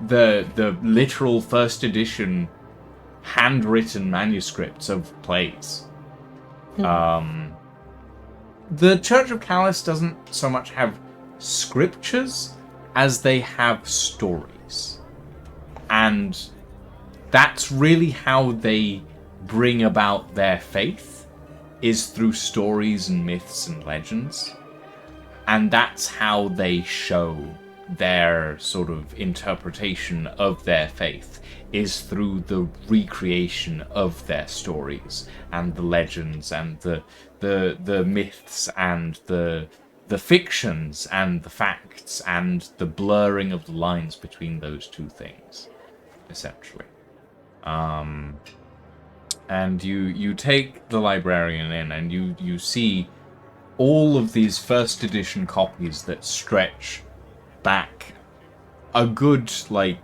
The literal first edition handwritten manuscripts of plays. The Church of Callus doesn't so much have scriptures as they have stories. And that's really how they bring about their faith, is through stories and myths and legends. And that's how they show their sort of interpretation of their faith, is through the recreation of their stories and the legends and the myths and the fictions and the facts and the blurring of the lines between those two things, essentially. And you take the librarian in and you see all of these first edition copies that stretch back a good, 30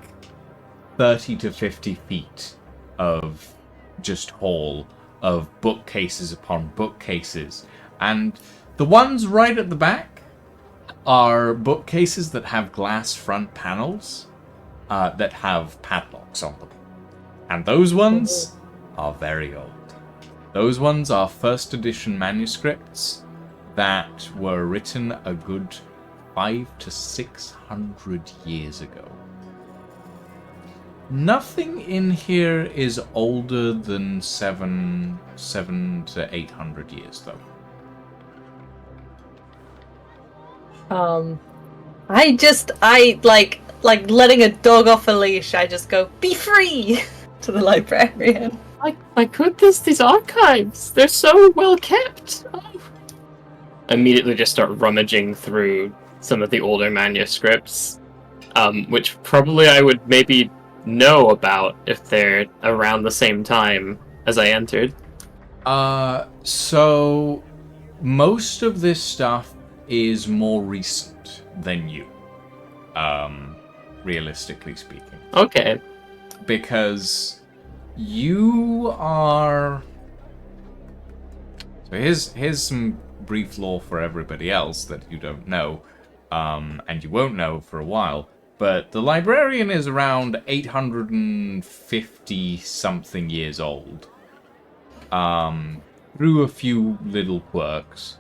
to 50 feet of just hall of bookcases upon bookcases. And the ones right at the back are bookcases that have glass front panels that have padlocks on them. And those ones are very old. Those ones are first edition manuscripts that were written a good 500 to 600 years ago. Nothing in here is older than 7 to 800 years, though. I like letting a dog off a leash. I just go, be free, to the librarian. My goodness, these archives! They're so well kept! Oh. Immediately just start rummaging through some of the older manuscripts, which probably I would maybe know about if they're around the same time as I entered. So most of this stuff is more recent than you, realistically speaking. Okay. Because you are... So here's some brief lore for everybody else that you don't know, and you won't know for a while. But the librarian is around 850-something years old. Through a few little quirks.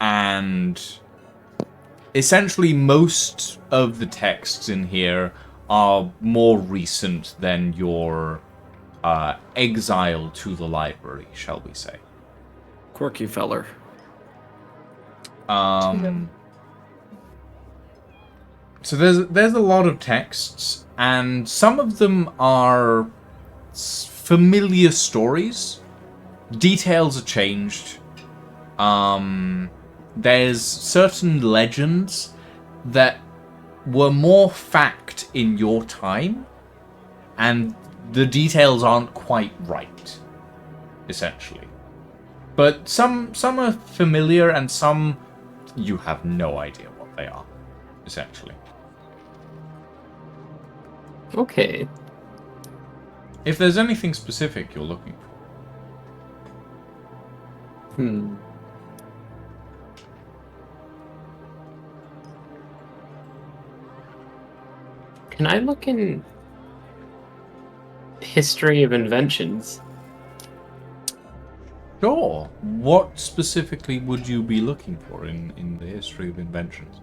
And essentially most of the texts in here are more recent than your exile to the library, shall we say. Quirky feller. So there's a lot of texts, and some of them are familiar stories. Details are changed. There's certain legends that were more fact in your time, and the details aren't quite right, essentially. But some are familiar, and some you have no idea what they are, essentially. Okay. If there's anything specific you're looking for. Can I look in history of inventions? Sure. What specifically would you be looking for in the history of inventions?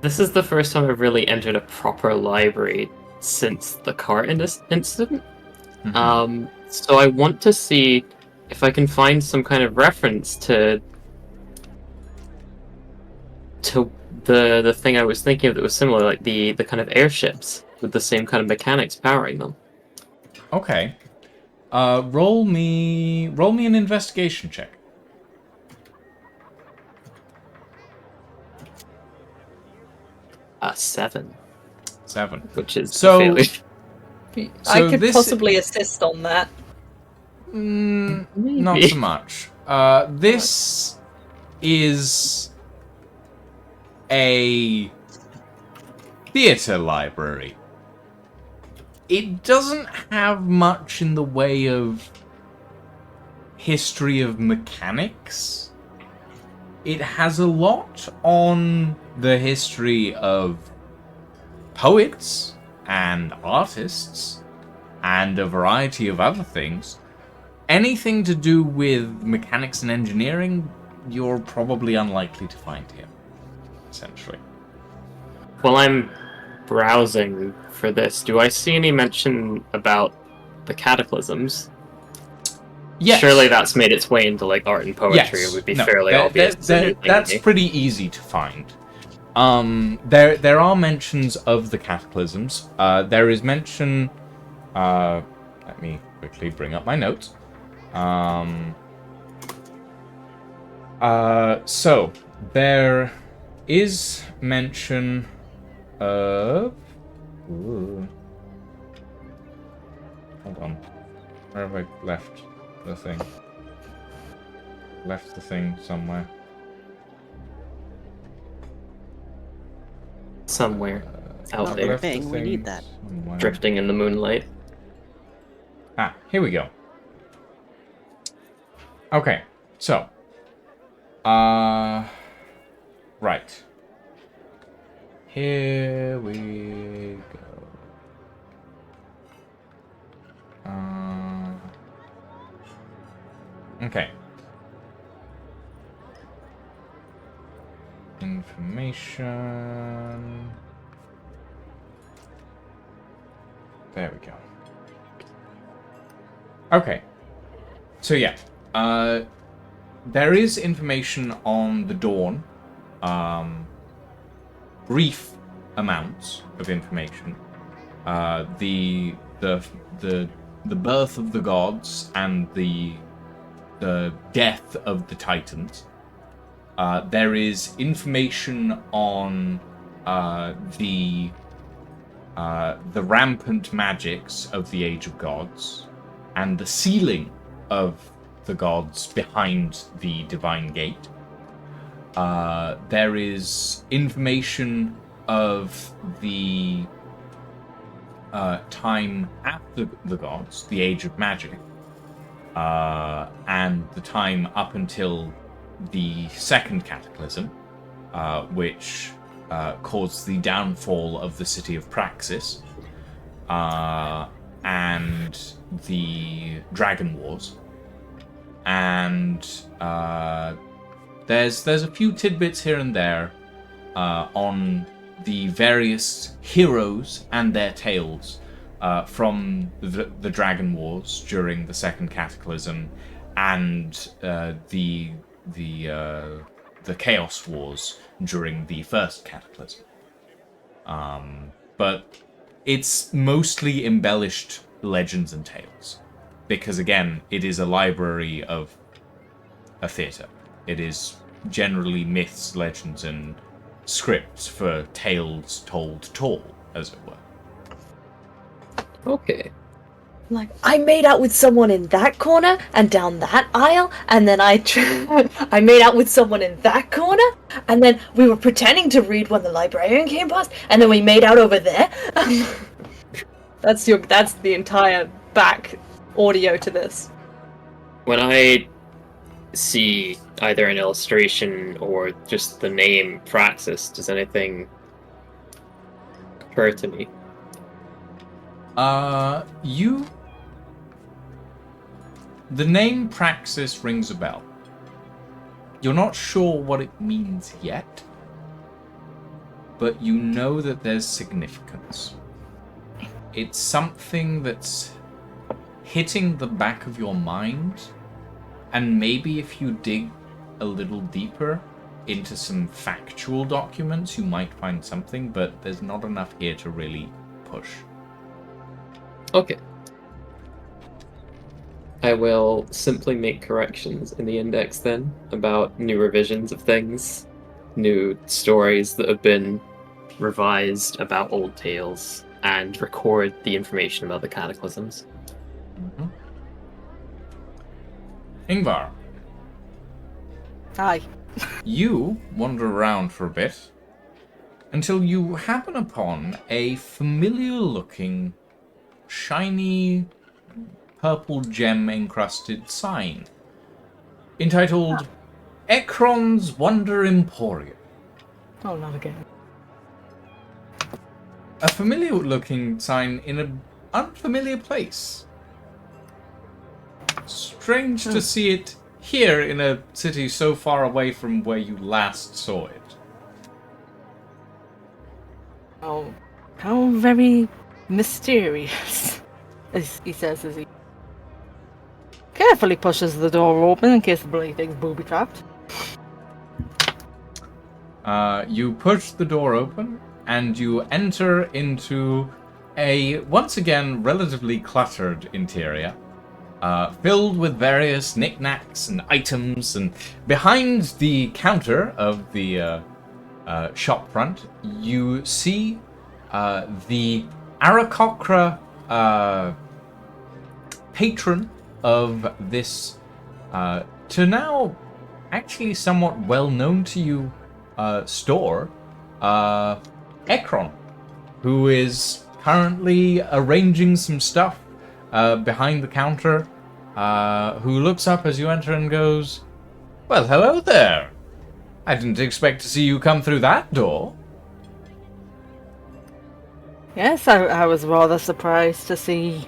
This is the first time I've really entered a proper library since the car incident. Mhm. So I want to see if I can find some kind of reference to the thing I was thinking of that was similar, like the kind of airships with the same kind of mechanics powering them. Okay. Roll me an investigation check. 7, 7. which is a So, failure. I so could this possibly assist on that. not so much. This is a theater library. It doesn't have much in the way of history of mechanics. It has a lot on the history of poets and artists and a variety of other things. Anything to do with mechanics and engineering, you're probably unlikely to find here, essentially. While I'm browsing for this, do I see any mention about the cataclysms? Yes. Surely that's made its way into like art and poetry. Yes. It would be No, fairly obvious. It's a new thing to that's me. pretty easy to find. There are mentions of the cataclysms. There is mention. Let me quickly bring up my notes. So there is mention of. Ooh. Hold on. Where have I left the thing? Left the thing somewhere. Somewhere out Not there, left. Thing, we need that. Somewhere. drifting in the moonlight. Ah, here we go. Okay, so. Right. Here we go. Okay. Information. There we go. Okay. So yeah, there is information on the Dawn. Brief amounts of information. The birth of the gods and the death of the Titans. There is information on the rampant magics of the Age of Gods and the sealing of the gods behind the Divine Gate. There is information of the time after the gods, the Age of Magic, and the time up until the second cataclysm, which caused the downfall of the city of Praxis, and the Dragon Wars. And there's a few tidbits here and there on the various heroes and their tales from the Dragon Wars during the Second Cataclysm and the Chaos Wars during the First Cataclysm. But it's mostly embellished legends and tales. Because again, it is a library of a theatre. It is generally myths, legends, and scripts for tales told tall, as it were. Okay. Like, I made out with someone in that corner and down that aisle, and then I made out with someone in that corner, and then we were pretending to read when the librarian came past, and then we made out over there. That's the entire back audio to this. When I see either an illustration or just the name Praxis, does anything occur to me? The name Praxis rings a bell. You're not sure what it means yet, but you know that there's significance. It's something that's hitting the back of your mind, and maybe if you dig a little deeper into some factual documents, you might find something, but there's not enough here to really push. Okay. I will simply make corrections in the index then about new revisions of things, new stories that have been revised about old tales, and record the information about the cataclysms. Mm-hmm. Ingvar, Hi. you wander around for a bit until you happen upon a familiar-looking, shiny, purple gem-encrusted sign entitled Ekron's Wonder Emporium. Oh, not again. A familiar-looking sign in an unfamiliar place. Strange to see it here in a city so far away from where you last saw it. Oh, how very mysterious, as he says as he carefully pushes the door open in case the bloody thing's booby-trapped. You push the door open, and you enter into a, once again, relatively cluttered interior, filled with various knickknacks and items, and behind the counter of the shop front, you see the Arakocra patron of this, to now actually somewhat well-known to you store, Ekron, who is currently arranging some stuff behind the counter, who looks up as you enter and goes, "Well, hello there. I didn't expect to see you come through that door." Yes, I was rather surprised to see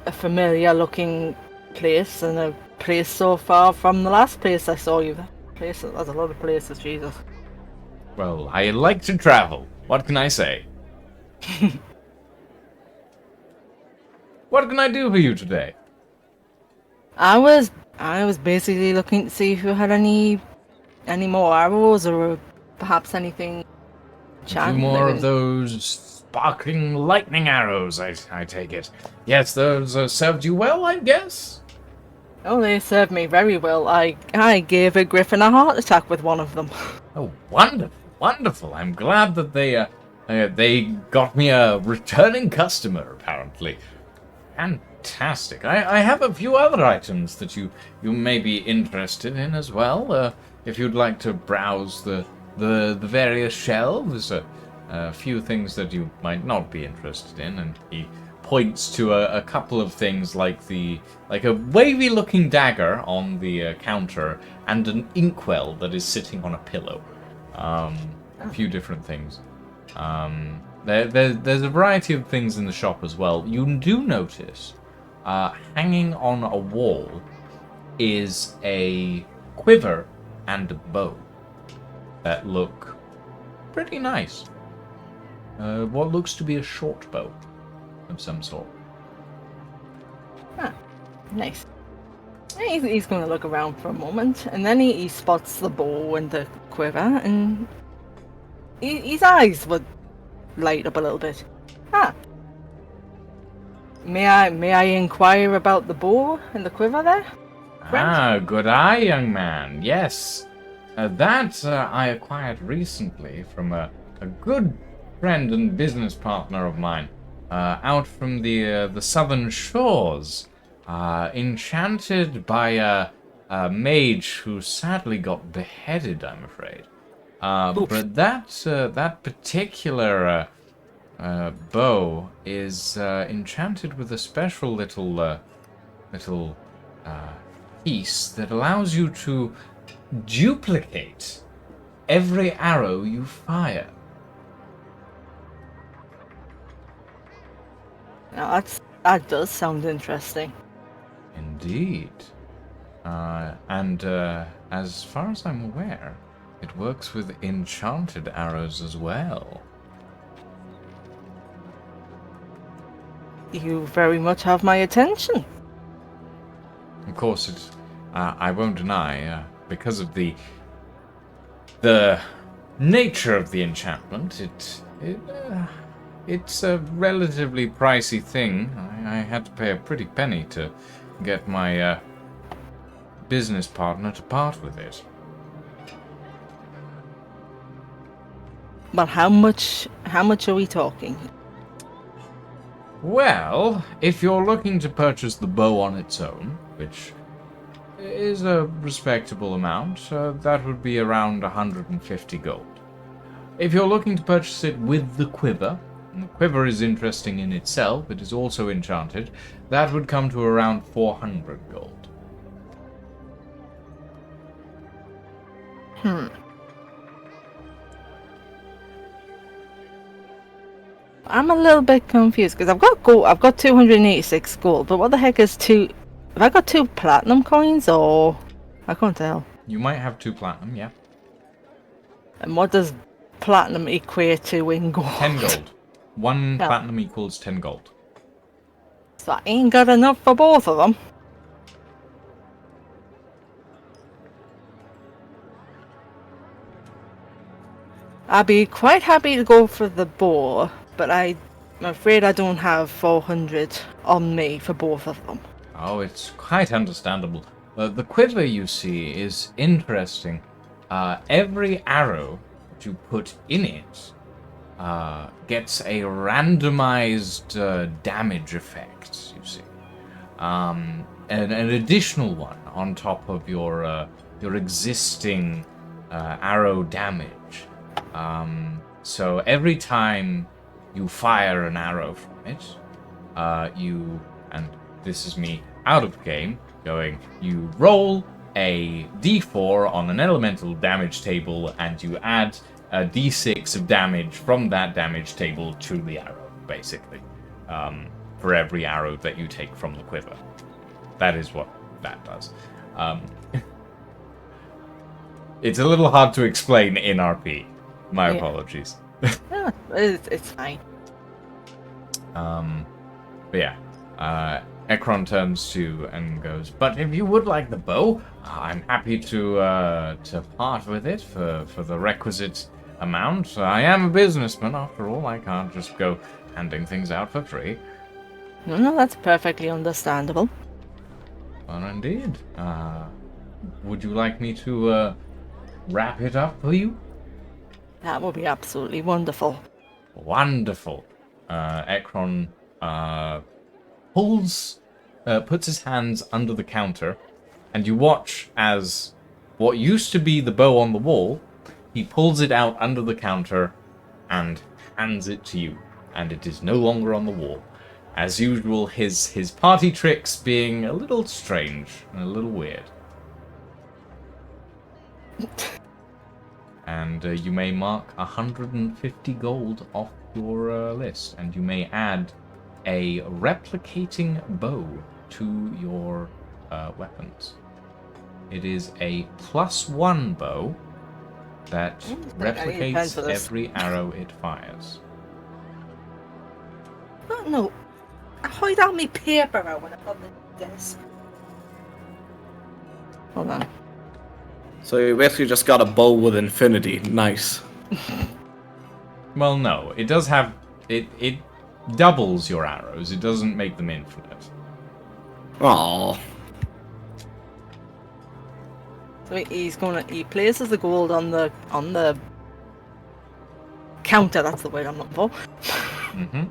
a familiar-looking place and a place so far from the last place I saw you. There's a lot of places, Jesus. Well, I like to travel. What can I say? What can I do for you today? I was basically looking to see if you had any more arrows or perhaps anything. A few more of those sparkling lightning arrows, I take it. Yes, those served you well, I guess? Oh, they served me very well. I gave a griffin a heart attack with one of them. Oh, wonderful, wonderful. I'm glad that they got me a returning customer, apparently. Fantastic. I have a few other items that you may be interested in as well. If you'd like to browse the various shelves, a few things that you might not be interested in, and he points to a couple of things like a wavy-looking dagger on the counter and an inkwell that is sitting on a pillow. A few different things. There's a variety of things in the shop as well. You do notice, hanging on a wall is a quiver and a bow that look pretty nice. What looks to be a short bow of some sort. Ah, nice. He's going to look around for a moment, and then he spots the bow and the quiver, and his eyes would light up a little bit. Ah. May I inquire about the bow and the quiver there? Ah, good eye, young man. Yes. That I acquired recently from a good friend and business partner of mine, out from the southern shores, enchanted by a mage who sadly got beheaded, I'm afraid. But that particular bow is enchanted with a special little piece that allows you to duplicate every arrow you fire. Now that does sound interesting. Indeed. And as far as I'm aware, it works with enchanted arrows as well. You very much have my attention. Of course, I won't deny, because of the nature of the enchantment, it's a relatively pricey thing. I had to pay a pretty penny to get my business partner to part with it. But how much are we talking? Well, if you're looking to purchase the bow on its own, which is a respectable amount, that would be around 150 gold. If you're looking to purchase it with the quiver, and the quiver is interesting in itself, it is also enchanted, that would come to around 400 gold. I'm a little bit confused because I've got 286 gold, but what the heck is two? Have I got 2 platinum coins or I can't tell. You might have 2 platinum, yeah. And what does platinum equate to in gold? 10 gold. 1 Yeah. platinum equals 10 gold. So I ain't got enough for both of them. I'd be quite happy to go for the bow, but I'm afraid I don't have 400 on me for both of them. Oh, it's quite understandable. The quiver, you see, is interesting. Every arrow that you put in it gets a randomized damage effect, you see. An additional one on top of your existing arrow damage. So every time you fire an arrow from it, and this is me out of game, you roll a d4 on an elemental damage table, and you add a d6 of damage from that damage table to the arrow, basically, for every arrow that you take from the quiver. That is what that does. It's a little hard to explain in RP. My apologies. Yeah, it's fine. But yeah, Ekron turns to and goes, "But if you would like the bow, I'm happy to part with it for the requisite amount. I am a businessman, after all. I can't just go handing things out for free." No, that's perfectly understandable. Well, indeed. Would you like me to wrap it up for you? That would be absolutely wonderful. Wonderful. Ekron puts his hands under the counter, and you watch as what used to be the bow on the wall, he pulls it out under the counter and hands it to you, and it is no longer on the wall. As usual, his party tricks being a little strange and a little weird. And you may mark 150 gold off your list, and you may add a replicating bow to your weapons. It is a +1 bow that replicates every arrow it fires. Oh, no. I hide all my paper out when I'm on the desk. Hold on. So you basically just got a bow with infinity. Nice. Well, no, it does have it doubles your arrows. It doesn't make them infinite. Aww. So he places the gold on the counter. That's the word I'm looking for. Mm-hmm.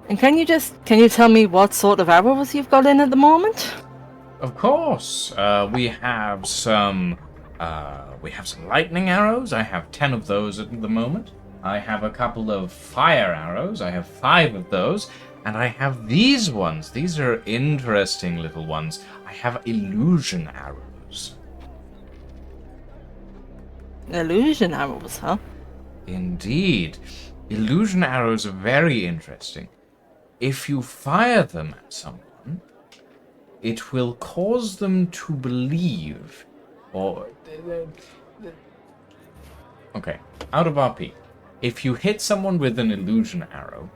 And can you tell me what sort of arrows you've got in at the moment? Of course, we have some lightning arrows. I have 10 of those at the moment. I have a couple of fire arrows. I have 5 of those, and I have these ones. These are interesting little ones. I have illusion arrows. Illusion arrows, huh? Indeed, illusion arrows are very interesting. If you fire them at someone, it will cause them to believe, or okay, out of RP. If you hit someone with an illusion arrow,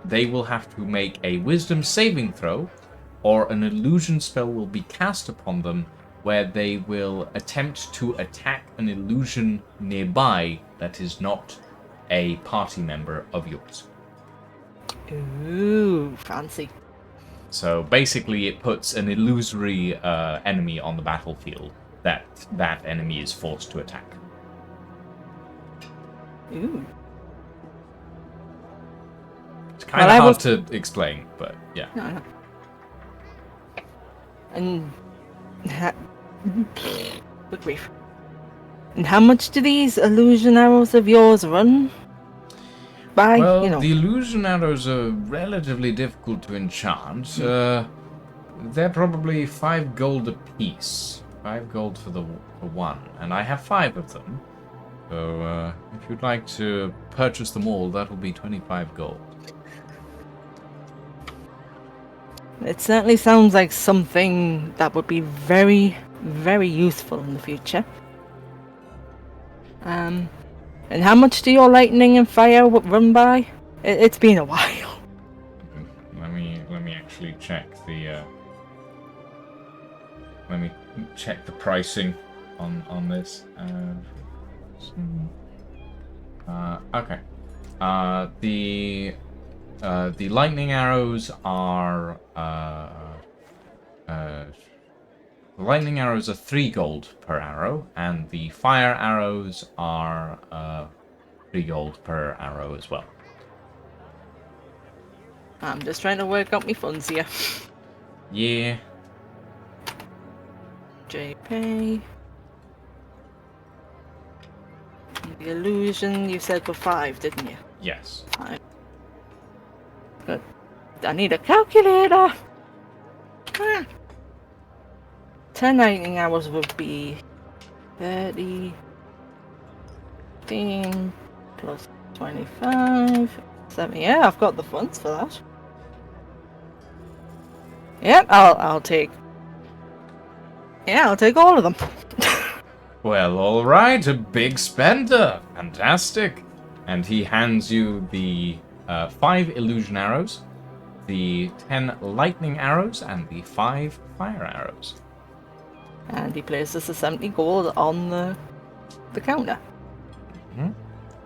they will have to make a wisdom saving throw, or an illusion spell will be cast upon them where they will attempt to attack an illusion nearby that is not a party member of yours. Ooh, fancy. So basically it puts an illusory enemy on the battlefield that enemy is forced to attack. Ooh. It's kind of hard to explain, but yeah. No. And good grief. And how much do these illusion arrows of yours run by? Well, You know. the illusion arrows are relatively difficult to enchant. They're probably 5 gold apiece. 5 gold for one, and I have 5 of them. So if you'd like to purchase them all, that will be 25 gold. It certainly sounds like something that would be very, very useful in the future. And how much do your lightning and fire run by? It's been a while. Let me actually check the pricing on this. Okay. The lightning arrows are the lightning arrows are 3 gold per arrow, and the fire arrows are 3 gold per arrow as well. I'm just trying to work out my funds here. Yeah. JP. The illusion you said were 5, didn't you? Yes. 5. Good. I need a calculator. 10 lightning hours would be 30. 15 plus 25. 7. Yeah, I've got the funds for that. Yep, I'll take. Yeah, I'll take all of them. Well, all right, a big spender. Fantastic. And he hands you the 5 illusion arrows, the 10 lightning arrows, and the 5 fire arrows. And he places the 70 gold on the counter. Mm-hmm.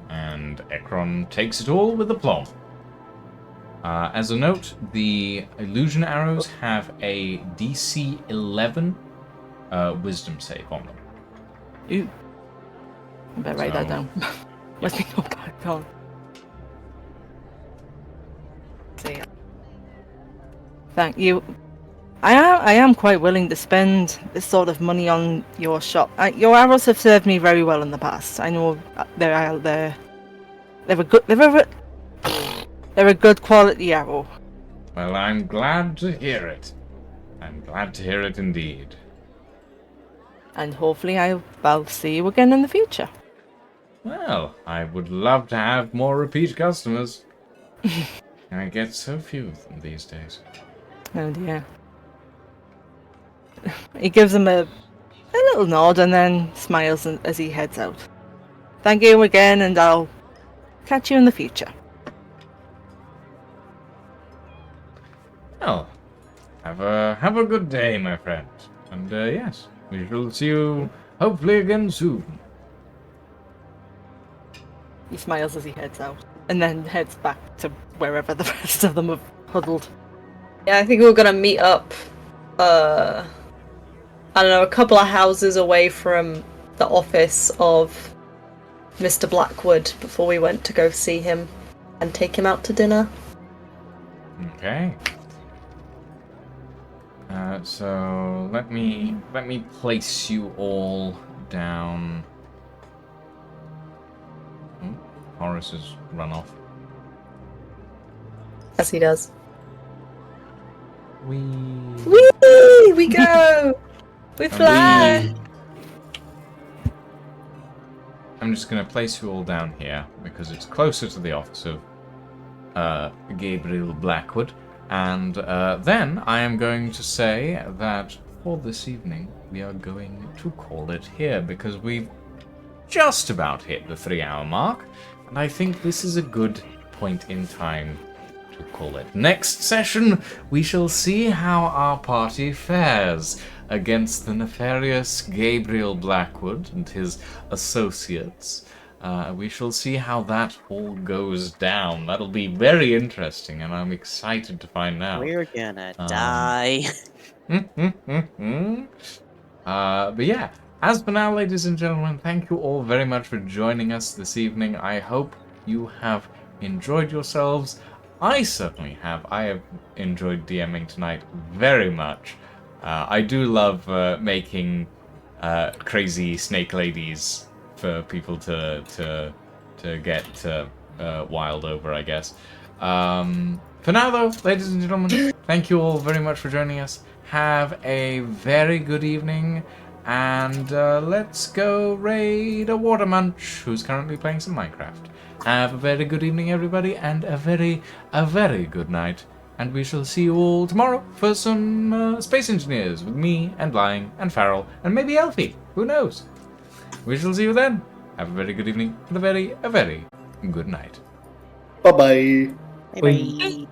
And Ekron takes it all with aplomb. As a note, the illusion arrows have a DC 11 wisdom save on them. Ooh. I better write that down. Let me go back on. See. Thank you. I am quite willing to spend this sort of money on your shop. Your arrows have served me very well in the past. I know they're a good quality arrow. Well, I'm glad to hear it. I'm glad to hear it indeed. And hopefully I'll see you again in the future. Well, I would love to have more repeat customers. I get so few of them these days. Oh dear. He gives him a little nod and then smiles as he heads out. Thank you again, and I'll catch you in the future. Well, have a good day, my friend. And yes, we shall see you hopefully again soon. He smiles as he heads out, and then heads back to wherever the rest of them have huddled. Yeah, I think we were gonna meet up, I don't know, a couple of houses away from the office of Mr. Blackwood before we went to go see him and take him out to dinner. Okay. So let me place you all down. Horace has run off. As he does. Whee! Whee! We go! We fly! I'm just going to place you all down here because it's closer to the office of Gabriel Blackwood. And then I am going to say that for this evening, we are going to call it here because we've just about hit the 3-hour mark. And I think this is a good point in time to call it. Next session, we shall see how our party fares against the nefarious Gabriel Blackwood and his associates. We shall see how that all goes down. That'll be very interesting, and I'm excited to find out. We're gonna die. But yeah, as for now, ladies and gentlemen, thank you all very much for joining us this evening. I hope you have enjoyed yourselves. I certainly have. I have enjoyed DMing tonight very much. I do love making crazy snake ladies for people to get wild over, I guess. For now, though, ladies and gentlemen, thank you all very much for joining us. Have a very good evening, and let's go raid a Water Munch, who's currently playing some Minecraft. Have a very good evening, everybody, and a very good night. And we shall see you all tomorrow for some Space Engineers with me, and Lying, and Farrell, and maybe Elfie. Who knows? We shall see you then. Have a very good evening, and a very good night. Bye-bye. Bye bye.